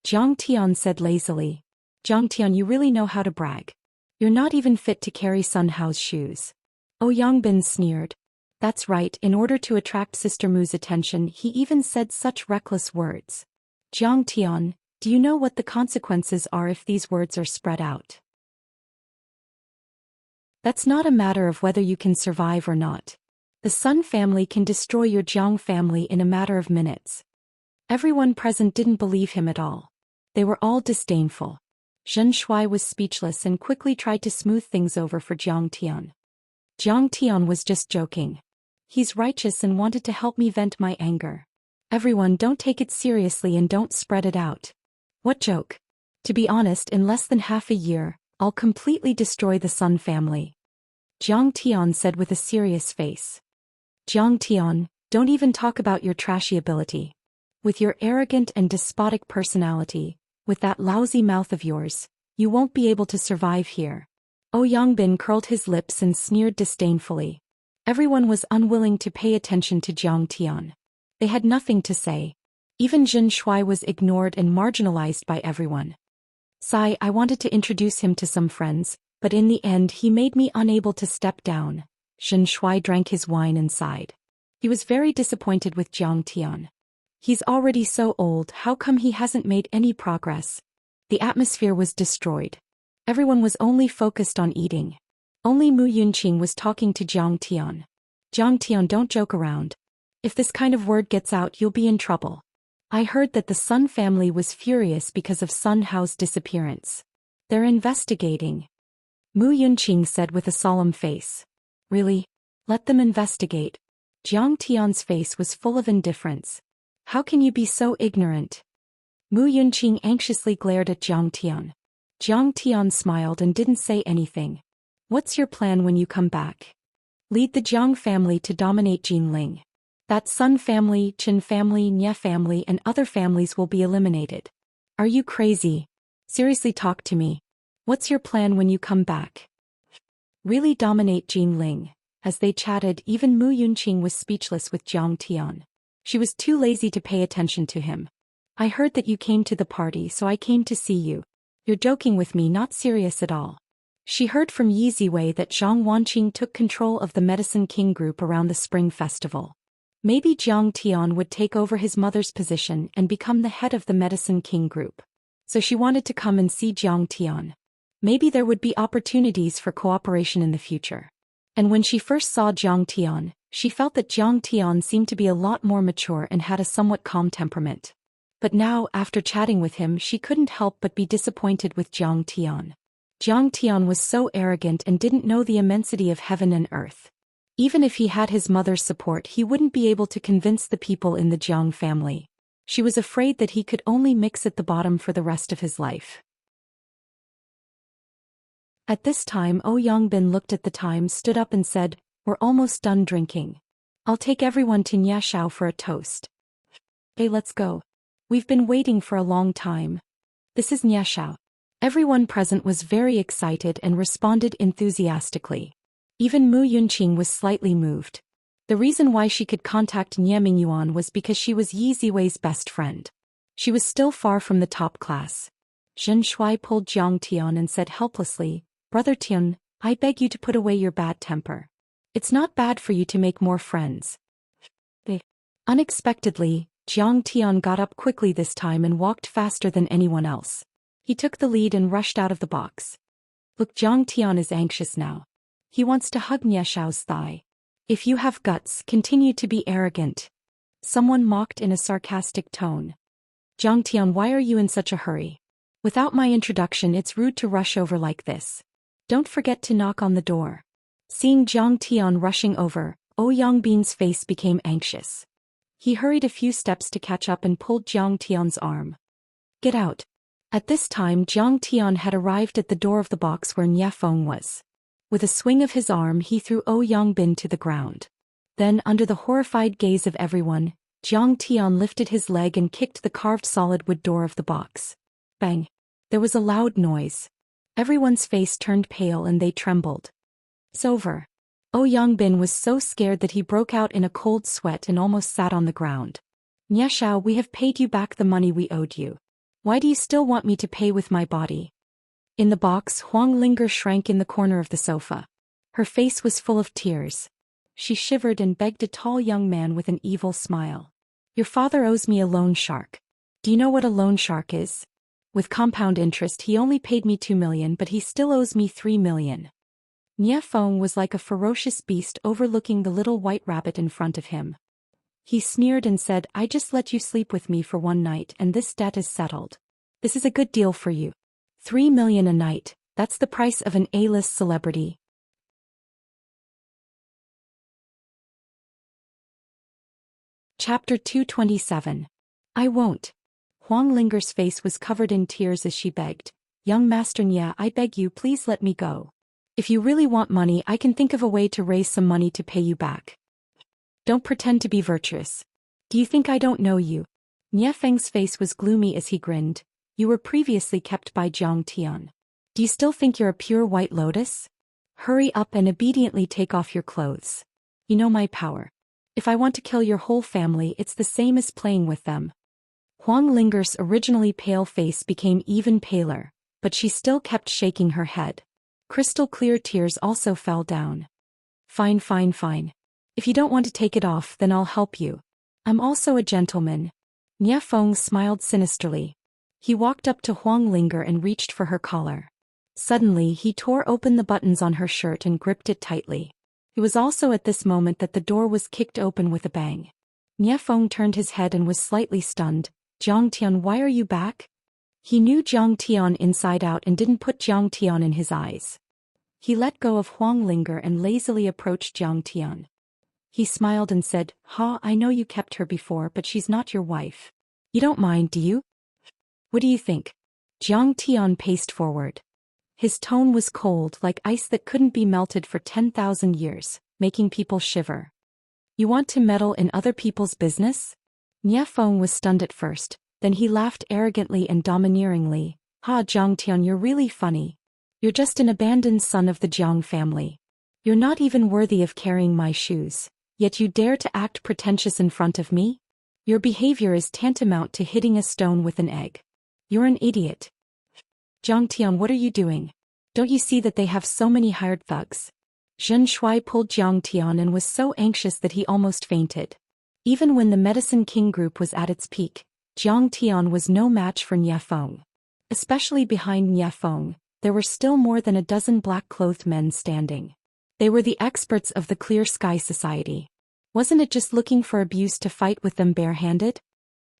Jiang Tian said lazily. Jiang Tian, you really know how to brag. You're not even fit to carry Sun Hao's shoes. Oh Yongbin sneered. That's right, in order to attract Sister Mu's attention he even said such reckless words. Jiang Tian, do you know what the consequences are if these words are spread out? That's not a matter of whether you can survive or not. The Sun family can destroy your Jiang family in a matter of minutes. Everyone present didn't believe him at all. They were all disdainful. Xianxia was speechless and quickly tried to smooth things over for Jiang Tian. Jiang Tian was just joking. He's righteous and wanted to help me vent my anger. Everyone, don't take it seriously and don't spread it out. What joke? To be honest, in less than half a year, I'll completely destroy the Sun family. Jiang Tian said with a serious face. Jiang Tian, don't even talk about your trashy ability. With your arrogant and despotic personality, with that lousy mouth of yours, you won't be able to survive here. Oh Yongbin curled his lips and sneered disdainfully. Everyone was unwilling to pay attention to Jiang Tian. They had nothing to say. Even Xianxia was ignored and marginalized by everyone. I wanted to introduce him to some friends, but in the end he made me unable to step down. Xianxia drank his wine and sighed. He was very disappointed with Jiang Tian. He's already so old, how come he hasn't made any progress? The atmosphere was destroyed. Everyone was only focused on eating. Only Mu Yunqing was talking to Jiang Tian. Jiang Tian, don't joke around. If this kind of word gets out you'll be in trouble. I heard that the Sun family was furious because of Sun Hao's disappearance. They're investigating. Mu Yunqing said with a solemn face. Really? Let them investigate. Jiang Tian's face was full of indifference. How can you be so ignorant? Mu Yunqing anxiously glared at Jiang Tian. Jiang Tian smiled and didn't say anything. What's your plan when you come back? Lead the Jiang family to dominate Jinling. That Sun family, Qin family, Nie family and other families will be eliminated. Are you crazy? Seriously, talk to me. What's your plan when you come back? Really dominate Jinling. As they chatted, even Mu Yunqing was speechless with Jiang Tian. She was too lazy to pay attention to him. I heard that you came to the party, so I came to see you. You're joking with me, not serious at all. She heard from Yi Ziwei that Zhang Wanqing took control of the Medicine King group around the Spring Festival. Maybe Jiang Tian would take over his mother's position and become the head of the Medicine King group. So she wanted to come and see Jiang Tian. Maybe there would be opportunities for cooperation in the future. And when she first saw Jiang Tian, she felt that Jiang Tian seemed to be a lot more mature and had a somewhat calm temperament. But now, after chatting with him, she couldn't help but be disappointed with Jiang Tian. Jiang Tian was so arrogant and didn't know the immensity of heaven and earth. Even if he had his mother's support, he wouldn't be able to convince the people in the Jiang family. She was afraid that he could only mix at the bottom for the rest of his life. At this time, Yongbin looked at the time, stood up and said, "We're almost done drinking. I'll take everyone to Niashao for a toast. Hey, let's go. We've been waiting for a long time. This is Niashao." Everyone present was very excited and responded enthusiastically. Even Mu Yunqing was slightly moved. The reason why she could contact Nie Mingyuan was because she was Yi Ziwei's best friend. She was still far from the top class. Zhen Shuai pulled Jiang Tian and said helplessly, "Brother Tian, I beg you to put away your bad temper. It's not bad for you to make more friends." Unexpectedly, Jiang Tian got up quickly this time and walked faster than anyone else. He took the lead and rushed out of the box. Look, Jiang Tian is anxious now. He wants to hug Niashao's thigh. "If you have guts, continue to be arrogant," someone mocked in a sarcastic tone. "Jiang Tian, why are you in such a hurry? Without my introduction, it's rude to rush over like this. Don't forget to knock on the door." Seeing Jiang Tian rushing over, Yongbin's face became anxious. He hurried a few steps to catch up and pulled Jiang Tian's arm. "Get out." At this time, Jiang Tian had arrived at the door of the box where Nie Feng was. With a swing of his arm, he threw Yongbin to the ground. Then, under the horrified gaze of everyone, Jiang Tian lifted his leg and kicked the carved solid wood door of the box. Bang! There was a loud noise. Everyone's face turned pale and they trembled. "It's over." Yongbin was so scared that he broke out in a cold sweat and almost sat on the ground. "Niashao, we have paid you back the money we owed you. Why do you still want me to pay with my body?" In the box, Huang Linger shrank in the corner of the sofa. Her face was full of tears. She shivered and begged a tall young man with an evil smile. "Your father owes me a loan shark. Do you know what a loan shark is? With compound interest, he only paid me 2 million, but he still owes me 3 million. Nie Feng was like a ferocious beast overlooking the little white rabbit in front of him. He sneered and said, "I just let you sleep with me for one night and this debt is settled. This is a good deal for you. 3 million a night, that's the price of an A-list celebrity." Chapter 227. I won't. Huang Linger's face was covered in tears as she begged, "Young Master Nie, I beg you, please let me go. If you really want money, I can think of a way to raise some money to pay you back. Don't pretend to be virtuous. Do you think I don't know you?" Nie Feng's face was gloomy as he grinned. "You were previously kept by Jiang Tian. Do you still think you're a pure white lotus? Hurry up and obediently take off your clothes. You know my power. If I want to kill your whole family, it's the same as playing with them." Huang Linger's originally pale face became even paler, but she still kept shaking her head. Crystal clear tears also fell down. Fine. If you don't want to take it off, then I'll help you. I'm also a gentleman." Nie Feng smiled sinisterly. He walked up to Huang Linger and reached for her collar. Suddenly, he tore open the buttons on her shirt and gripped it tightly. It was also at this moment that the door was kicked open with a bang. Nie Feng turned his head and was slightly stunned. "Jiang Tian, why are you back?" He knew Jiang Tian inside out and didn't put Jiang Tian in his eyes. He let go of Huang Linger and lazily approached Jiang Tian. He smiled and said, "Ha, I know you kept her before, but she's not your wife. You don't mind, do you? What do you think?" Jiang Tian paced forward. His tone was cold, like ice that couldn't be melted for 10,000 years, making people shiver. "You want to meddle in other people's business?" Nie Feng was stunned at first, then he laughed arrogantly and domineeringly. "Ha, Jiang Tian, you're really funny. You're just an abandoned son of the Jiang family. You're not even worthy of carrying my shoes, yet you dare to act pretentious in front of me? Your behavior is tantamount to hitting a stone with an egg. You're an idiot. Jiang Tian, what are you doing? Don't you see that they have so many hired thugs?" Zhen Shuai pulled Jiang Tian and was so anxious that he almost fainted. Even when the Medicine King group was at its peak, Jiang Tian was no match for Nie Feng. Especially behind Nie Feng, there were still more than a dozen black-clothed men standing. They were the experts of the Clear Sky Society. Wasn't it just looking for abuse to fight with them barehanded?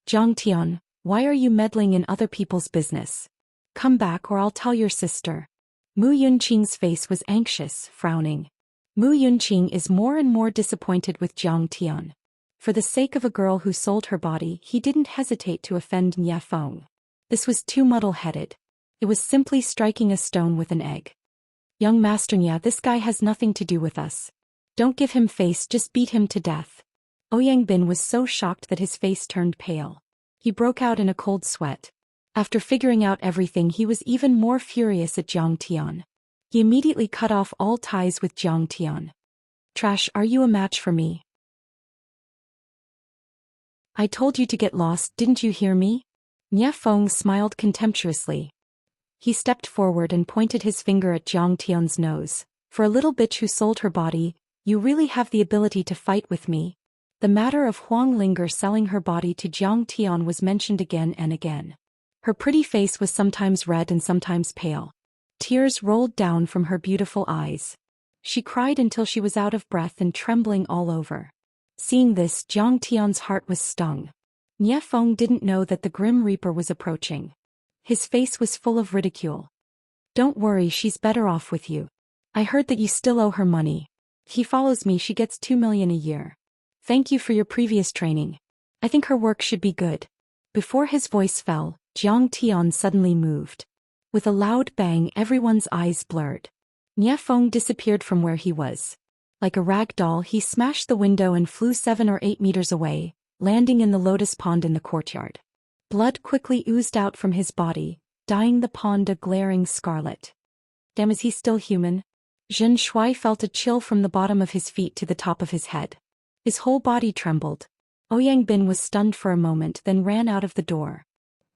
"Jiang Tian, why are you meddling in other people's business? Come back or I'll tell your sister." Mu Yunqing's face was anxious, frowning. Mu Yunqing is more and more disappointed with Jiang Tian. For the sake of a girl who sold her body, he didn't hesitate to offend Nie Feng. This was too muddle-headed. It was simply striking a stone with an egg. Young Master Nie, this guy has nothing to do with us. Don't give him face, just beat him to death. Ouyang Bin was so shocked that his face turned pale. He broke out in a cold sweat. After figuring out everything, he was even more furious at Jiang Tian. He immediately cut off all ties with Jiang Tian. Trash, are you a match for me? I told you to get lost, didn't you hear me? Nie Feng smiled contemptuously. He stepped forward and pointed his finger at Jiang Tian's nose. For a little bitch who sold her body, you really have the ability to fight with me? The matter of Huang Linger selling her body to Jiang Tian was mentioned again and again. Her pretty face was sometimes red and sometimes pale. Tears rolled down from her beautiful eyes. She cried until she was out of breath and trembling all over. Seeing this, Jiang Tian's heart was stung. Nie Feng didn't know that the Grim Reaper was approaching. His face was full of ridicule. Don't worry, she's better off with you. I heard that you still owe her money. He follows me, she gets 2 million a year. Thank you for your previous training. I think her work should be good. Before his voice fell, Jiang Tian suddenly moved. With a loud bang, everyone's eyes blurred. Nie Feng disappeared from where he was. Like a rag doll, he smashed the window and flew 7 or 8 meters away, landing in the lotus pond in the courtyard. Blood quickly oozed out from his body, dyeing the pond a glaring scarlet. Damn, is he still human? Zhen Shuai felt a chill from the bottom of his feet to the top of his head. His whole body trembled. Ouyang Bin was stunned for a moment, then ran out of the door.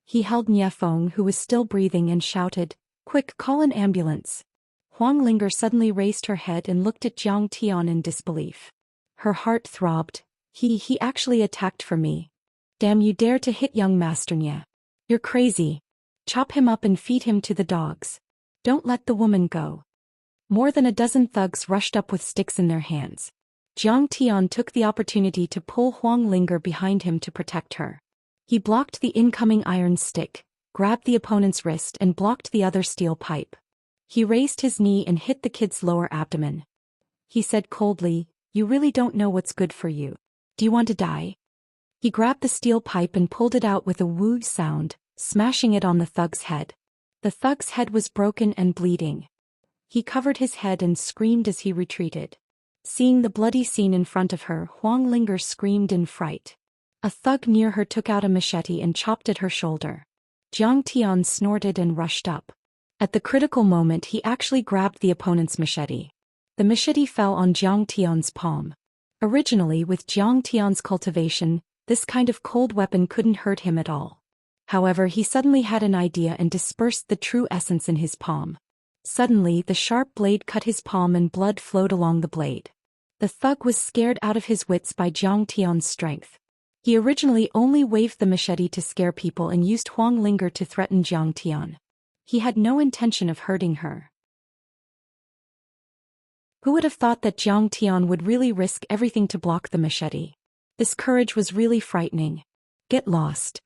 He held Nie Feng, who was still breathing, and shouted, "Quick, call an ambulance." Huang Linger suddenly raised her head and looked at Jiang Tian in disbelief. Her heart throbbed. He actually attacked for me. Damn, you dare to hit young Master Nie. You're crazy. Chop him up and feed him to the dogs. Don't let the woman go. More than a dozen thugs rushed up with sticks in their hands. Jiang Tian took the opportunity to pull Huang Linger behind him to protect her. He blocked the incoming iron stick, grabbed the opponent's wrist and blocked the other steel pipe. He raised his knee and hit the kid's lower abdomen. He said coldly, "You really don't know what's good for you. Do you want to die?" He grabbed the steel pipe and pulled it out with a whoo sound, smashing it on the thug's head. The thug's head was broken and bleeding. He covered his head and screamed as he retreated. Seeing the bloody scene in front of her, Huang Linger screamed in fright. A thug near her took out a machete and chopped at her shoulder. Jiang Tian snorted and rushed up. At the critical moment, he actually grabbed the opponent's machete. The machete fell on Jiang Tian's palm. Originally, with Jiang Tian's cultivation, this kind of cold weapon couldn't hurt him at all. However, he suddenly had an idea and dispersed the true essence in his palm. Suddenly, the sharp blade cut his palm and blood flowed along the blade. The thug was scared out of his wits by Jiang Tian's strength. He originally only waved the machete to scare people and used Huang Linger to threaten Jiang Tian. He had no intention of hurting her. Who would have thought that Jiang Tian would really risk everything to block the machete? This courage was really frightening. Get lost.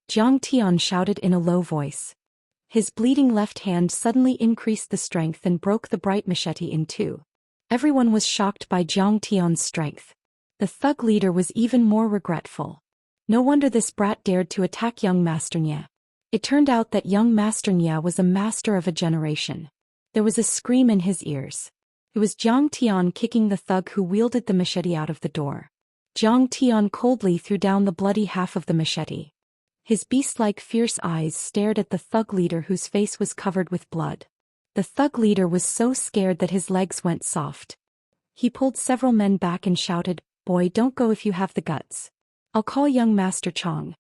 Jiang Tian shouted in a low voice. His bleeding left hand suddenly increased the strength and broke the bright machete in two. Everyone was shocked by Jiang Tian's strength. The thug leader was even more regretful. No wonder this brat dared to attack young Master Nie. It turned out that young Master Nie was a master of a generation. There was a scream in his ears. It was Jiang Tian kicking the thug who wielded the machete out of the door. Jiang Tian coldly threw down the bloody half of the machete. His beast-like fierce eyes stared at the thug leader whose face was covered with blood. The thug leader was so scared that his legs went soft. He pulled several men back and shouted, "Boy, don't go if you have the guts. I'll call young Master Chong."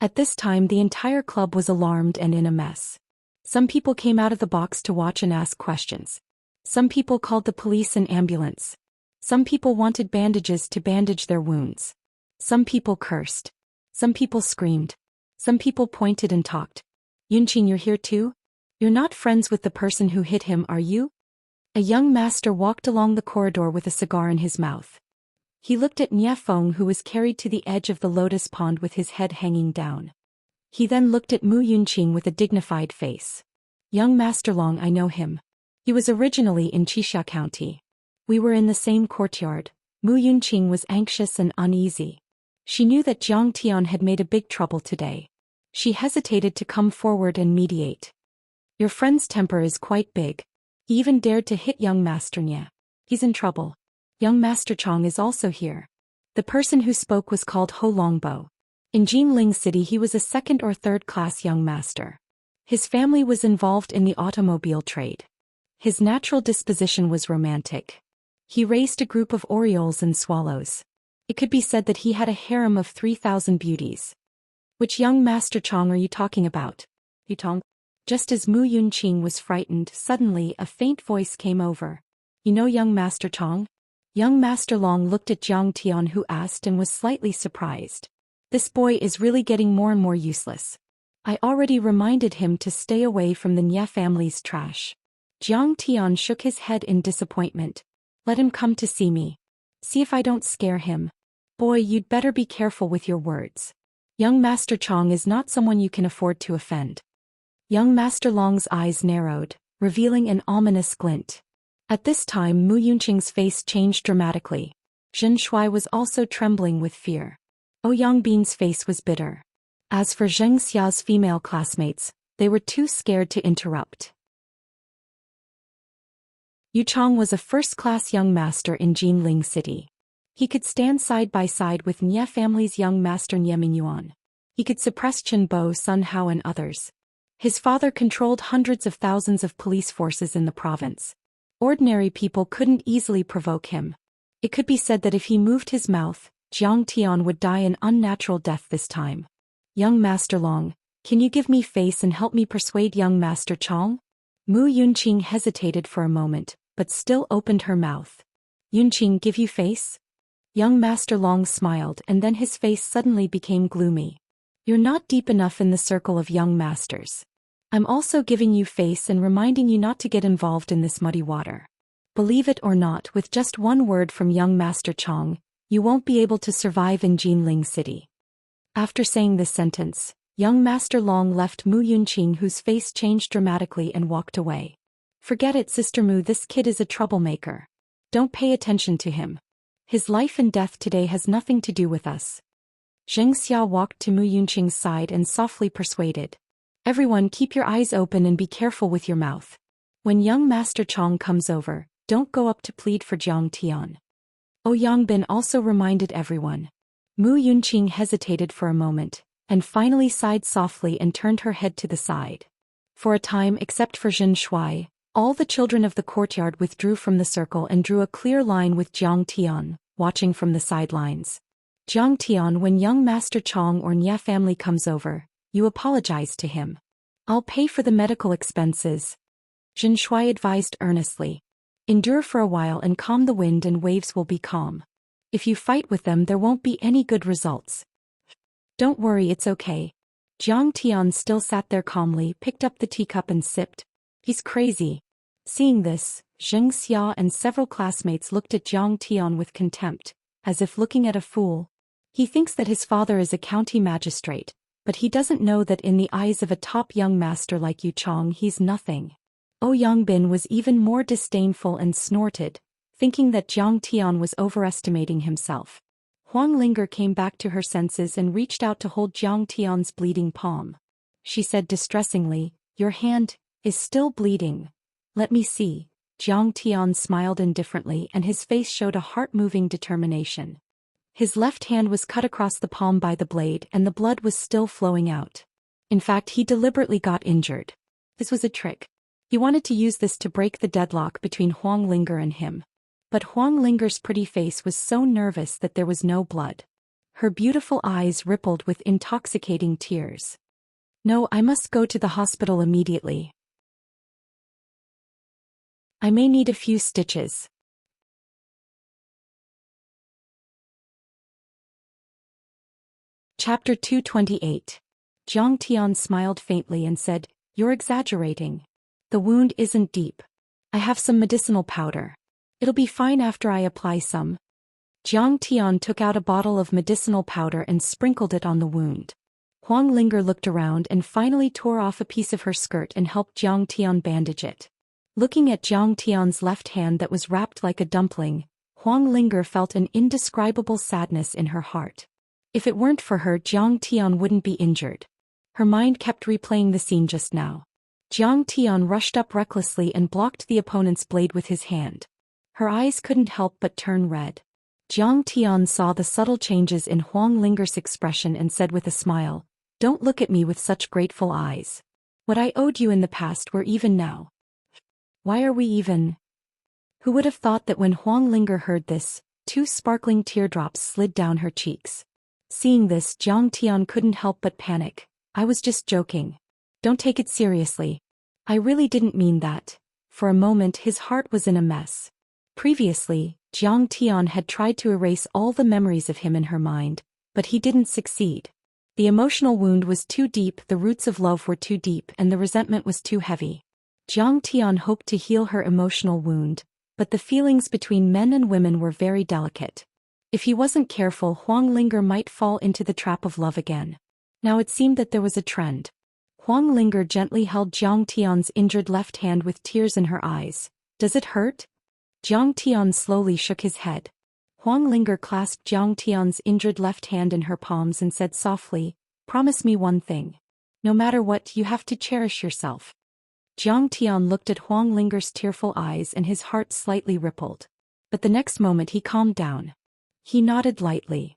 At this time, the entire club was alarmed and in a mess. Some people came out of the box to watch and ask questions. Some people called the police and ambulance. Some people wanted bandages to bandage their wounds. Some people cursed. Some people screamed. Some people pointed and talked. "Yunqing, you're here too? You're not friends with the person who hit him, are you?" A young master walked along the corridor with a cigar in his mouth. He looked at Nie Feng, who was carried to the edge of the lotus pond with his head hanging down. He then looked at Mu Yunqing with a dignified face. "Young Master Long, I know him. He was originally in Xianxia County. We were in the same courtyard. Mu Yunqing was anxious and uneasy. She knew that Jiang Tian had made a big trouble today. She hesitated to come forward and mediate. Your friend's temper is quite big. He even dared to hit young Master Nye. He's in trouble. Young Master Chong is also here. The person who spoke was called Ho Longbo. In Jinling City he was a second or third class young master. His family was involved in the automobile trade. His natural disposition was romantic. He raised a group of orioles and swallows. It could be said that he had a harem of 3,000 beauties. Which young Master Chong are you talking about? Yutong? Just as Mu Yunqing was frightened, suddenly a faint voice came over. You know young Master Chong? Young Master Long looked at Jiang Tian, who asked, and was slightly surprised. This boy is really getting more and more useless. I already reminded him to stay away from the Nye family's trash. Jiang Tian shook his head in disappointment. Let him come to see me. See if I don't scare him. Boy, you'd better be careful with your words. Young Master Chong is not someone you can afford to offend. Young Master Long's eyes narrowed, revealing an ominous glint. At this time Mu Yunqing's face changed dramatically. Zhen Shuai was also trembling with fear. Ouyang Bin's face was bitter. As for Xianxia's female classmates, they were too scared to interrupt. Yu Chong was a first-class young master in Jinling City. He could stand side by side with Nye family's young master Nye Mingyuan. He could suppress Chen Bo, Sun Hao and others. His father controlled hundreds of thousands of police forces in the province. Ordinary people couldn't easily provoke him. It could be said that if he moved his mouth, Jiang Tian would die an unnatural death this time. Young Master Long, can you give me face and help me persuade young Master Chong? Mu Yunqing hesitated for a moment, but still opened her mouth. Yunqing, give you face? Young Master Long smiled, and then his face suddenly became gloomy. You're not deep enough in the circle of young masters. I'm also giving you face and reminding you not to get involved in this muddy water. Believe it or not, with just one word from young Master Chong, you won't be able to survive in Jinling City. After saying this sentence, young Master Long left Mu Yunqing, whose face changed dramatically, and walked away. Forget it, Sister Mu, this kid is a troublemaker. Don't pay attention to him. His life and death today has nothing to do with us. Xianxia walked to Mu Yunqing's side and softly persuaded. Everyone, keep your eyes open and be careful with your mouth. When young Master Chong comes over, don't go up to plead for Jiang Tian. Ouyang Bin also reminded everyone. Mu Yunqing hesitated for a moment, and finally sighed softly and turned her head to the side. For a time, except for Zhen Shuai, all the children of the courtyard withdrew from the circle and drew a clear line with Jiang Tian, watching from the sidelines. Jiang Tian, when young Master Chong or Nye family comes over, you apologize to him. I'll pay for the medical expenses. Zhen Shuai advised earnestly. Endure for a while and calm the wind, and waves will be calm. If you fight with them, there won't be any good results. Don't worry, it's okay. Jiang Tian still sat there calmly, picked up the teacup and sipped. He's crazy. Seeing this, Xianxia and several classmates looked at Jiang Tian with contempt, as if looking at a fool. He thinks that his father is a county magistrate, but he doesn't know that in the eyes of a top young master like Yu Chong he's nothing. Ouyang Bin was even more disdainful and snorted, thinking that Jiang Tian was overestimating himself. Huang Linger came back to her senses and reached out to hold Jiang Tian's bleeding palm. She said distressingly, "Your hand is still bleeding. Let me see." Jiang Tian smiled indifferently, and his face showed a heart-moving determination. His left hand was cut across the palm by the blade, and the blood was still flowing out. In fact, he deliberately got injured. This was a trick. He wanted to use this to break the deadlock between Huang Linger and him. But Huang Linger's pretty face was so nervous that there was no blood. Her beautiful eyes rippled with intoxicating tears. "No, I must go to the hospital immediately. I may need a few stitches." Chapter 228. Jiang Tian smiled faintly and said, "You're exaggerating. The wound isn't deep. I have some medicinal powder. It'll be fine after I apply some." Jiang Tian took out a bottle of medicinal powder and sprinkled it on the wound. Huang Linger looked around and finally tore off a piece of her skirt and helped Jiang Tian bandage it. Looking at Jiang Tian's left hand that was wrapped like a dumpling, Huang Linger felt an indescribable sadness in her heart. If it weren't for her, Jiang Tian wouldn't be injured. Her mind kept replaying the scene just now. Jiang Tian rushed up recklessly and blocked the opponent's blade with his hand. Her eyes couldn't help but turn red. Jiang Tian saw the subtle changes in Huang Linger's expression and said with a smile, "Don't look at me with such grateful eyes. What I owed you in the past we're even now." "Why are we even?" Who would have thought that when Huang Linger heard this, 2 sparkling teardrops slid down her cheeks. Seeing this, Jiang Tian couldn't help but panic. "I was just joking. Don't take it seriously. I really didn't mean that." For a moment his heart was in a mess. Previously, Jiang Tian had tried to erase all the memories of him in her mind, but he didn't succeed. The emotional wound was too deep, the roots of love were too deep, and the resentment was too heavy. Jiang Tian hoped to heal her emotional wound, but the feelings between men and women were very delicate. If he wasn't careful, Huang Linger might fall into the trap of love again. Now it seemed that there was a trend. Huang Linger gently held Jiang Tian's injured left hand with tears in her eyes. "Does it hurt?" Jiang Tian slowly shook his head. Huang Linger clasped Jiang Tian's injured left hand in her palms and said softly, "Promise me one thing. No matter what, you have to cherish yourself." Jiang Tian looked at Huang Linger's tearful eyes and his heart slightly rippled. But the next moment he calmed down. He nodded lightly.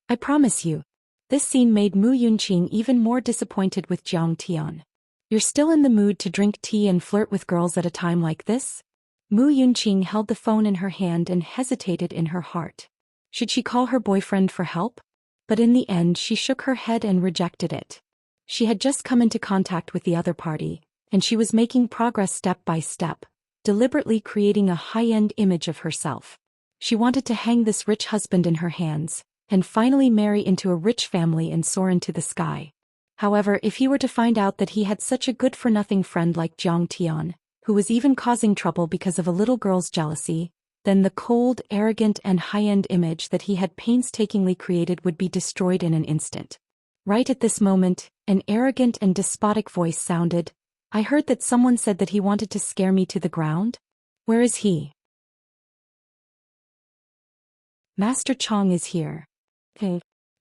"I promise you." This scene made Mu Yunqing even more disappointed with Jiang Tian. "You're still in the mood to drink tea and flirt with girls at a time like this?" Mu Yunqing held the phone in her hand and hesitated in her heart. Should she call her boyfriend for help? But in the end she shook her head and rejected it. She had just come into contact with the other party, and she was making progress step by step, deliberately creating a high-end image of herself. She wanted to hang this rich husband in her hands, and finally marry into a rich family and soar into the sky. However, if he were to find out that he had such a good-for-nothing friend like Jiang Tian, who was even causing trouble because of a little girl's jealousy, then the cold, arrogant and high-end image that he had painstakingly created would be destroyed in an instant. Right at this moment, an arrogant and despotic voice sounded, "I heard that someone said that he wanted to scare me to the ground? Where is he?" "Master Chong is here."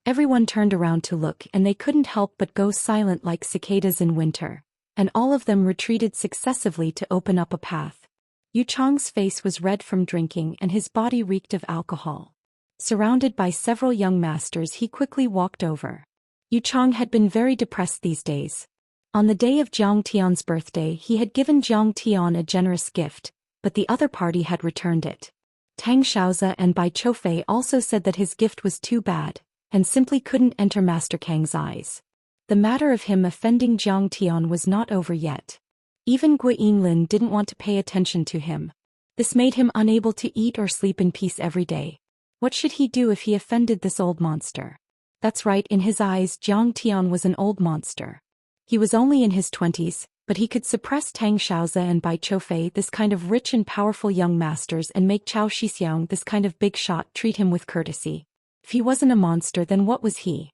Everyone turned around to look and they couldn't help but go silent like cicadas in winter, and all of them retreated successively to open up a path. Yu Chong's face was red from drinking and his body reeked of alcohol. Surrounded by several young masters, he quickly walked over. Yu Chong had been very depressed these days. On the day of Jiang Tian's birthday he had given Jiang Tian a generous gift, but the other party had returned it. Tang Xiaozi and Bai Choufei also said that his gift was too bad, and simply couldn't enter Master Kang's eyes. The matter of him offending Jiang Tian was not over yet. Even Gui Yinglin didn't want to pay attention to him. This made him unable to eat or sleep in peace every day. What should he do if he offended this old monster? That's right, in his eyes Jiang Tian was an old monster. He was only in his 20s, but he could suppress Tang Xiaozi and Bai Choufei, this kind of rich and powerful young masters, and make Chao Shixiang, this kind of big shot, treat him with courtesy. If he wasn't a monster, then what was he?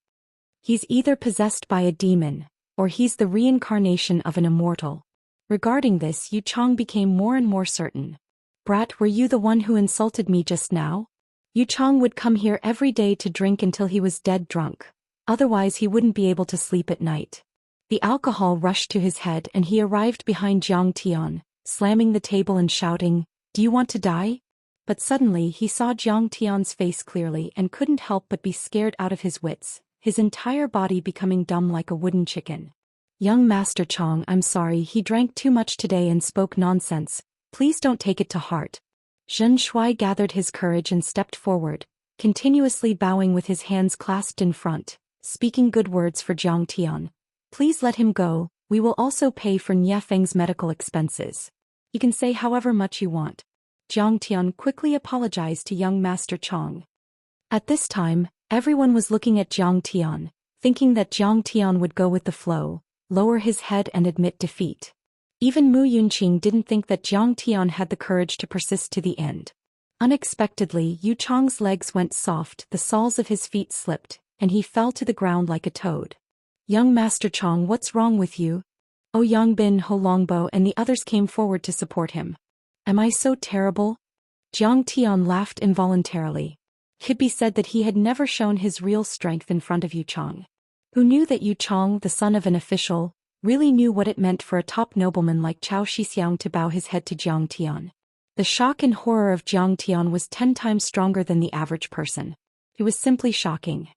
He's either possessed by a demon, or he's the reincarnation of an immortal. Regarding this, Yu Chong became more and more certain. "Brat, were you the one who insulted me just now?" Yu Chong would come here every day to drink until he was dead drunk. Otherwise he wouldn't be able to sleep at night. The alcohol rushed to his head and he arrived behind Jiang Tian, slamming the table and shouting, "Do you want to die?" But suddenly he saw Jiang Tian's face clearly and couldn't help but be scared out of his wits, his entire body becoming dumb like a wooden chicken. "Young Master Chong, I'm sorry, he drank too much today and spoke nonsense. Please don't take it to heart." Zhen Shuai gathered his courage and stepped forward, continuously bowing with his hands clasped in front, speaking good words for Jiang Tian. "Please let him go, we will also pay for Nia Feng's medical expenses. You can say however much you want." Jiang Tian quickly apologized to young Master Chong. At this time, everyone was looking at Jiang Tian, thinking that Jiang Tian would go with the flow, lower his head and admit defeat. Even Mu Yunqing didn't think that Jiang Tian had the courage to persist to the end. Unexpectedly, Yu Chong's legs went soft, the soles of his feet slipped, and he fell to the ground like a toad. "Young Master Chong, what's wrong with you?" Oh Yangbin, Ho Longbo and the others came forward to support him. Am I so terrible? Jiang Tian laughed involuntarily. Hibby said that he had never shown his real strength in front of Yu Chong. Who knew that Yu Chong, the son of an official, really knew what it meant for a top nobleman like Chao Shixiang to bow his head to Jiang Tian. The shock and horror of Jiang Tian was 10 times stronger than the average person. It was simply shocking.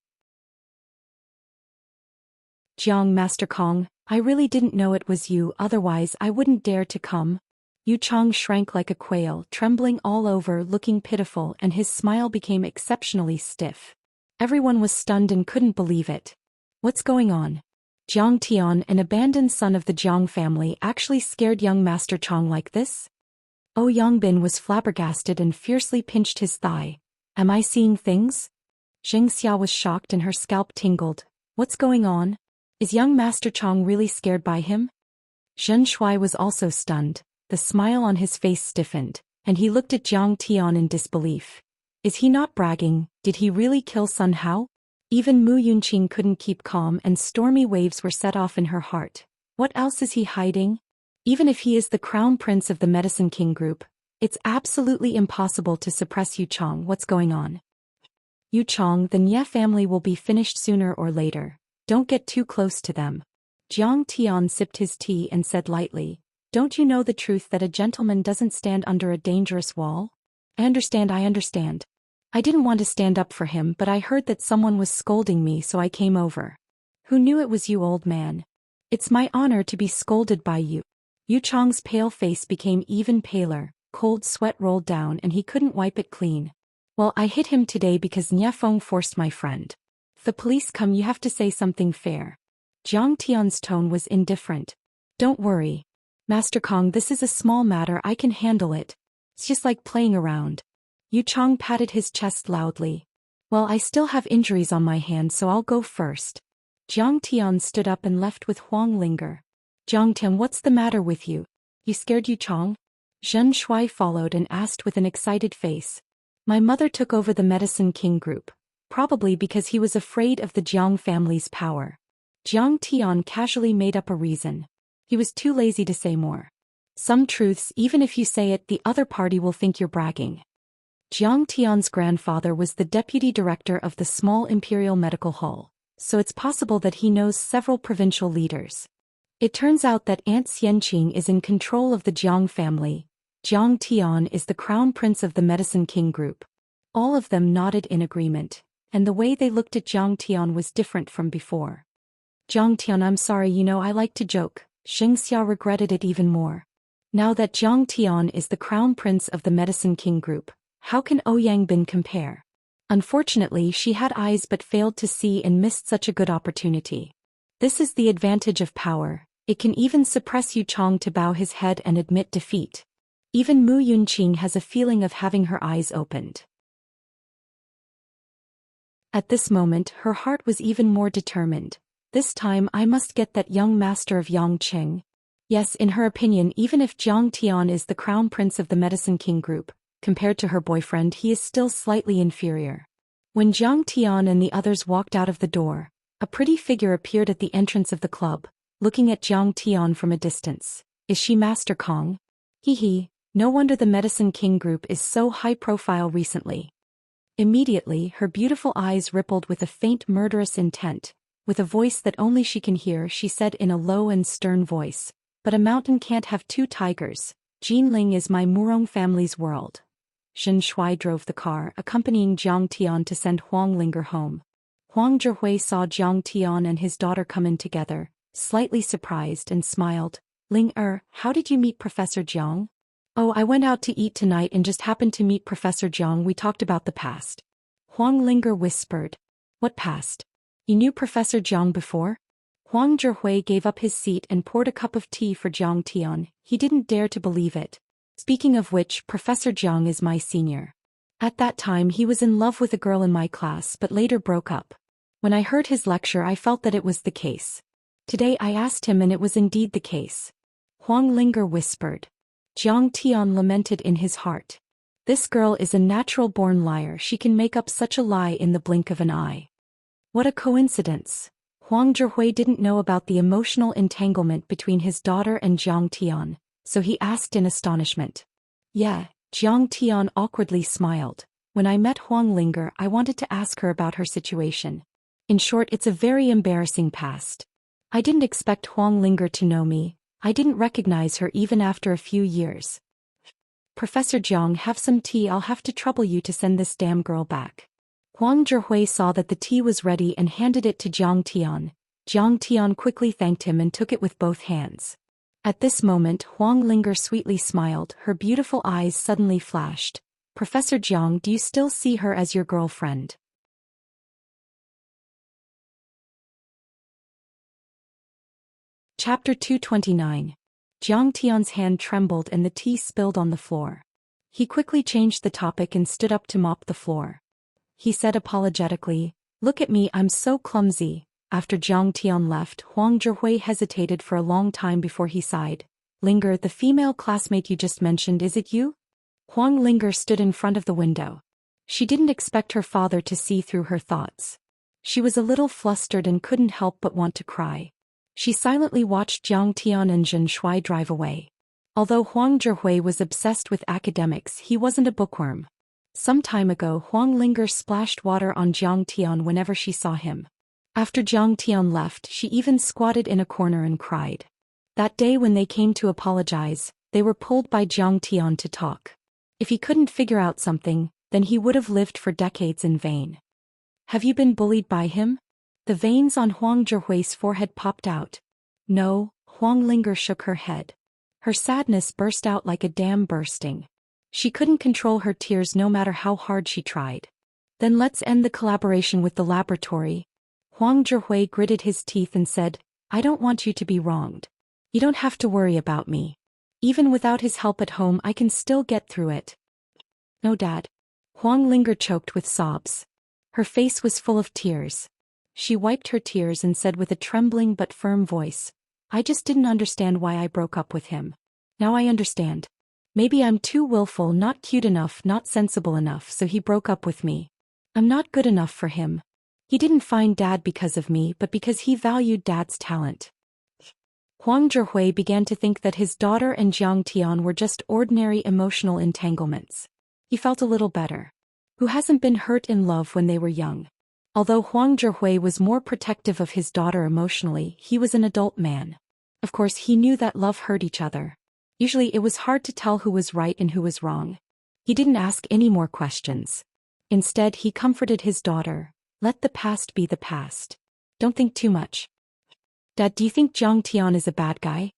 Jiang Master Kong, I really didn't know it was you, otherwise I wouldn't dare to come. Yu Chong shrank like a quail, trembling all over, looking pitiful, and his smile became exceptionally stiff. Everyone was stunned and couldn't believe it. What's going on? Jiang Tian, an abandoned son of the Jiang family, actually scared young Master Chong like this? Oh Yangbin was flabbergasted and fiercely pinched his thigh. Am I seeing things? Xianxia was shocked and her scalp tingled. What's going on? Is young Master Chong really scared by him? Zhen Shuai was also stunned. The smile on his face stiffened, and he looked at Jiang Tian in disbelief. Is he not bragging? Did he really kill Sun Hao? Even Mu Yunqing couldn't keep calm and stormy waves were set off in her heart. What else is he hiding? Even if he is the crown prince of the Medicine King group, it's absolutely impossible to suppress Yu Chong. What's going on? Yu Chong, the Nye family will be finished sooner or later. Don't get too close to them. Jiang Tian sipped his tea and said lightly, don't you know the truth that a gentleman doesn't stand under a dangerous wall? I understand. I didn't want to stand up for him, but I heard that someone was scolding me, so I came over. Who knew it was you, old man? It's my honor to be scolded by you. Yu Chong's pale face became even paler, cold sweat rolled down and he couldn't wipe it clean. Well, I hit him today because Nye Feng forced my friend. If the police come, you have to say something fair. Jiang Tian's tone was indifferent. Don't worry. Master Kong, this is a small matter, I can handle it. It's just like playing around. Yu Chong patted his chest loudly. Well, I still have injuries on my hands, so I'll go first. Jiang Tian stood up and left with Huang Linger. Jiang Tian, what's the matter with you? You scared Yu Chong? Zhen Shuai followed and asked with an excited face. My mother took over the Medicine King group, probably because he was afraid of the Jiang family's power. Jiang Tian casually made up a reason. He was too lazy to say more. Some truths, even if you say it, the other party will think you're bragging. Jiang Tian's grandfather was the deputy director of the small imperial medical hall, so it's possible that he knows several provincial leaders. It turns out that Aunt Xianqing is in control of the Jiang family. Jiang Tian is the crown prince of the Medicine King group. All of them nodded in agreement, and the way they looked at Jiang Tian was different from before. Jiang Tian, I'm sorry, I like to joke. Xianxia regretted it even more. Now that Jiang Tian is the crown prince of the Medicine King group, how can Yangbin compare? Unfortunately, she had eyes but failed to see and missed such a good opportunity. This is the advantage of power. It can even suppress Yu Chong to bow his head and admit defeat. Even Mu Yunqing has a feeling of having her eyes opened. At this moment, her heart was even more determined. This time I must get that young master of Yangqing. Yes, in her opinion, even if Jiang Tian is the crown prince of the Medicine King group, compared to her boyfriend he is still slightly inferior. When Jiang Tian and the others walked out of the door, a pretty figure appeared at the entrance of the club, looking at Jiang Tian from a distance. Is she Master Kong? Hee, no wonder the Medicine King group is so high profile recently. Immediately, her beautiful eyes rippled with a faint murderous intent. With a voice that only she can hear, she said in a low and stern voice, but a mountain can't have two tigers. Jinling is my Murong family's world. Zhen Shuai drove the car, accompanying Jiang Tian to send Huang Linger home. Huang Zhihui saw Jiang Tian and his daughter come in together, slightly surprised, and smiled. Ling how did you meet Professor Jiang? Oh, I went out to eat tonight and just happened to meet Professor Jiang. We talked about the past. Huang Linger whispered. What past? You knew Professor Jiang before? Huang Zhihui gave up his seat and poured a cup of tea for Jiang Tian. He didn't dare to believe it. Speaking of which, Professor Jiang is my senior. At that time he was in love with a girl in my class but later broke up. When I heard his lecture I felt that it was the case. Today I asked him and it was indeed the case. Huang Linger whispered. Jiang Tian lamented in his heart. This girl is a natural-born liar. She can make up such a lie in the blink of an eye. What a coincidence. Huang Zhihui didn't know about the emotional entanglement between his daughter and Jiang Tian, so he asked in astonishment. Yeah, Jiang Tian awkwardly smiled. When I met Huang Linger, I wanted to ask her about her situation. In short, it's a very embarrassing past. I didn't expect Huang Linger to know me. I didn't recognize her even after a few years. Professor Jiang, have some tea. I'll have to trouble you to send this damn girl back. Huang Zhihui saw that the tea was ready and handed it to Jiang Tian. Jiang Tian quickly thanked him and took it with both hands. At this moment, Huang Linger sweetly smiled. Her beautiful eyes suddenly flashed. Professor Jiang, do you still see her as your girlfriend? Chapter 229. Jiang Tian's hand trembled and the tea spilled on the floor. He quickly changed the topic and stood up to mop the floor. He said apologetically, "Look at me, I'm so clumsy." After Jiang Tian left, Huang Zhihui hesitated for a long time before he sighed. "Linger, the female classmate you just mentioned, is it you?" Huang Linger stood in front of the window. She didn't expect her father to see through her thoughts. She was a little flustered and couldn't help but want to cry. She silently watched Jiang Tian and Zhen Shuai drive away. Although Huang Zhihui was obsessed with academics, he wasn't a bookworm. Some time ago, Huang Linger splashed water on Jiang Tian whenever she saw him. After Jiang Tian left, she even squatted in a corner and cried. That day when they came to apologize, they were pulled by Jiang Tian to talk. If he couldn't figure out something, then he would have lived for decades in vain. Have you been bullied by him? The veins on Huang Zhihui's forehead popped out. No, Huang Linger shook her head. Her sadness burst out like a dam bursting. She couldn't control her tears no matter how hard she tried. Then let's end the collaboration with the laboratory. Huang Zhihui gritted his teeth and said, I don't want you to be wronged. You don't have to worry about me. Even without his help at home, I can still get through it. No, Dad. Huang Linger choked with sobs. Her face was full of tears. She wiped her tears and said with a trembling but firm voice, I just didn't understand why I broke up with him. Now I understand. Maybe I'm too willful, not cute enough, not sensible enough, so he broke up with me. I'm not good enough for him. He didn't find Dad because of me, but because he valued Dad's talent. Huang Zhihui began to think that his daughter and Jiang Tian were just ordinary emotional entanglements. He felt a little better. Who hasn't been hurt in love when they were young? Although Huang Zhihui was more protective of his daughter emotionally, he was an adult man. Of course, he knew that love hurt each other. Usually it was hard to tell who was right and who was wrong. He didn't ask any more questions. Instead, he comforted his daughter. Let the past be the past. Don't think too much. Dad, do you think Jiang Tian is a bad guy?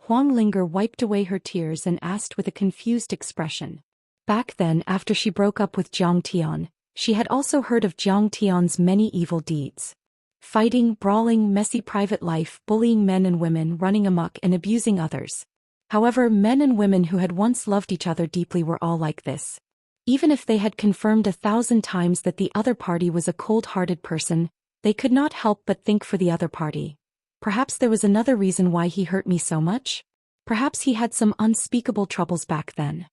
Huang Linger wiped away her tears and asked with a confused expression. Back then, after she broke up with Jiang Tian, she had also heard of Jiang Tian's many evil deeds. Fighting, brawling, messy private life, bullying men and women, running amok and abusing others. However, men and women who had once loved each other deeply were all like this. Even if they had confirmed 1,000 times that the other party was a cold-hearted person, they could not help but think for the other party. Perhaps there was another reason why he hurt me so much? Perhaps he had some unspeakable troubles back then.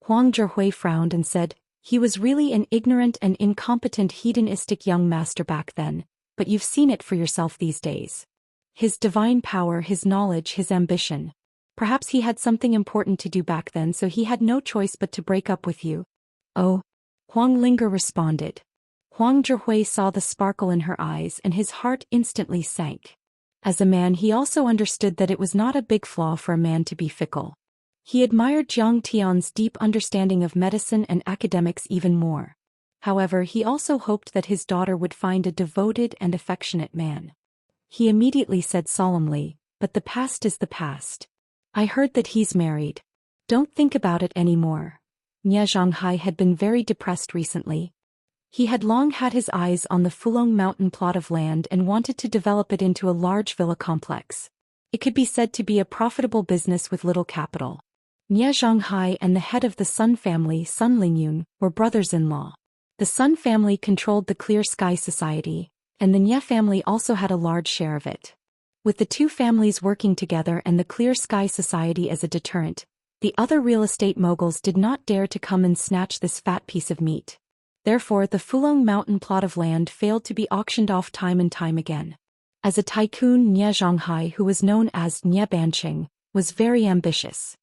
Huang Zhihui frowned and said, he was really an ignorant and incompetent hedonistic young master back then, but you've seen it for yourself these days. His divine power, his knowledge, his ambition. Perhaps he had something important to do back then, so he had no choice but to break up with you. Oh, Huang Linger responded. Huang Zhihui saw the sparkle in her eyes and his heart instantly sank. As a man, he also understood that it was not a big flaw for a man to be fickle. He admired Jiang Tian's deep understanding of medicine and academics even more. However, he also hoped that his daughter would find a devoted and affectionate man. He immediately said solemnly, but the past is the past. I heard that he's married. Don't think about it anymore. Nye Zhanghai had been very depressed recently. He had long had his eyes on the Fulong Mountain plot of land and wanted to develop it into a large villa complex. It could be said to be a profitable business with little capital. Nye Zhanghai and the head of the Sun family, Sun Lingyun, were brothers-in-law. The Sun family controlled the Clear Sky Society, and the Nye family also had a large share of it. With the two families working together and the Clear Sky Society as a deterrent, The other real estate moguls did not dare to come and snatch this fat piece of meat. Therefore, the Fulong Mountain plot of land failed to be auctioned off time and time again. As a tycoon, Nie Zhonghai, who was known as Nie Banqing, was very ambitious.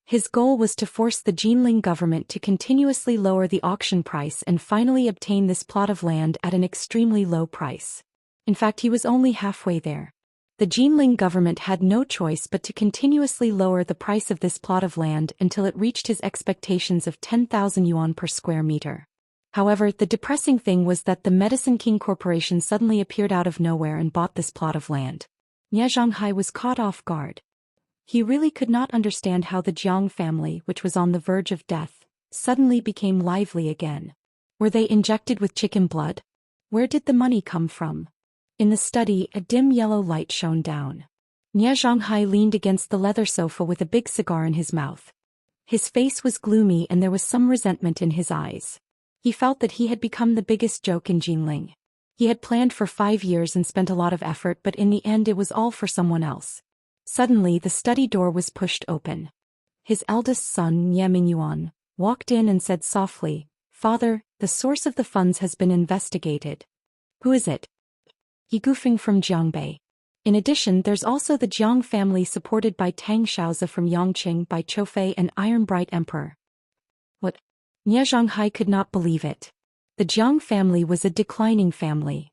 His goal was to force the Jinling government to continuously lower the auction price and finally obtain this plot of land at an extremely low price. In fact, he was only halfway there. The Jinling government had no choice but to continuously lower the price of this plot of land until it reached his expectations of 10,000 yuan per square meter. However, the depressing thing was that the Medicine King Corporation suddenly appeared out of nowhere and bought this plot of land. Nie Zhonghai was caught off guard. He really could not understand how the Jiang family, which was on the verge of death, suddenly became lively again. Were they injected with chicken blood? Where did the money come from? In the study, a dim yellow light shone down. Nie Zhonghai leaned against the leather sofa with a big cigar in his mouth. His face was gloomy and there was some resentment in his eyes. He felt that he had become the biggest joke in Jinling. He had planned for 5 years and spent a lot of effort, but in the end it was all for someone else. Suddenly the study door was pushed open. His eldest son, Nie Mingyuan, walked in and said softly, "Father, the source of the funds has been investigated." "Who is it?" "Yigufeng from Jiangbei. In addition, there's also the Jiang family supported by Tang Xiaozi from Yongqing, by Choufei and Iron Bright Emperor." "What?" Nie Zhonghai could not believe it. The Jiang family was a declining family.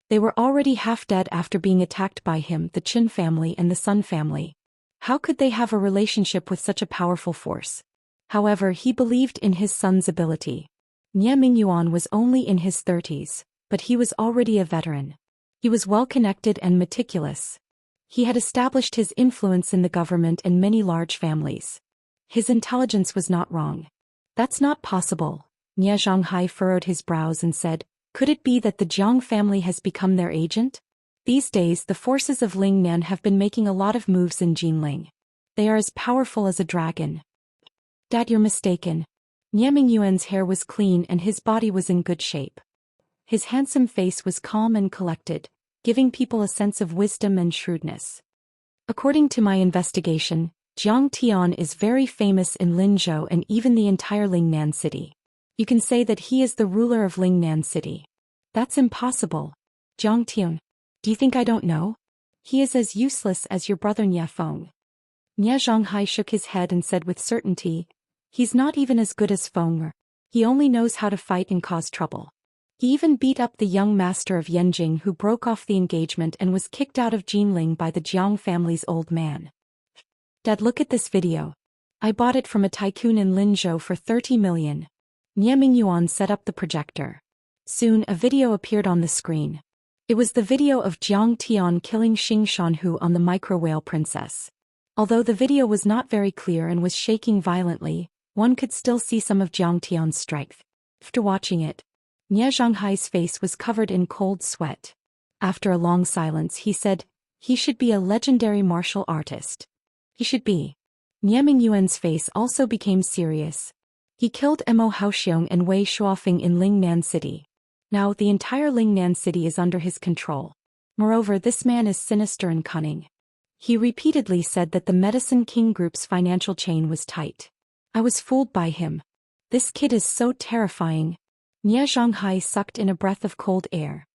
They were already half dead after being attacked by him, the Qin family and the Sun family. How could they have a relationship with such a powerful force? However, he believed in his son's ability. Nie Mingyuan was only in his 30s, but he was already a veteran. He was well-connected and meticulous. He had established his influence in the government and many large families. His intelligence was not wrong. "That's not possible." Nie Zhonghai furrowed his brows and said, "Could it be that the Jiang family has become their agent? These days the forces of Lingnan have been making a lot of moves in Jinling. They are as powerful as a dragon." "Dad, you're mistaken." Nie Mingyuan's hair was clean and his body was in good shape. His handsome face was calm and collected, giving people a sense of wisdom and shrewdness. "According to my investigation, Jiang Tian is very famous in Linzhou and even the entire Lingnan city. You can say that he is the ruler of Lingnan city." "That's impossible." "Jiang Tian. Do you think I don't know? He is as useless as your brother Nie Feng." Nie Zhonghai shook his head and said with certainty, "He's not even as good as Feng. He only knows how to fight and cause trouble. He even beat up the young master of Yanjing who broke off the engagement and was kicked out of Jinling by the Jiang family's old man." "Dad, look at this video. I bought it from a tycoon in Linzhou for 30 million. Nie Mingyuan set up the projector. Soon a video appeared on the screen. It was the video of Jiang Tian killing Xing Shanhu on the micro-whale princess. Although the video was not very clear and was shaking violently, one could still see some of Jiang Tian's strength. After watching it, Nie Zhonghai's face was covered in cold sweat. After a long silence he said, "He should be a legendary martial artist. He should be." Nie Mingyuan's face also became serious. He killed Mo Haoxiong and Wei Shuofeng in Lingnan City. Now the entire Lingnan City is under his control. Moreover, this man is sinister and cunning. He repeatedly said that the Medicine King Group's financial chain was tight. I was fooled by him. This kid is so terrifying. Nie Zhonghai sucked in a breath of cold air.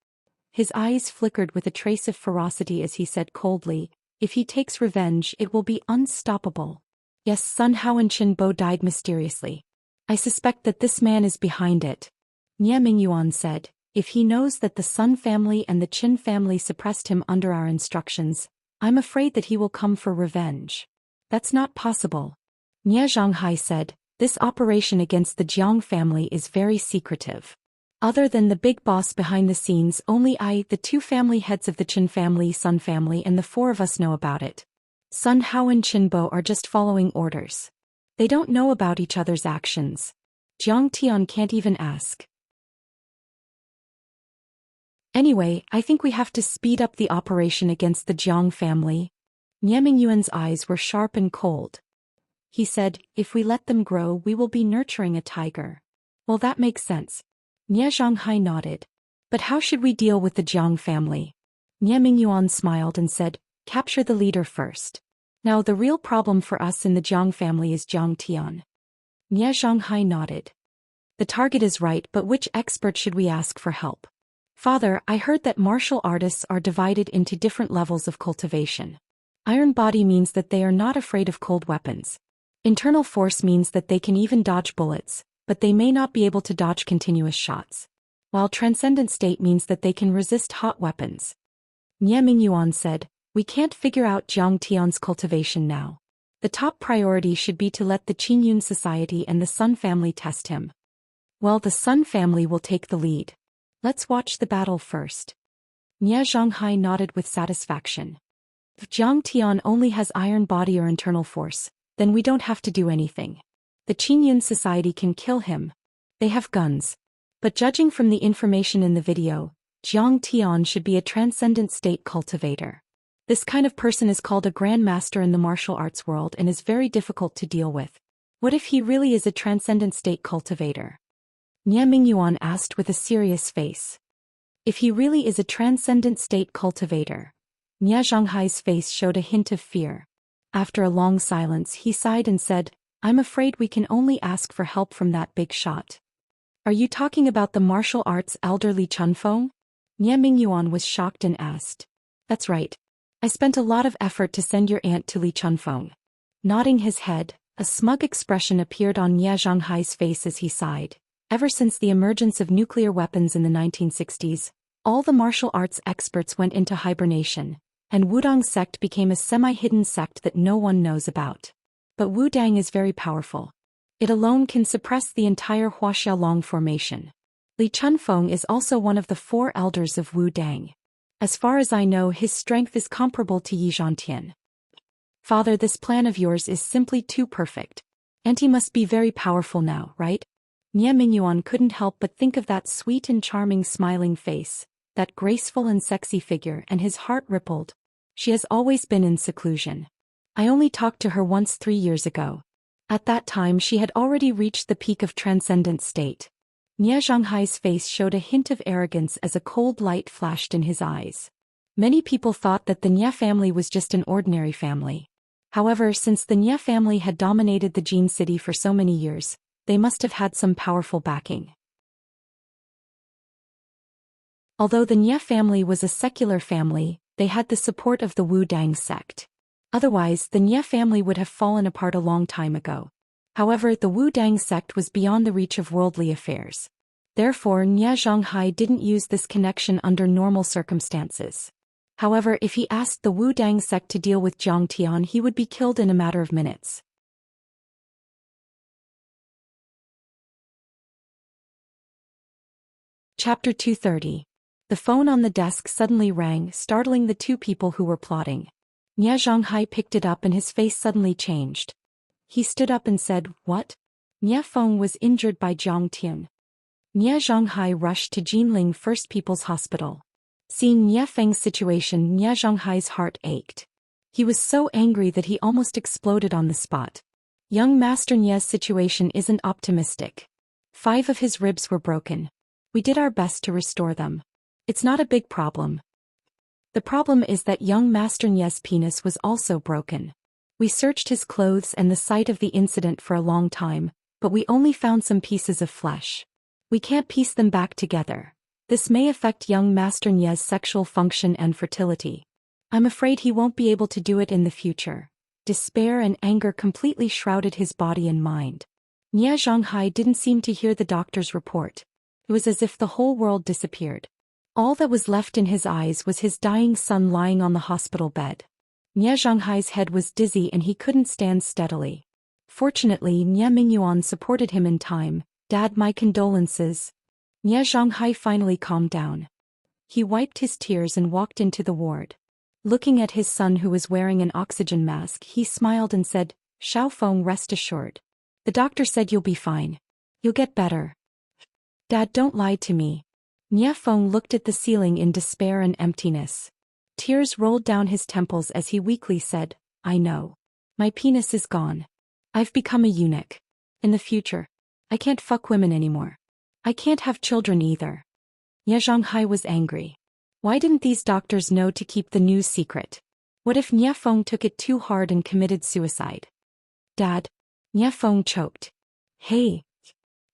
His eyes flickered with a trace of ferocity as he said coldly, "If he takes revenge, it will be unstoppable." "Yes, Sun Hao and Qin Bo died mysteriously. I suspect that this man is behind it." Nie Mingyuan said, "If he knows that the Sun family and the Qin family suppressed him under our instructions, I'm afraid that he will come for revenge." "That's not possible." Nie Zhonghai said, "This operation against the Jiang family is very secretive. Other than the big boss behind the scenes, only I, the 2 family heads of the Qin family, Sun family and the 4 of us know about it. Sun Hao and Qin Bo are just following orders. They don't know about each other's actions. Jiang Tian can't even ask. Anyway, I think we have to speed up the operation against the Jiang family." Nie Mingyuan's eyes were sharp and cold. He said, "If we let them grow, we will be nurturing a tiger." "Well, that makes sense." Nie Zhonghai nodded. "But how should we deal with the Jiang family?" Nie Mingyuan smiled and said, "Capture the leader first. Now the real problem for us in the Zhang family is Zhang Tian. Nie Zhanghai nodded. The target is right, but which expert should we ask for help? Father, I heard that martial artists are divided into different levels of cultivation. Iron body means that they are not afraid of cold weapons. Internal force means that they can even dodge bullets, but they may not be able to dodge continuous shots. While transcendent state means that they can resist hot weapons. Nie Mingyuan said, we can't figure out Zhang Tian's cultivation now. The top priority should be to let the Qingyun Society and the Sun family test him. Well, the Sun family will take the lead. Let's watch the battle first. Nie Zhanghai nodded with satisfaction. If Zhang Tian only has iron body or internal force, then we don't have to do anything. The Qingyun Society can kill him. They have guns. But judging from the information in the video, Zhang Tian should be a transcendent state cultivator. This kind of person is called a grandmaster in the martial arts world and is very difficult to deal with. What if he really is a transcendent state cultivator? Nie Mingyuan asked with a serious face. If he really is a transcendent state cultivator? Nie Zhanghai's face showed a hint of fear. After a long silence, he sighed and said, I'm afraid we can only ask for help from that big shot. Are you talking about the martial arts elder Li Chunfeng? Nie Mingyuan was shocked and asked. That's right. I spent a lot of effort to send your aunt to Li Chunfeng. Nodding his head, a smug expression appeared on Nie Zhanghai's face as he sighed. Ever since the emergence of nuclear weapons in the 1960s, all the martial arts experts went into hibernation, and Wudang sect became a semi-hidden sect that no one knows about. But Wudang is very powerful. It alone can suppress the entire Huaxiaolong formation. Li Chunfeng is also one of the 4 elders of Wudang. As far as I know, his strength is comparable to Yi Zhantian. Father, this plan of yours is simply too perfect. And he must be very powerful now, right? Nie Mingyuan couldn't help but think of that sweet and charming smiling face, that graceful and sexy figure, and his heart rippled. She has always been in seclusion. I only talked to her once 3 years ago. At that time she had already reached the peak of transcendent state. Nie Zhanghai's face showed a hint of arrogance as a cold light flashed in his eyes. Many people thought that the Nie family was just an ordinary family. However, since the Nie family had dominated the Jin city for so many years, they must have had some powerful backing. Although the Nie family was a secular family, they had the support of the Wudang sect. Otherwise, the Nie family would have fallen apart a long time ago. However, the Wudang sect was beyond the reach of worldly affairs. Therefore, Nie Zhanghai didn't use this connection under normal circumstances. However, if he asked the Wudang sect to deal with Zhang Tian, he would be killed in a matter of minutes. Chapter 230. The phone on the desk suddenly rang, startling the 2 people who were plotting. Nie Zhanghai picked it up and his face suddenly changed. He stood up and said, What? Nie Feng was injured by Zhang Tian. Nie Zhanghai rushed to Jinling First People's Hospital. Seeing Nie Feng's situation, Nie Zhanghai's heart ached. He was so angry that he almost exploded on the spot. Young Master Nie's situation isn't optimistic. 5 of his ribs were broken. We did our best to restore them. It's not a big problem. The problem is that young Master Nie's penis was also broken. We searched his clothes and the site of the incident for a long time, but we only found some pieces of flesh. We can't piece them back together. This may affect young Master Nie's sexual function and fertility. I'm afraid he won't be able to do it in the future. Despair and anger completely shrouded his body and mind. Nie Zhanghai didn't seem to hear the doctor's report. It was as if the whole world disappeared. All that was left in his eyes was his dying son lying on the hospital bed. Nie Zhanghai's head was dizzy and he couldn't stand steadily. Fortunately, Nie Mingyuan supported him in time. Dad, my condolences. Nie Zhanghai finally calmed down. He wiped his tears and walked into the ward. Looking at his son who was wearing an oxygen mask, he smiled and said, Xiaofeng, rest assured. The doctor said you'll be fine. You'll get better. Dad, don't lie to me. Nie Feng looked at the ceiling in despair and emptiness. Tears rolled down his temples as he weakly said, I know. My penis is gone. I've become a eunuch. In the future, I can't fuck women anymore. I can't have children either. Nie Zhanghai was angry. Why didn't these doctors know to keep the news secret? What if Nie Feng took it too hard and committed suicide? Dad. Nie Feng choked. Hey.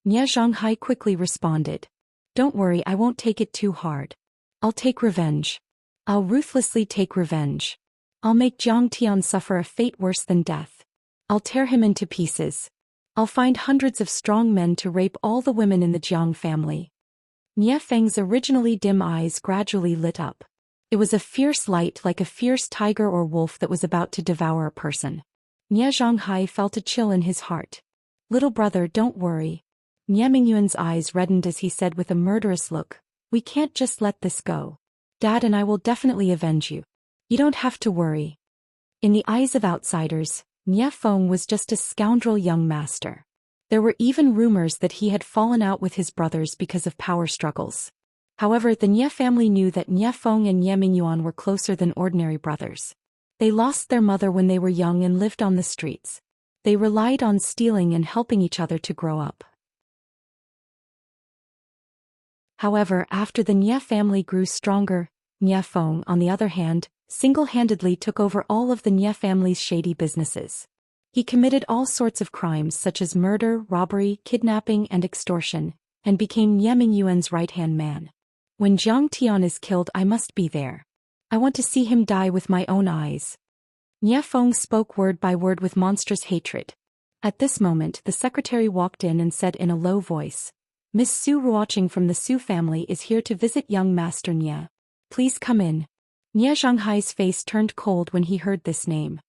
Nie Zhonghai quickly responded. Don't worry, I won't take it too hard. I'll take revenge. I'll ruthlessly take revenge. I'll make Jiang Tian suffer a fate worse than death. I'll tear him into pieces. I'll find hundreds of strong men to rape all the women in the Jiang family. Nie Feng's originally dim eyes gradually lit up. It was a fierce light like a fierce tiger or wolf that was about to devour a person. Nie Zhonghai felt a chill in his heart. Little brother, don't worry. Nie Mingyuan's eyes reddened as he said with a murderous look, we can't just let this go. Dad and I will definitely avenge you. You don't have to worry. In the eyes of outsiders, Nie Feng was just a scoundrel young master. There were even rumors that he had fallen out with his brothers because of power struggles. However, the Nie family knew that Nie Feng and Nie Mingyuan were closer than ordinary brothers. They lost their mother when they were young and lived on the streets. They relied on stealing and helping each other to grow up. However, after the Nie family grew stronger, Nie Feng, on the other hand, single-handedly took over all of the Nie family's shady businesses. He committed all sorts of crimes such as murder, robbery, kidnapping, and extortion, and became Nie Mingyuan's right-hand man. When Jiang Tian is killed, I must be there. I want to see him die with my own eyes. Nie Feng spoke word by word with monstrous hatred. At this moment, the secretary walked in and said in a low voice, Miss Su Ruoqing from the Su family is here to visit young Master Nie. Please come in. Nie Zhonghai's face turned cold when he heard this name.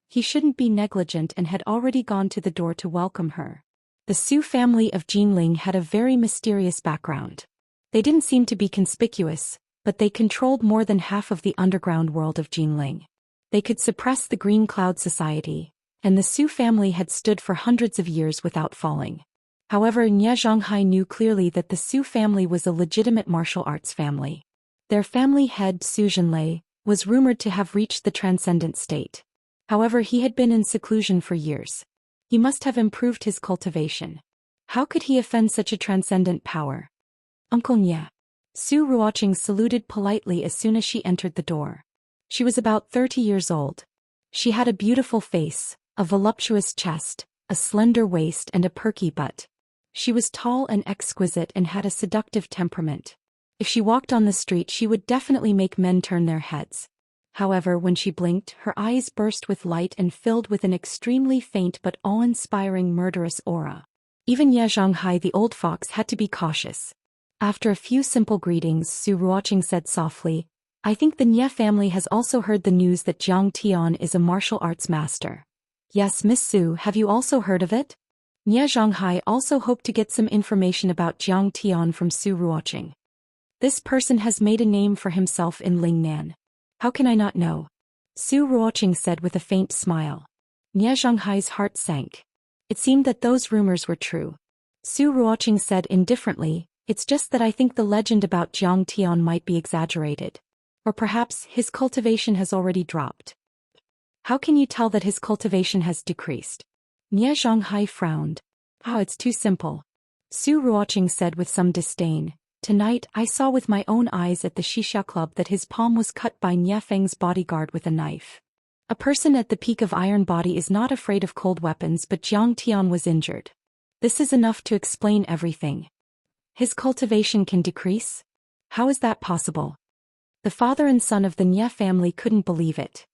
He shouldn't be negligent and had already gone to the door to welcome her. The Su family of Jinling had a very mysterious background. They didn't seem to be conspicuous, but they controlled more than half of the underground world of Jinling. They could suppress the Green Cloud Society, and the Su family had stood for hundreds of years without falling. However, Nie Zhonghai knew clearly that the Su family was a legitimate martial arts family. Their family head, Su Zhenlei, was rumored to have reached the transcendent state. However, he had been in seclusion for years. He must have improved his cultivation. How could he offend such a transcendent power? Uncle Nie. Su Ruoqing saluted politely as soon as she entered the door. She was about 30 years old. She had a beautiful face, a voluptuous chest, a slender waist and a perky butt. She was tall and exquisite and had a seductive temperament. If she walked on the street, she would definitely make men turn their heads. However, when she blinked, her eyes burst with light and filled with an extremely faint but awe-inspiring murderous aura. Even Nie Zhonghai the old fox had to be cautious. After a few simple greetings, Su Ruoqing said softly, I think the Nie family has also heard the news that Jiang Tian is a martial arts master. Yes, Miss Su, have you also heard of it? Nie Zhonghai also hoped to get some information about Jiang Tian from Su Ruoqing. This person has made a name for himself in Lingnan. How can I not know? Su Ruoqing said with a faint smile. Nie Zhonghai's heart sank. It seemed that those rumors were true. Su Ruoqing said indifferently, it's just that I think the legend about Jiang Tian might be exaggerated. Or perhaps his cultivation has already dropped. How can you tell that his cultivation has decreased? Nie Zhonghai frowned. Oh, it's too simple. Su Ruoqing said with some disdain. Tonight, I saw with my own eyes at the Xianxia club that his palm was cut by Nie Feng's bodyguard with a knife. A person at the peak of iron body is not afraid of cold weapons, but Jiang Tian was injured. This is enough to explain everything. His cultivation can decrease? How is that possible? The father and son of the Nie family couldn't believe it.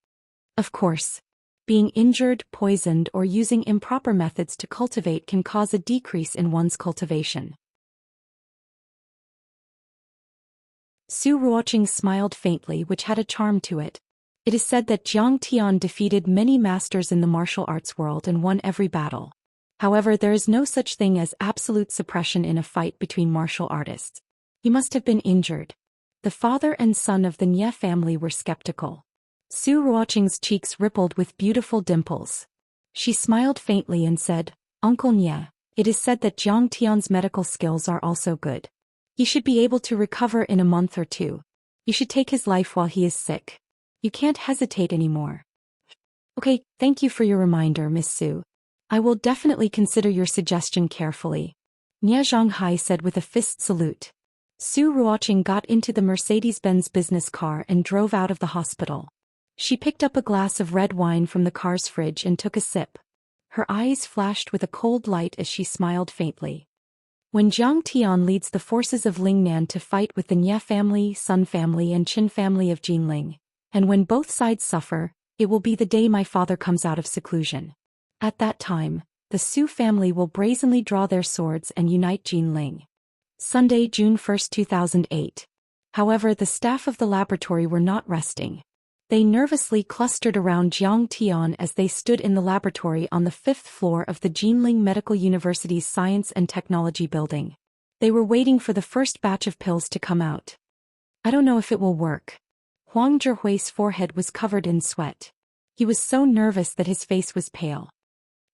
Of course. Being injured, poisoned, or using improper methods to cultivate can cause a decrease in one's cultivation. Su Ruoqing smiled faintly, which had a charm to it. It is said that Jiang Tian defeated many masters in the martial arts world and won every battle. However, there is no such thing as absolute suppression in a fight between martial artists. He must have been injured. The father and son of the Nie family were skeptical. Su Ruoqing's cheeks rippled with beautiful dimples. She smiled faintly and said, Uncle Nie, it is said that Jiang Tian's medical skills are also good. He should be able to recover in a month or two. You should take his life while he is sick. You can't hesitate anymore. Okay, thank you for your reminder, Miss Su. I will definitely consider your suggestion carefully. Nie Zhonghai said with a fist salute. Su Ruoqing got into the Mercedes-Benz business car and drove out of the hospital. She picked up a glass of red wine from the car's fridge and took a sip. Her eyes flashed with a cold light as she smiled faintly. When Jiang Tian leads the forces of Lingnan to fight with the Nye family, Sun family and Qin family of Jinling, and when both sides suffer, it will be the day my father comes out of seclusion. At that time, the Su family will brazenly draw their swords and unite Jinling. Sunday, June 1, 2008. However, the staff of the laboratory were not resting. They nervously clustered around Jiang Tian as they stood in the laboratory on the 5th floor of the Jinling Medical University's Science and Technology building. They were waiting for the first batch of pills to come out. I don't know if it will work. Huang Zhihui's forehead was covered in sweat. He was so nervous that his face was pale.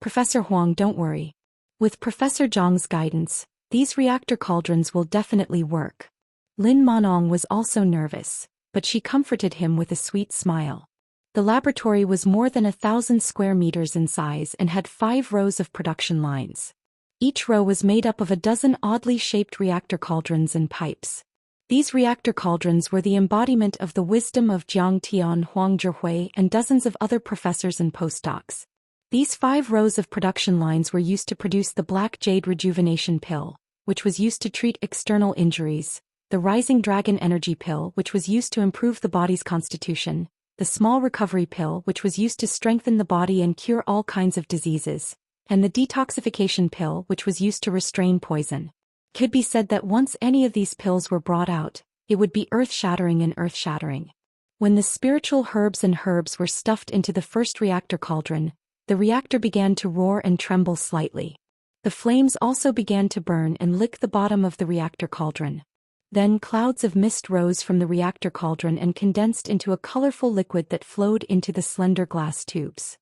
Professor Huang, don't worry. With Professor Zhang's guidance, these reactor cauldrons will definitely work. Lin Manong was also nervous, but she comforted him with a sweet smile. The laboratory was more than 1,000 square meters in size and had 5 rows of production lines. Each row was made up of a dozen oddly shaped reactor cauldrons and pipes. These reactor cauldrons were the embodiment of the wisdom of Jiang Tian, Huang Zhihui, and dozens of other professors and postdocs. These 5 rows of production lines were used to produce the Black Jade Rejuvenation Pill, which was used to treat external injuries, the Rising Dragon Energy Pill, which was used to improve the body's constitution, the Small Recovery Pill, which was used to strengthen the body and cure all kinds of diseases, and the Detoxification Pill, which was used to restrain poison. Could be said that once any of these pills were brought out, it would be earth-shattering and earth-shattering. When the spiritual herbs and herbs were stuffed into the first reactor cauldron, the reactor began to roar and tremble slightly. The flames also began to burn and lick the bottom of the reactor cauldron. Then clouds of mist rose from the reactor cauldron and condensed into a colorful liquid that flowed into the slender glass tubes.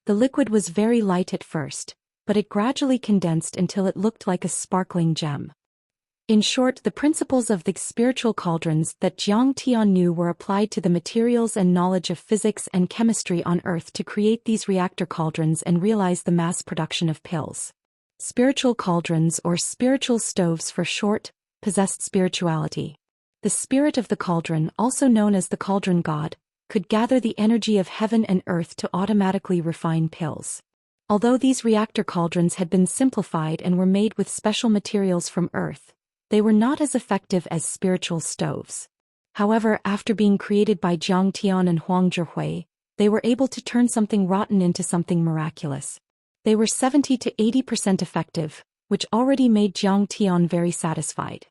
The liquid was very light at first, but it gradually condensed until it looked like a sparkling gem. In short, the principles of the spiritual cauldrons that Jiang Tian knew were applied to the materials and knowledge of physics and chemistry on Earth to create these reactor cauldrons and realize the mass production of pills. Spiritual cauldrons, or spiritual stoves for short, possessed spirituality. The spirit of the cauldron, also known as the cauldron god, could gather the energy of heaven and earth to automatically refine pills. Although these reactor cauldrons had been simplified and were made with special materials from Earth, they were not as effective as spiritual stoves. However, after being created by Jiang Tian and Huang Zhihui, they were able to turn something rotten into something miraculous. They were 70 to 80% effective, which already made Jiang Tian very satisfied.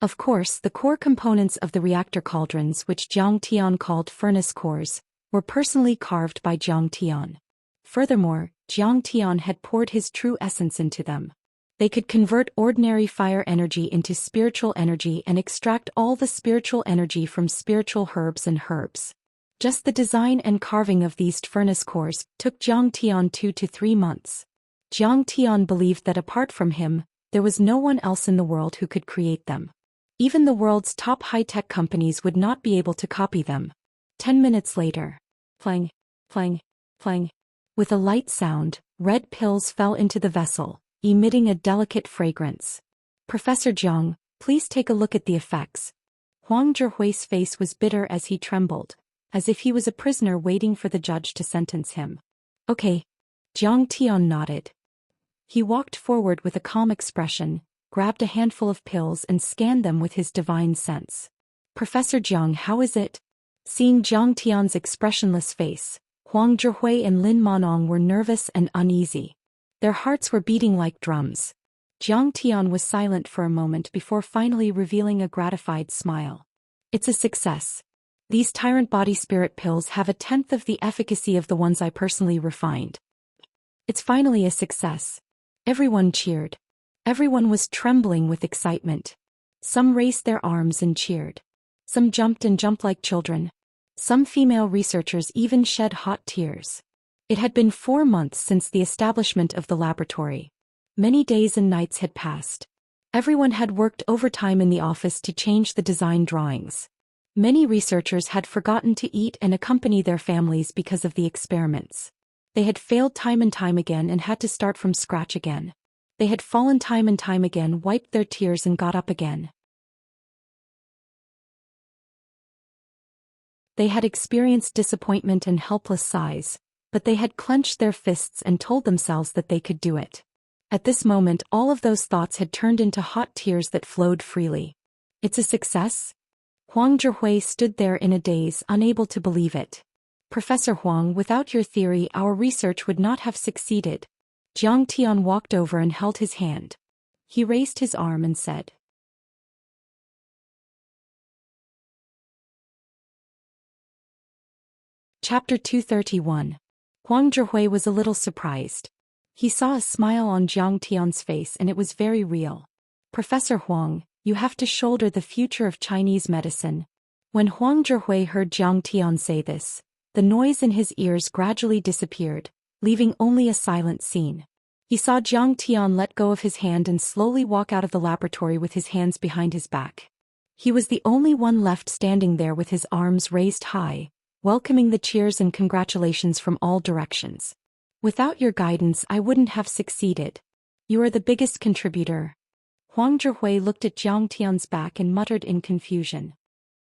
Of course, the core components of the reactor cauldrons, which Jiang Tian called furnace cores, were personally carved by Jiang Tian. Furthermore, Jiang Tian had poured his true essence into them. They could convert ordinary fire energy into spiritual energy and extract all the spiritual energy from spiritual herbs and herbs. Just the design and carving of these furnace cores took Jiang Tian 2 to 3 months. Jiang Tian believed that apart from him, there was no one else in the world who could create them. Even the world's top high-tech companies would not be able to copy them. 10 minutes later. Plang, plang, plang. With a light sound, red pills fell into the vessel, emitting a delicate fragrance. Professor Jiang, please take a look at the effects. Huang Zhihui's face was bitter as he trembled, as if he was a prisoner waiting for the judge to sentence him. Okay. Jiang Tian nodded. He walked forward with a calm expression, grabbed a handful of pills and scanned them with his divine sense. Professor Jiang, how is it? Seeing Jiang Tian's expressionless face, Huang Zhihui and Lin Manong were nervous and uneasy. Their hearts were beating like drums. Jiang Tian was silent for a moment before finally revealing a gratified smile. It's a success. These tyrant body spirit pills have 1/10 of the efficacy of the ones I personally refined. It's finally a success. Everyone cheered. Everyone was trembling with excitement. Some raised their arms and cheered. Some jumped like children. Some female researchers even shed hot tears. It had been 4 months since the establishment of the laboratory. Many days and nights had passed. Everyone had worked overtime in the office to change the design drawings. Many researchers had forgotten to eat and accompany their families because of the experiments. They had failed time and time again and had to start from scratch again. They had fallen time and time again, wiped their tears and got up again. They had experienced disappointment and helpless sighs, but they had clenched their fists and told themselves that they could do it. At this moment, all of those thoughts had turned into hot tears that flowed freely. It's a success? Huang Zhihui stood there in a daze, unable to believe it. Professor Huang, without your theory, our research would not have succeeded. Jiang Tian walked over and held his hand. He raised his arm and said, Chapter 231. Huang Zhihui was a little surprised. He saw a smile on Jiang Tian's face and it was very real. Professor Huang, you have to shoulder the future of Chinese medicine. When Huang Zhihui heard Jiang Tian say this, the noise in his ears gradually disappeared, leaving only a silent scene. He saw Jiang Tian let go of his hand and slowly walk out of the laboratory with his hands behind his back. He was the only one left standing there with his arms raised high, welcoming the cheers and congratulations from all directions. Without your guidance, I wouldn't have succeeded. You are the biggest contributor. Huang Zhihui looked at Jiang Tian's back and muttered in confusion.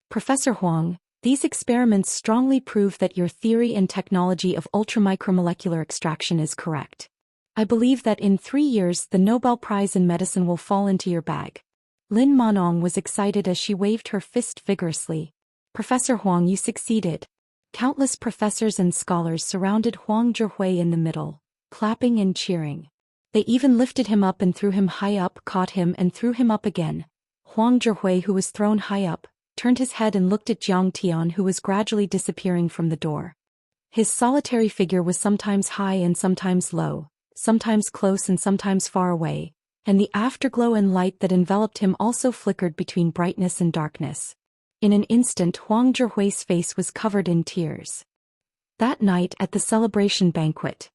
Professor Huang, these experiments strongly prove that your theory and technology of ultramicromolecular extraction is correct. I believe that in 3 years the Nobel Prize in Medicine will fall into your bag. Lin Manong was excited as she waved her fist vigorously. Professor Huang, you succeeded. Countless professors and scholars surrounded Huang Zhihui in the middle, clapping and cheering. They even lifted him up and threw him high up, caught him and threw him up again. Huang Zhihui, who was thrown high up, turned his head and looked at Jiang Tian, who was gradually disappearing from the door. His solitary figure was sometimes high and sometimes low, sometimes close and sometimes far away, and the afterglow and light that enveloped him also flickered between brightness and darkness. In an instant, Huang Zhihui's face was covered in tears. That night at the celebration banquet,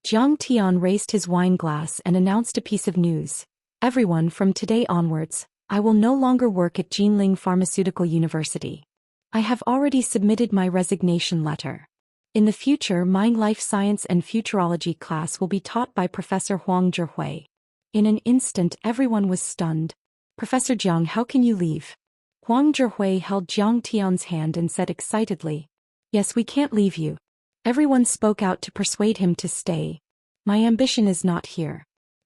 Jiang Tian raised his wine glass and announced a piece of news. Everyone, from today onwards, I will no longer work at Jinling Pharmaceutical University. I have already submitted my resignation letter. In the future, my life science and futurology class will be taught by Professor Huang Zhihui. In an instant, everyone was stunned. Professor Jiang, how can you leave? Huang Zhihui held Jiang Tian's hand and said excitedly, Yes, we can't leave you. Everyone spoke out to persuade him to stay. My ambition is not here.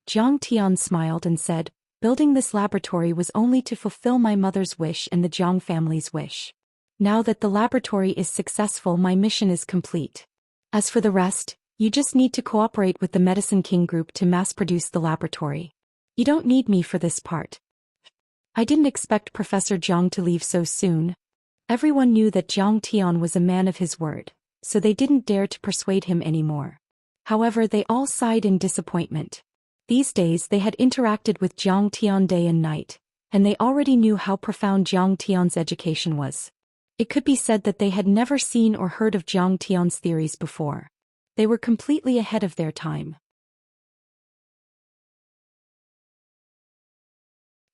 Jiang Tian smiled and said, Building this laboratory was only to fulfill my mother's wish and the Jiang family's wish. Now that the laboratory is successful, my mission is complete. As for the rest, you just need to cooperate with the Medicine King Group to mass-produce the laboratory. You don't need me for this part. I didn't expect Professor Jiang to leave so soon. Everyone knew that Jiang Tian was a man of his word, so they didn't dare to persuade him anymore. However, they all sighed in disappointment. These days they had interacted with Jiang Tian day and night, and they already knew how profound Jiang Tian's education was. It could be said that they had never seen or heard of Jiang Tian's theories before. They were completely ahead of their time.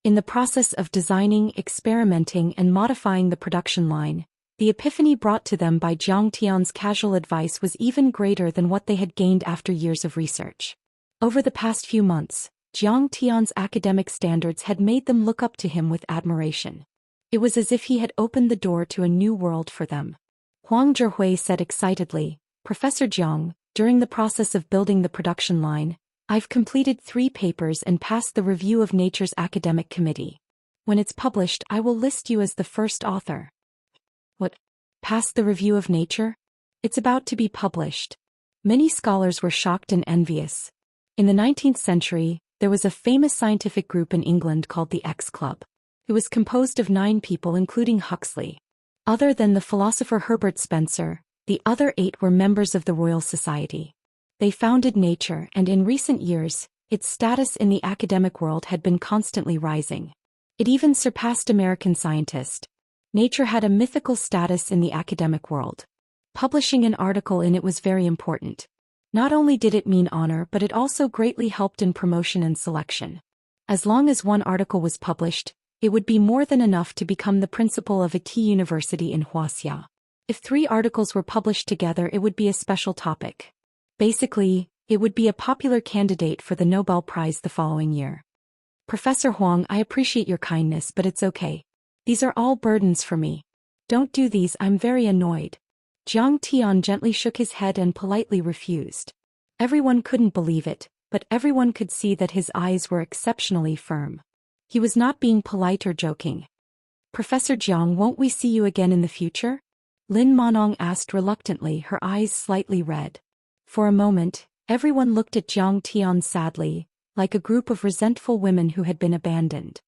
In the process of designing, experimenting and modifying the production line, the epiphany brought to them by Jiang Tian's casual advice was even greater than what they had gained after years of research. Over the past few months, Jiang Tian's academic standards had made them look up to him with admiration. It was as if he had opened the door to a new world for them. Huang Zhihui said excitedly, Professor Jiang, during the process of building the production line, I've completed 3 papers and passed the review of Nature's academic committee. When it's published, I will list you as the first author. What? Passed the review of Nature? It's about to be published. Many scholars were shocked and envious. In the 19th century, there was a famous scientific group in England called the X Club. It was composed of 9 people including Huxley. Other than the philosopher Herbert Spencer, the other 8 were members of the Royal Society. They founded Nature, and in recent years, its status in the academic world had been constantly rising. It even surpassed American Scientist. Nature had a mythical status in the academic world. Publishing an article in it was very important. Not only did it mean honor, but it also greatly helped in promotion and selection. As long as one article was published, it would be more than enough to become the principal of a key university in Wuxia. If 3 articles were published together, it would be a special topic. Basically, it would be a popular candidate for the Nobel Prize the following year. Professor Huang, I appreciate your kindness, but it's okay. These are all burdens for me. Don't do these, I'm very annoyed. Jiang Tian gently shook his head and politely refused. Everyone couldn't believe it, but everyone could see that his eyes were exceptionally firm. He was not being polite or joking. Professor Jiang, won't we see you again in the future? Lin Monong asked reluctantly, her eyes slightly red. For a moment, everyone looked at Jiang Tian sadly, like a group of resentful women who had been abandoned.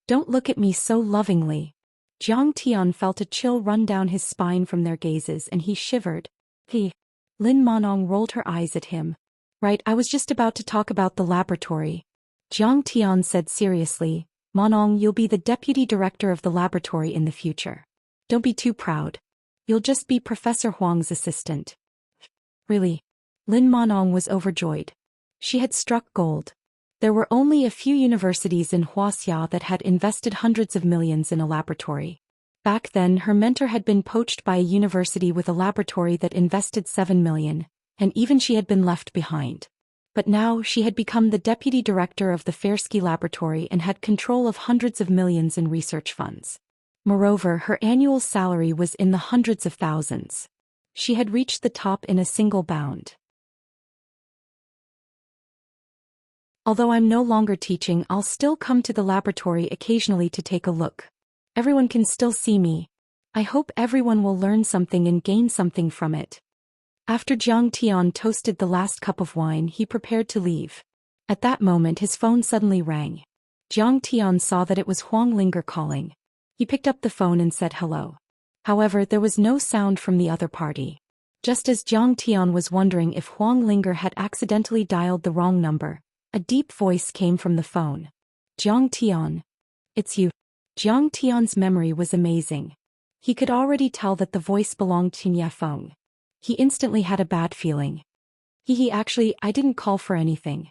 Don't look at me so lovingly. Jiang Tian felt a chill run down his spine from their gazes and he shivered. Lin Monong rolled her eyes at him. Right, I was just about to talk about the laboratory. Jiang Tian said seriously, Monong, you'll be the deputy director of the laboratory in the future. Don't be too proud. You'll just be Professor Huang's assistant. Really? Lin Monong was overjoyed. She had struck gold. There were only a few universities in Wuxia that had invested hundreds of millions in a laboratory. Back then her mentor had been poached by a university with a laboratory that invested 7 million, and even she had been left behind. But now she had become the deputy director of the Fairsky laboratory and had control of hundreds of millions in research funds. Moreover, her annual salary was in the hundreds of thousands. She had reached the top in a single bound. Although I'm no longer teaching, I'll still come to the laboratory occasionally to take a look. Everyone can still see me. I hope everyone will learn something and gain something from it. After Jiang Tian toasted the last cup of wine, he prepared to leave. At that moment his phone suddenly rang. Jiang Tian saw that it was Huang Linger calling. He picked up the phone and said hello. However, there was no sound from the other party. Just as Jiang Tian was wondering if Huang Linger had accidentally dialed the wrong number, a deep voice came from the phone. Jiang Tian. It's you. Jiang Tian's memory was amazing. He could already tell that the voice belonged to Nie Feng. He instantly had a bad feeling. Actually, I didn't call for anything.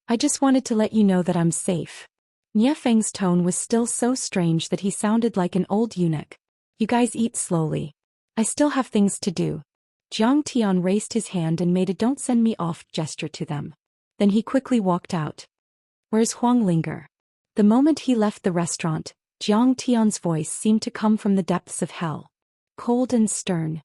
I just wanted to let you know that I'm safe. Nie Feng's tone was still so strange that he sounded like an old eunuch. You guys eat slowly. I still have things to do. Jiang Tian raised his hand and made a don't send me off gesture to them. Then he quickly walked out. Where's Huang Linger? The moment he left the restaurant, Jiang Tian's voice seemed to come from the depths of hell. Cold and stern.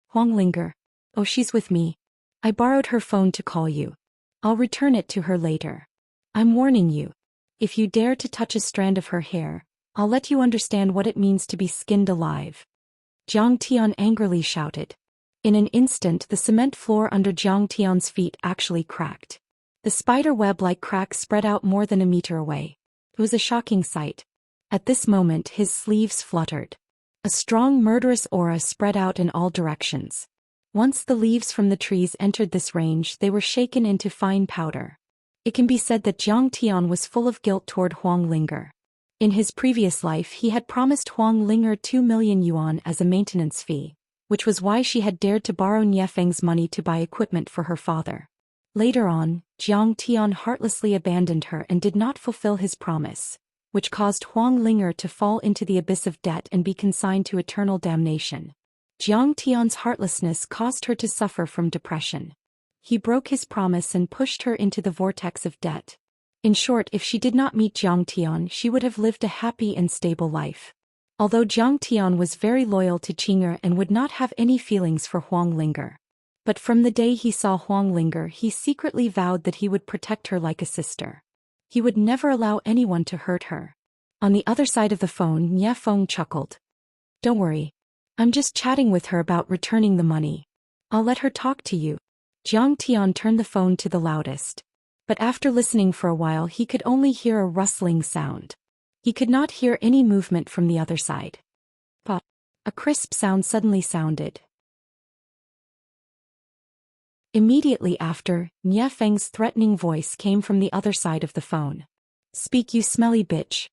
Huang Linger. Oh, she's with me. I borrowed her phone to call you. I'll return it to her later. I'm warning you. If you dare to touch a strand of her hair, I'll let you understand what it means to be skinned alive. Jiang Tian angrily shouted. In an instant the cement floor under Jiang Tian's feet actually cracked. The spider web-like crack spread out more than a meter away. It was a shocking sight. At this moment his sleeves fluttered. A strong murderous aura spread out in all directions. Once the leaves from the trees entered this range, they were shaken into fine powder. It can be said that Jiang Tian was full of guilt toward Huang Linger. In his previous life he had promised Huang Linger 2 million yuan as a maintenance fee, which was why she had dared to borrow Nie Feng's money to buy equipment for her father. Later on, Jiang Tian heartlessly abandoned her and did not fulfill his promise, which caused Huang Linger to fall into the abyss of debt and be consigned to eternal damnation. Jiang Tian's heartlessness caused her to suffer from depression. He broke his promise and pushed her into the vortex of debt. In short, if she did not meet Jiang Tian, she would have lived a happy and stable life. Although Jiang Tian was very loyal to Qing'er and would not have any feelings for Huang Linger. But from the day he saw Huang Linger, he secretly vowed that he would protect her like a sister. He would never allow anyone to hurt her. On the other side of the phone, Nie Feng chuckled. Don't worry. I'm just chatting with her about returning the money. I'll let her talk to you. Jiang Tian turned the phone to the loudest. But after listening for a while he could only hear a rustling sound. He could not hear any movement from the other side. But a crisp sound suddenly sounded. Immediately after, Nie Feng's threatening voice came from the other side of the phone. Speak, you smelly bitch.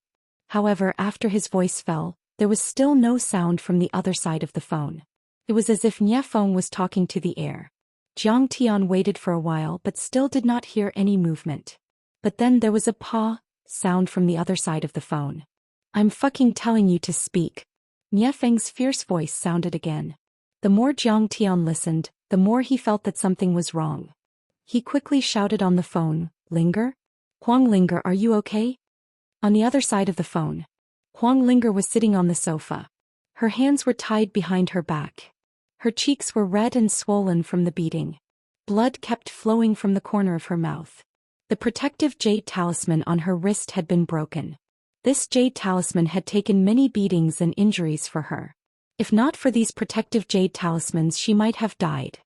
However, after his voice fell, there was still no sound from the other side of the phone. It was as if Nie Feng was talking to the air. Jiang Tian waited for a while but still did not hear any movement. But then there was a paw sound from the other side of the phone. I'm fucking telling you to speak. Nie Feng's fierce voice sounded again. The more Jiang Tian listened, the more he felt that something was wrong. He quickly shouted on the phone, Linger? Huang Linger, are you okay? On the other side of the phone, Huang Linger was sitting on the sofa. Her hands were tied behind her back. Her cheeks were red and swollen from the beating. Blood kept flowing from the corner of her mouth. The protective jade talisman on her wrist had been broken. This jade talisman had taken many beatings and injuries for her. If not for these protective jade talismans, she might have died.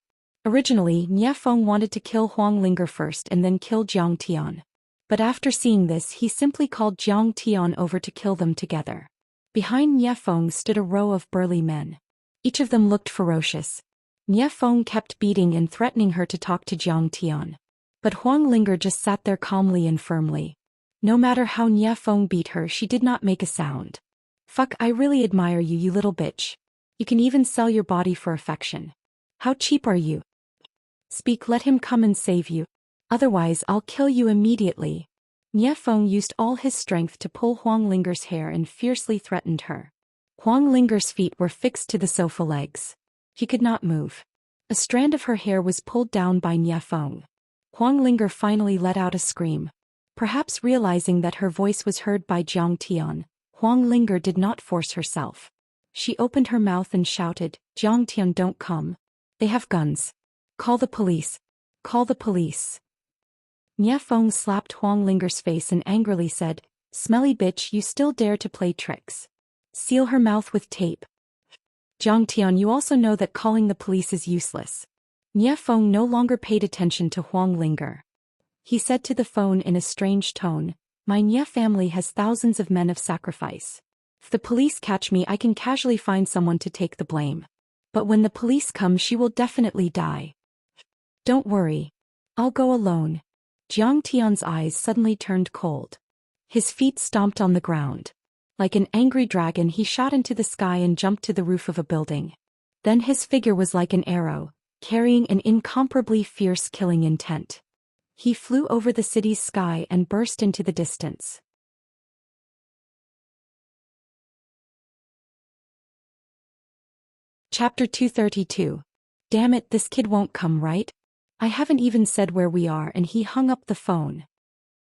Originally, Nie Feng wanted to kill Huang Linger first and then kill Jiang Tian. But after seeing this, he simply called Jiang Tian over to kill them together. Behind Nie Feng stood a row of burly men. Each of them looked ferocious. Nie Feng kept beating and threatening her to talk to Jiang Tian. But Huang Linger just sat there calmly and firmly. No matter how Nie Feng beat her, she did not make a sound. Fuck, I really admire you, you little bitch. You can even sell your body for affection. How cheap are you? Speak, let him come and save you. Otherwise, I'll kill you immediately. Nie Feng used all his strength to pull Huang Linger's hair and fiercely threatened her. Huang Linger's feet were fixed to the sofa legs. He could not move. A strand of her hair was pulled down by Nie Feng. Huang Linger finally let out a scream. Perhaps realizing that her voice was heard by Jiang Tian, Huang Linger did not force herself. She opened her mouth and shouted, Jiang Tian, don't come. They have guns. Call the police. Call the police. Nie Feng slapped Huang Linger's face and angrily said, Smelly bitch, you still dare to play tricks. Seal her mouth with tape. Jiang Tian, you also know that calling the police is useless. Nie Feng no longer paid attention to Huang Linger. He said to the phone in a strange tone, My Nie family has thousands of men of sacrifice. If the police catch me, I can casually find someone to take the blame. But when the police come, she will definitely die. Don't worry. I'll go alone. Jiang Tian's eyes suddenly turned cold. His feet stomped on the ground. Like an angry dragon, he shot into the sky and jumped to the roof of a building. Then his figure was like an arrow, carrying an incomparably fierce killing intent. He flew over the city's sky and burst into the distance. Chapter 232. Damn it, this kid won't come, right? I haven't even said where we are, and he hung up the phone.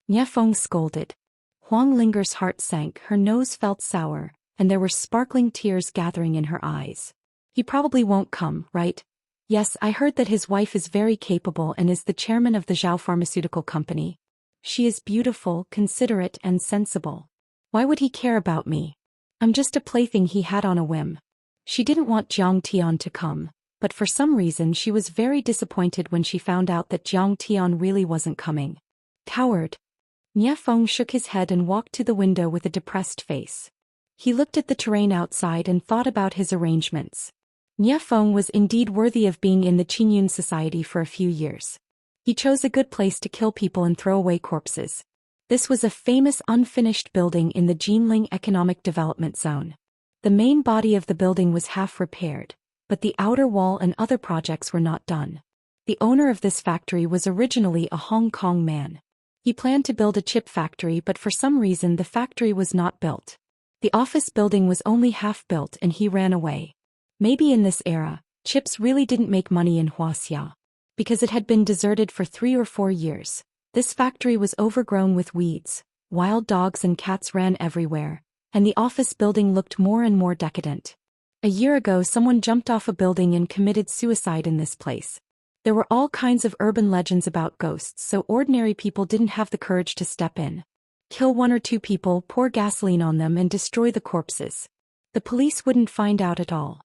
Nie Feng scolded. Huang Linger's heart sank, her nose felt sour, and there were sparkling tears gathering in her eyes. He probably won't come, right? Yes, I heard that his wife is very capable and is the chairman of the Zhou Pharmaceutical Company. She is beautiful, considerate, and sensible. Why would he care about me? I'm just a plaything he had on a whim. She didn't want Jiang Tian to come, but for some reason she was very disappointed when she found out that Jiang Tian really wasn't coming. Coward. Nie Feng shook his head and walked to the window with a depressed face. He looked at the terrain outside and thought about his arrangements. Nie Feng was indeed worthy of being in the Qingyun society for a few years. He chose a good place to kill people and throw away corpses. This was a famous unfinished building in the Jinling Economic Development Zone. The main body of the building was half repaired, but the outer wall and other projects were not done. The owner of this factory was originally a Hong Kong man. He planned to build a chip factory, but for some reason the factory was not built. The office building was only half built and he ran away. Maybe in this era, chips really didn't make money in Wuxia. Because it had been deserted for 3 or 4 years. This factory was overgrown with weeds, wild dogs and cats ran everywhere, and the office building looked more and more decadent. A year ago, someone jumped off a building and committed suicide in this place. There were all kinds of urban legends about ghosts, so ordinary people didn't have the courage to step in. Kill 1 or 2 people, pour gasoline on them and destroy the corpses. The police wouldn't find out at all.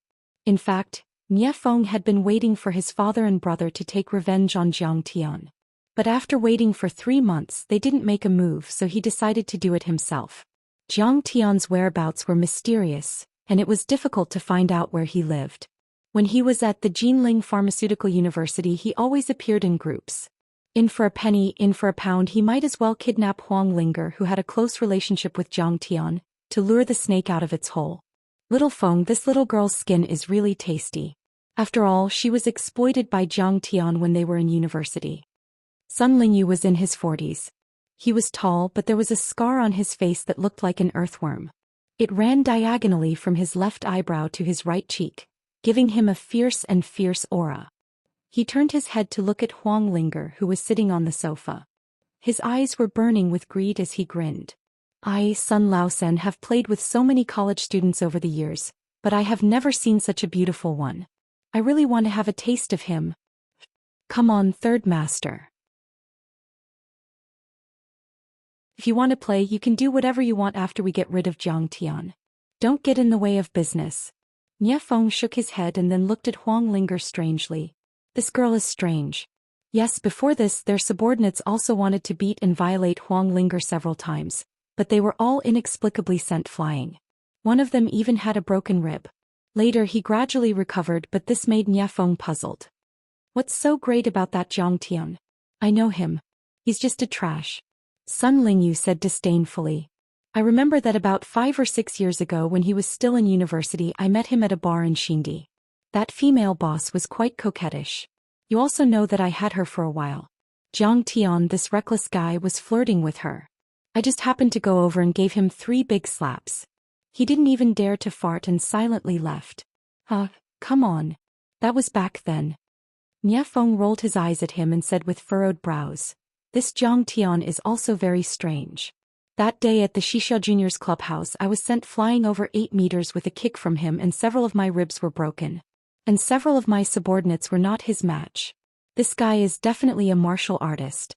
In fact, Nie Feng had been waiting for his father and brother to take revenge on Jiang Tian. But after waiting for 3 months, they didn't make a move, so he decided to do it himself. Jiang Tian's whereabouts were mysterious, and it was difficult to find out where he lived. When he was at the Jinling Pharmaceutical University, he always appeared in groups. In for a penny, in for a pound, he might as well kidnap Huang Linger, who had a close relationship with Jiang Tian, to lure the snake out of its hole. Little Feng, this little girl's skin is really tasty. After all, she was exploited by Jiang Tian when they were in university. Sun Lingyu was in his 40s. He was tall, but there was a scar on his face that looked like an earthworm. It ran diagonally from his left eyebrow to his right cheek, giving him a fierce aura. He turned his head to look at Huang Linger, who was sitting on the sofa. His eyes were burning with greed as he grinned. I, Sun Laosen, have played with so many college students over the years, but I have never seen such a beautiful one. I really want to have a taste of him. Come on, third master. If you want to play, you can do whatever you want after we get rid of Jiang Tian. Don't get in the way of business. Nie Feng shook his head and then looked at Huang Linger strangely. This girl is strange. Yes, before this, their subordinates also wanted to beat and violate Huang Linger several times, but they were all inexplicably sent flying. One of them even had a broken rib. Later he gradually recovered, but this made Nie Feng puzzled. What's so great about that Jiang Tian? I know him. He's just a trash. Sun Lingyu said disdainfully. I remember that about 5 or 6 years ago when he was still in university I met him at a bar in Xindi. That female boss was quite coquettish. You also know that I had her for a while. Jiang Tian, this reckless guy, was flirting with her. I just happened to go over and gave him 3 big slaps. He didn't even dare to fart and silently left. Come on. That was back then. Nie Feng rolled his eyes at him and said with furrowed brows, this Jiang Tian is also very strange. That day at the Xianxia Juniors clubhouse I was sent flying over 8 meters with a kick from him and several of my ribs were broken. And several of my subordinates were not his match. This guy is definitely a martial artist.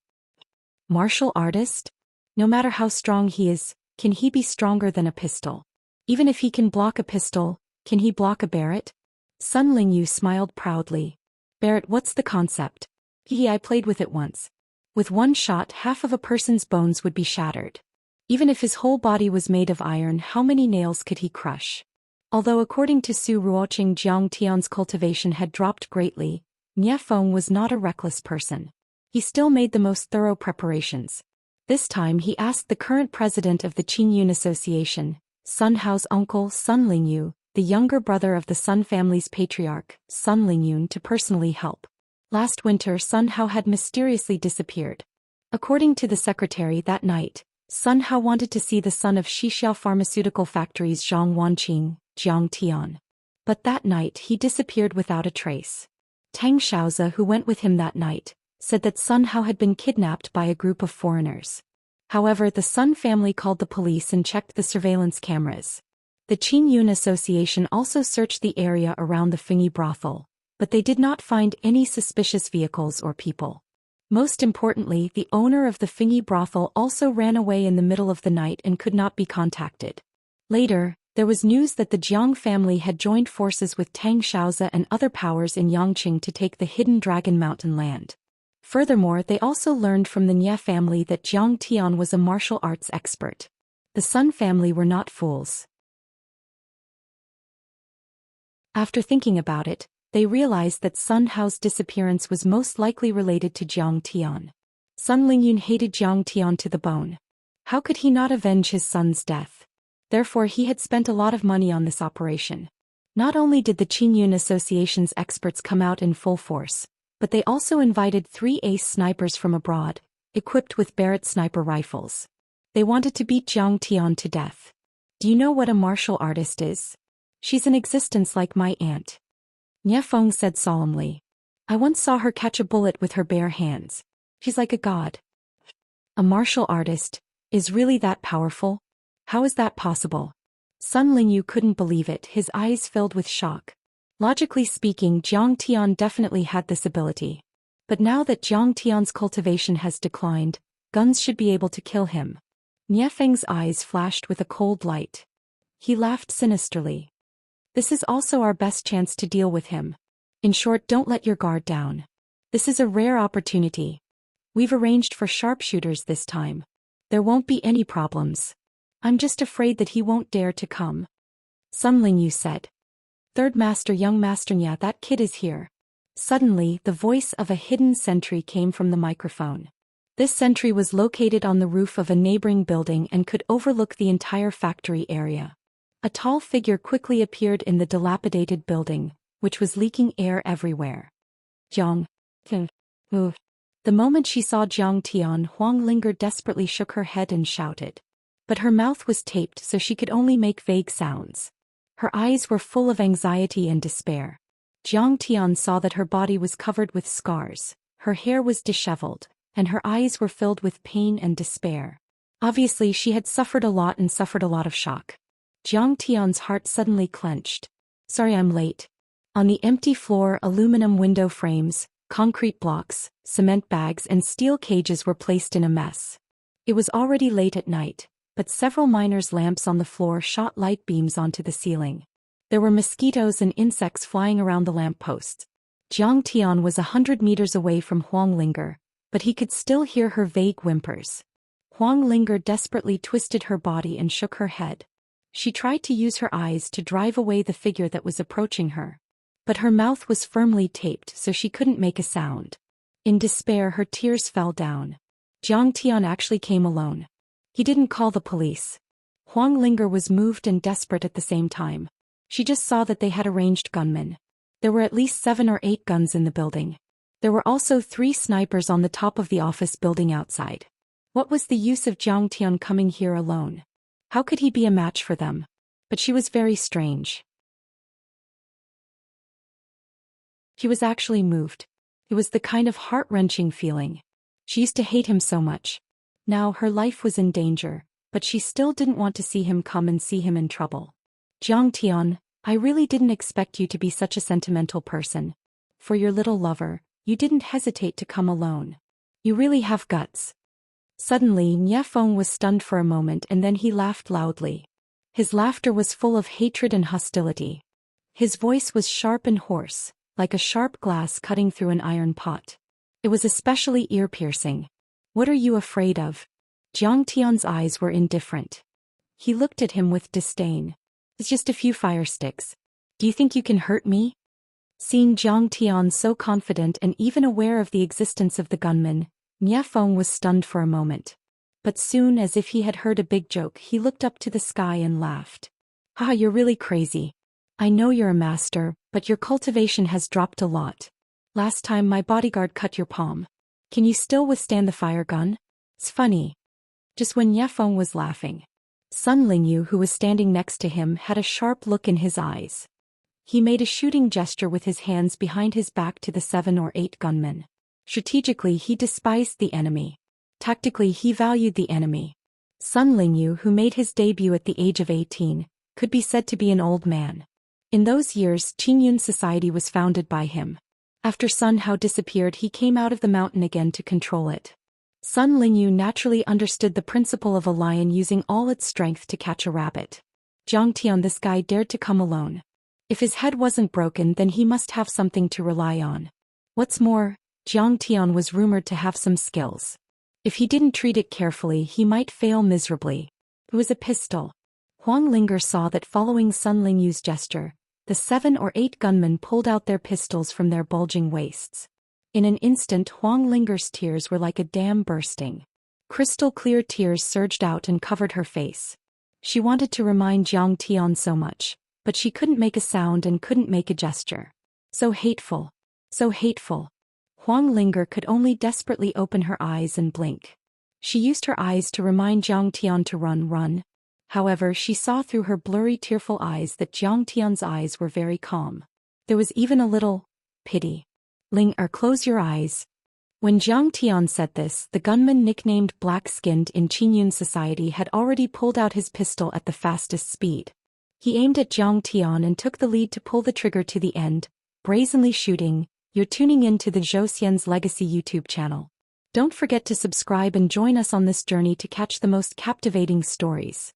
Martial artist? No matter how strong he is, can he be stronger than a pistol? Even if he can block a pistol, can he block a Barrett? Sun Lingyu smiled proudly. Barrett, what's the concept? I played with it once. With one shot, half of a person's bones would be shattered. Even if his whole body was made of iron, how many nails could he crush? Although according to Su Ruoqing, Jiang Tian's cultivation had dropped greatly, Nie Feng was not a reckless person. He still made the most thorough preparations. This time he asked the current president of the Qingyun Association, Sun Hao's uncle Sun Lingyu, the younger brother of the Sun family's patriarch, Sun Lingyun, to personally help. Last winter Sun Hao had mysteriously disappeared. According to the secretary that night, Sun Hao wanted to see the son of Xixiao Pharmaceutical Factory's Zhang Wanqing, Jiang Tian. But that night he disappeared without a trace. Tang Xiaozi, who went with him that night, said that Sun Hao had been kidnapped by a group of foreigners. However, the Sun family called the police and checked the surveillance cameras. The Qingyun Association also searched the area around the Fengyi brothel, but they did not find any suspicious vehicles or people. Most importantly, the owner of the Fengyi brothel also ran away in the middle of the night and could not be contacted. Later, there was news that the Jiang family had joined forces with Tang Xiaozi and other powers in Yangqing to take the hidden Dragon Mountain land. Furthermore, they also learned from the Nie family that Jiang Tian was a martial arts expert. The Sun family were not fools. After thinking about it, they realized that Sun Hao's disappearance was most likely related to Jiang Tian. Sun Lingyun hated Jiang Tian to the bone. How could he not avenge his son's death? Therefore he had spent a lot of money on this operation. Not only did the Qingyun Association's experts come out in full force, but they also invited 3 ace snipers from abroad, equipped with Barrett sniper rifles. They wanted to beat Jiang Tian to death. Do you know what a martial artist is? She's an existence like my aunt. Nie Feng said solemnly. I once saw her catch a bullet with her bare hands. She's like a god. A martial artist is really that powerful? How is that possible? Sun Lingyu couldn't believe it, his eyes filled with shock. Logically speaking, Jiang Tian definitely had this ability. But now that Jiang Tian's cultivation has declined, guns should be able to kill him. Nie Feng's eyes flashed with a cold light. He laughed sinisterly. This is also our best chance to deal with him. In short, don't let your guard down. This is a rare opportunity. We've arranged for sharpshooters this time. There won't be any problems. I'm just afraid that he won't dare to come. Sun Lingyu said. Third Master, young Master Nya, that kid is here. Suddenly, the voice of a hidden sentry came from the microphone. This sentry was located on the roof of a neighboring building and could overlook the entire factory area. A tall figure quickly appeared in the dilapidated building, which was leaking air everywhere. Jiang. The moment she saw Jiang Tian, Huang Linger desperately shook her head and shouted. But her mouth was taped so she could only make vague sounds. Her eyes were full of anxiety and despair. Jiang Tian saw that her body was covered with scars, her hair was disheveled, and her eyes were filled with pain and despair. Obviously she had suffered a lot of shock. Jiang Tian's heart suddenly clenched. Sorry I'm late. On the empty floor, aluminum window frames, concrete blocks, cement bags and steel cages were placed in a mess. It was already late at night, but several miners' lamps on the floor shot light beams onto the ceiling. There were mosquitoes and insects flying around the lampposts. Jiang Tian was 100 meters away from Huang Linger, but he could still hear her vague whimpers. Huang Linger desperately twisted her body and shook her head. She tried to use her eyes to drive away the figure that was approaching her. But her mouth was firmly taped so she couldn't make a sound. In despair her tears fell down. Jiang Tian actually came alone. He didn't call the police. Huang Linger was moved and desperate at the same time. She just saw that they had arranged gunmen. There were at least 7 or 8 guns in the building. There were also 3 snipers on the top of the office building outside. What was the use of Jiang Tian coming here alone? How could he be a match for them? But she was very strange. He was actually moved. It was the kind of heart-wrenching feeling. She used to hate him so much. Now her life was in danger, but she still didn't want to see him come and see him in trouble. Jiang Tian, I really didn't expect you to be such a sentimental person. For your little lover, you didn't hesitate to come alone. You really have guts. Suddenly, Nye Feng was stunned for a moment and then he laughed loudly. His laughter was full of hatred and hostility. His voice was sharp and hoarse, like a sharp glass cutting through an iron pot. It was especially ear-piercing. What are you afraid of? Jiang Tian's eyes were indifferent. He looked at him with disdain. It's just a few fire sticks. Do you think you can hurt me? Seeing Jiang Tian so confident and even aware of the existence of the gunman, Nye Feng was stunned for a moment. But soon, as if he had heard a big joke, he looked up to the sky and laughed. Haha, you're really crazy. I know you're a master, but your cultivation has dropped a lot. Last time my bodyguard cut your palm. Can you still withstand the fire gun? It's funny. Just when Nye Feng was laughing, Sun Lingyu, who was standing next to him, had a sharp look in his eyes. He made a shooting gesture with his hands behind his back to the 7 or 8 gunmen. Strategically, he despised the enemy. Tactically, he valued the enemy. Sun Lingyu, who made his debut at the age of 18, could be said to be an old man. In those years, Qingyun society was founded by him. After Sun Hao disappeared, he came out of the mountain again to control it. Sun Lingyu naturally understood the principle of a lion using all its strength to catch a rabbit. Jiang Tian, this guy dared to come alone. If his head wasn't broken, then he must have something to rely on. What's more, Jiang Tian was rumored to have some skills. If he didn't treat it carefully, he might fail miserably. It was a pistol. Huang Linger saw that following Sun Lingyu's gesture, the 7 or 8 gunmen pulled out their pistols from their bulging waists. In an instant, Huang Linger's tears were like a dam bursting. Crystal-clear tears surged out and covered her face. She wanted to remind Jiang Tian so much, but she couldn't make a sound and couldn't make a gesture. So hateful. So hateful. Huang Linger could only desperately open her eyes and blink. She used her eyes to remind Jiang Tian to run. However, she saw through her blurry, tearful eyes that Jiang Tian's eyes were very calm. There was even a little pity. Close your eyes. When Jiang Tian said this, the gunman nicknamed Black-Skinned in Qingyun society had already pulled out his pistol at the fastest speed. He aimed at Jiang Tian and took the lead to pull the trigger to the end, brazenly shooting. You're tuning in to the Zhou Xian's Legacy YouTube channel. Don't forget to subscribe and join us on this journey to catch the most captivating stories.